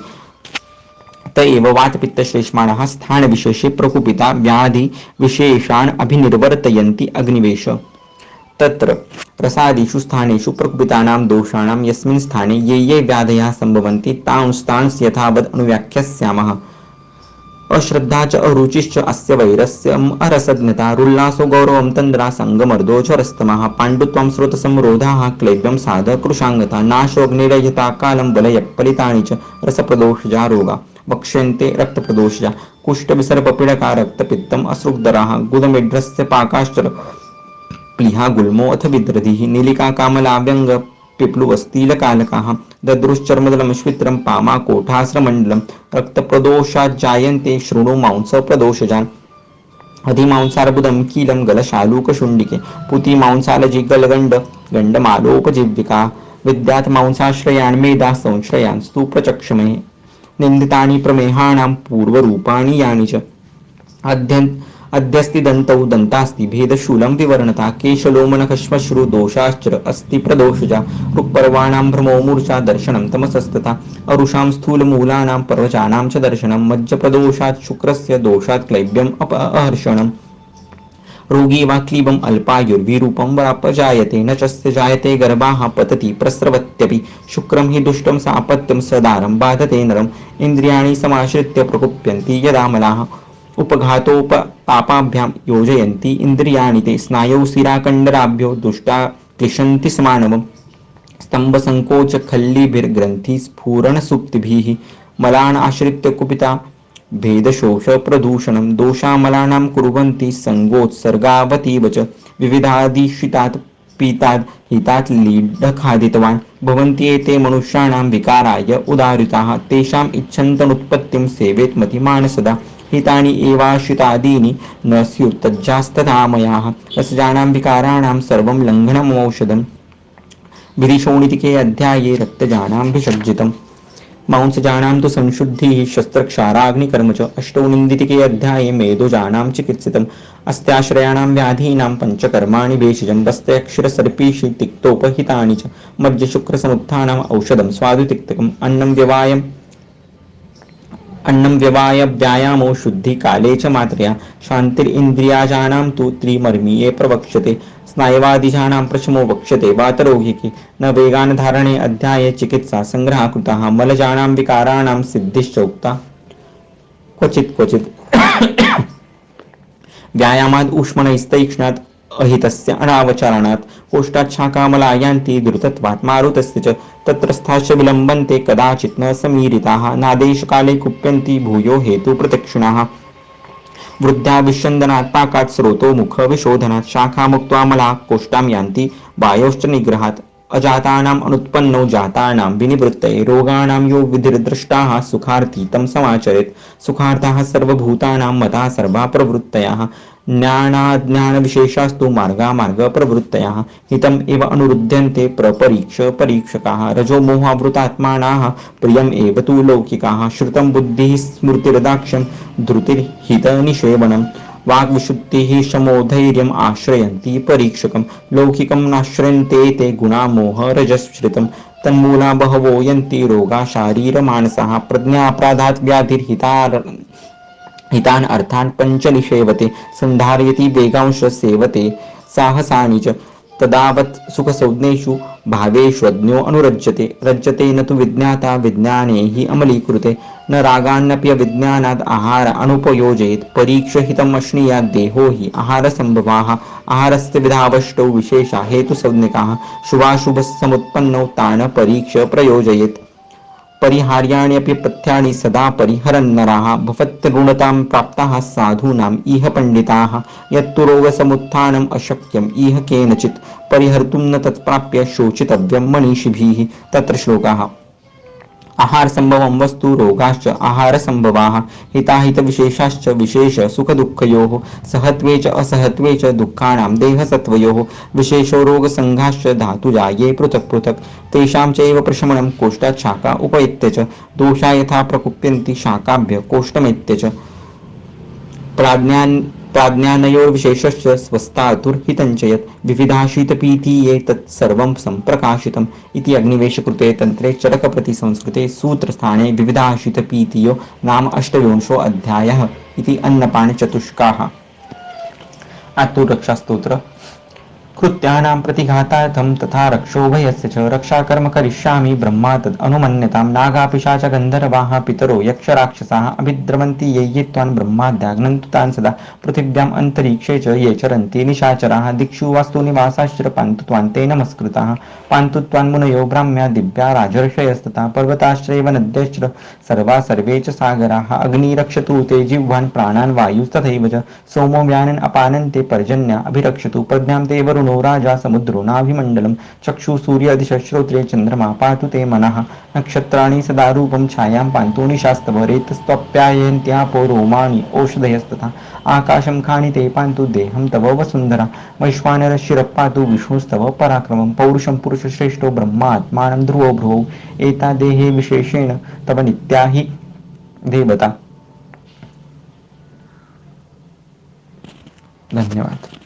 [SPEAKER 1] त एव वातपित्तश्लेष्माणाः स्थानविशेषे प्रकुपिता व्याधि विशेषान् अभिनिर्वर्तयन्ति अग्निवेश। तत्र रसादिषु स्थानेषु प्रकुपितानां दोषाणां यस्मिन् स्थाने ये व्याधयः सम्भवन्ति तांस्तांस् यथावद् अनुव्याख्यास्यामः। अश्रद्धा च अरुचिश्च अस्य वैरस्यम् अरसज्ञता रुल्लासो गौरवं तन्द्रा संगमर्दो चरस्तमः पाण्डुत्वं स्रोतसंरोधाः क्लैब्यं साध कृशाङ्गता नाशोऽग्निरयता कालं बलयपलितानि च रसप्रदोषजा रोगा वक्ष्यन्ते प्लीहा गुल्मो अथ विद्रधिः नीलिका कामला व्यङ्ग पिप्लुवस्तीलकालकाः दद्रुश्चर्मदलमश्वित्रं पामा कोठास्रमण्डलं रक्तप्रदोषाज्जायन्ते शृणु मांसप्रदोषजान् अधिमांसार्बुदं कीलं गलशालूकशुण्डिके पुति मांसालजिगलगण्ड गण्डमालोपजीविका विद्यात् मांसाश्रयान् मेधा संश्रयान् स्तूप्रचक्षमहे निन्दितानि प्रमेहाणां पूर्वरूपाणि यानि च अद्यस्ति दन्तौ दन्तास्ति भेदशूलं विवर्णता केशलोमनखश्मश्रु दोषाश्च अस्ति प्रदोषजा ऋक्पर्वाणां भ्रमो मूर्छा दर्शनं तमसस्तथा अरुषां स्थूलमूलानां पर्वजानां च दर्शनं मज्जप्रदोषात् शुक्रस्य दोषात् क्लैब्यम् अहर्षणम् रोगी वा क्लीबम् अल्पायुर्विरूपं वापजायते न चस्य जायते गर्भाः पतति प्रस्रवत्यपि शुक्रं हि दुष्टं सापत्यं सदारं बाधते नरम् इन्द्रियाणि समाश्रित्य प्रकुप्यन्ति यदा मलाः उपघातोपतापाभ्यां योजयन्ति इन्द्रियाणि ते स्नायौ शिराकण्डराभ्यो दुष्टा क्लिशन्ति समानवम् स्तम्भसङ्कोचखल्लिभिर्ग्रन्थि स्फुरणसुप्तिभिः मलान् आश्रित्य कुपिता भेदशोष प्रदूषणं दोषामलानां कुर्वन्ति सङ्गोत्सर्गावतीव च विविधादिशितात् पीतात् हितात् लीढखादितवान् भवन्ति एते मनुष्याणां विकाराय उदारिताः तेषाम् इच्छन्तनुत्पत्तिं सेवेत् मतिमान् सदा हितानि एवाश्रितादीनि न स्युर्तज्जास्तथा मयाः रसजानां विकाराणां सर्वं लङ्घनमौषधम् विधिशोणितिके अध्याये रक्तजानाभिषज्जितम् मांसजानां तु संशुद्धिः शस्त्रक्षाराग्निकर्म च अष्टौ निन्दितिके अध्याये मेदोजानां चिकित्सितम् अस्त्याश्रयाणां व्याधीनां पञ्चकर्माणि भेषजं वस्त्यक्षरसर्पीषि तिक्तोपहितानि च मज्जशुक्रसमुत्थानम् औषधं स्वादुतिक्तकम् अन्नं व्यवाय व्यायामो शुद्धि काले च मात्रया शान्तिरिन्द्रियाजानां तु त्रिमर्मीये प्रवक्ष्यते स्नायवादिजानां प्रशमो वक्ष्यते वातरोगिके न वेगान धारणे अध्याये चिकित्सा संग्रह कृताः मलजानां विकाराणां सिद्धिश्च उक्ता क्वचित् व्यायामाद् ऊष्मणैस्तैक्ष्णात् अहितस्य अनावचरणात् कोष्ठात् शाकामला यान्ति द्रुतत्वात् मारुतस्य च तत्रस्थाश्च विलम्बन्ते कदाचित् न समीरिताः नादेशकाले कुप्यन्ति भूयो हेतुप्रदक्षिणाः वृद्धा विष्यन्दनात् पाकात् स्रोतो मुख विशोधनात् शाखा मुक्त्वा मला कोष्ठां यान्ति वायोश्च निग्रहात् अजातानाम् अनुत्पन्नौ जातानां विनिवृत्तये रोगाणां यो विधिर्दृष्टाः सुखार्थी तं समाचरेत् सुखार्थाः सर्वभूतानां मता सर्वा प्रवृत्तयः ज्ञानाज्ञानविशेषास्तु मार्गामार्गप्रवृत्तयः हितम् एव अनुरुध्यन्ते परीक्षकाः रजो मोहावृतात्मानाः प्रियम् एव तु लौकिकाः श्रुतं बुद्धिः स्मृतिर्दाक्ष्यं धृतिर्हितनिषेवणम् वाग्विशुद्धिः शमो धैर्यम् आश्रयन्ति परीक्षकं लौकिकं नाश्रयन्ते ते गुणा मोह रजश्रितं तन्मूला बहवो यन्ति रोगा शारीरमानसाः प्रज्ञापराधात् हितान् अर्थान् पञ्चनिषेवते सन्धारयति वेगांश सेवते साहसानि च तदावत् सुखसंज्ञेषु भावेष्वज्ञो अनुरज्यते रज्यते न तु विज्ञाता विज्ञाने हि अमलीकृते न रागान्नपि अविज्ञानात् आहार अनुपयोजयेत् परीक्षहितम् अश्नीयात् देहो हि आहारसम्भवाः आहारस्य विधावष्टौ विशेषा हेतुसंज्ञकाः शुभाशुभसमुत्पन्नौ तान् परीक्ष्य प्रयोजयेत् परिहार्याण्यपि पथ्यानि सदा परिहरन्नराः भवत्यगुणतां प्राप्ताः साधूनाम् इह पण्डिताः यत्तु रोगसमुत्थानम् अशक्यम् इह केनचित् परिहर्तुं न तत्प्राप्य शोचितव्यं मनीषिभिः तत्र श्लोकाः आहारसम्भवं वस्तु रोगाश्च आहारसम्भवाः हिताहितविशेषाश्च विशेष सुखदुःखयोः सहत्वे च असहत्वे च दुःखानां देहसत्वयोः विशेषो रोगसङ्घाश्च धातुजाये पृथक् पृथक् तेषां चैव प्रशमनं कोष्ठात् शाखा उपैत्य च दोषा यथा प्रकुप्यन्ति शाकाभ्य कोष्ठमेत्य च प्राज्ञानयोर्विशेषश्च स्वस्थातुर्हितञ्च यत् विविधाशीतपीतीये तत्सर्वं सम्प्रकाशितम् इति अग्निवेशकृते तन्त्रे चरकप्रतिसंस्कृते सूत्रस्थाने विविधाशीतपीतीयो नाम 8 अध्यायः इति अन्नपाणिचतुष्काः आत्तुरक्षास्तोत्र कृत्यानां प्रतिघातार्थं तथा रक्षोभयस्य च रक्षाकर्म करिष्यामि ब्रह्मा तद् अनुमन्यतां नागापिशाच गन्धर्वाः पितरो यक्षराक्षसाः अभिद्रवन्ति ये त्वान् ब्रह्माद्याग्नन्तु तान् सदा पृथिव्याम् अन्तरिक्षे च ये चरन्ति निशाचराः दिक्षु वास्तु निवासाश्च पान्तु त्वां ते नमस्कृताः पान्तु त्वान् मुनयो ब्राह्म्या दिव्या राजर्षयस्तथा पर्वताश्चैव नद्यश्च सर्वा सर्वे च सागराः अग्निरक्षतु ते जिह्वान् प्राणान् वायुस्तथैव च सोमो व्यानन् अपानन्ते पर्जन्या अभिरक्षतु प्रज्ञां ते वरुणो वरुणो राजा समुद्रो नाभिमण्डलं चक्षु सूर्यादिशश्रोत्रे चन्द्रमा पातु ते मनः नक्षत्राणि सदा रूपं छायां पान्तु निशास्तव रेतस्त्वप्यायन्त्यापो रोमाणि ओषधयस्तथा आकाशं खानिते पान्तु देहं तव वसुन्धरा वैश्वानरशिरः विष्णुस्तव पराक्रमं पौरुषं पुरुषश्रेष्ठो ब्रह्मात्मानं ध्रुवो भ्रुवौ एता देहे विशेषेण तव नित्या हि देवता। धन्यवाद।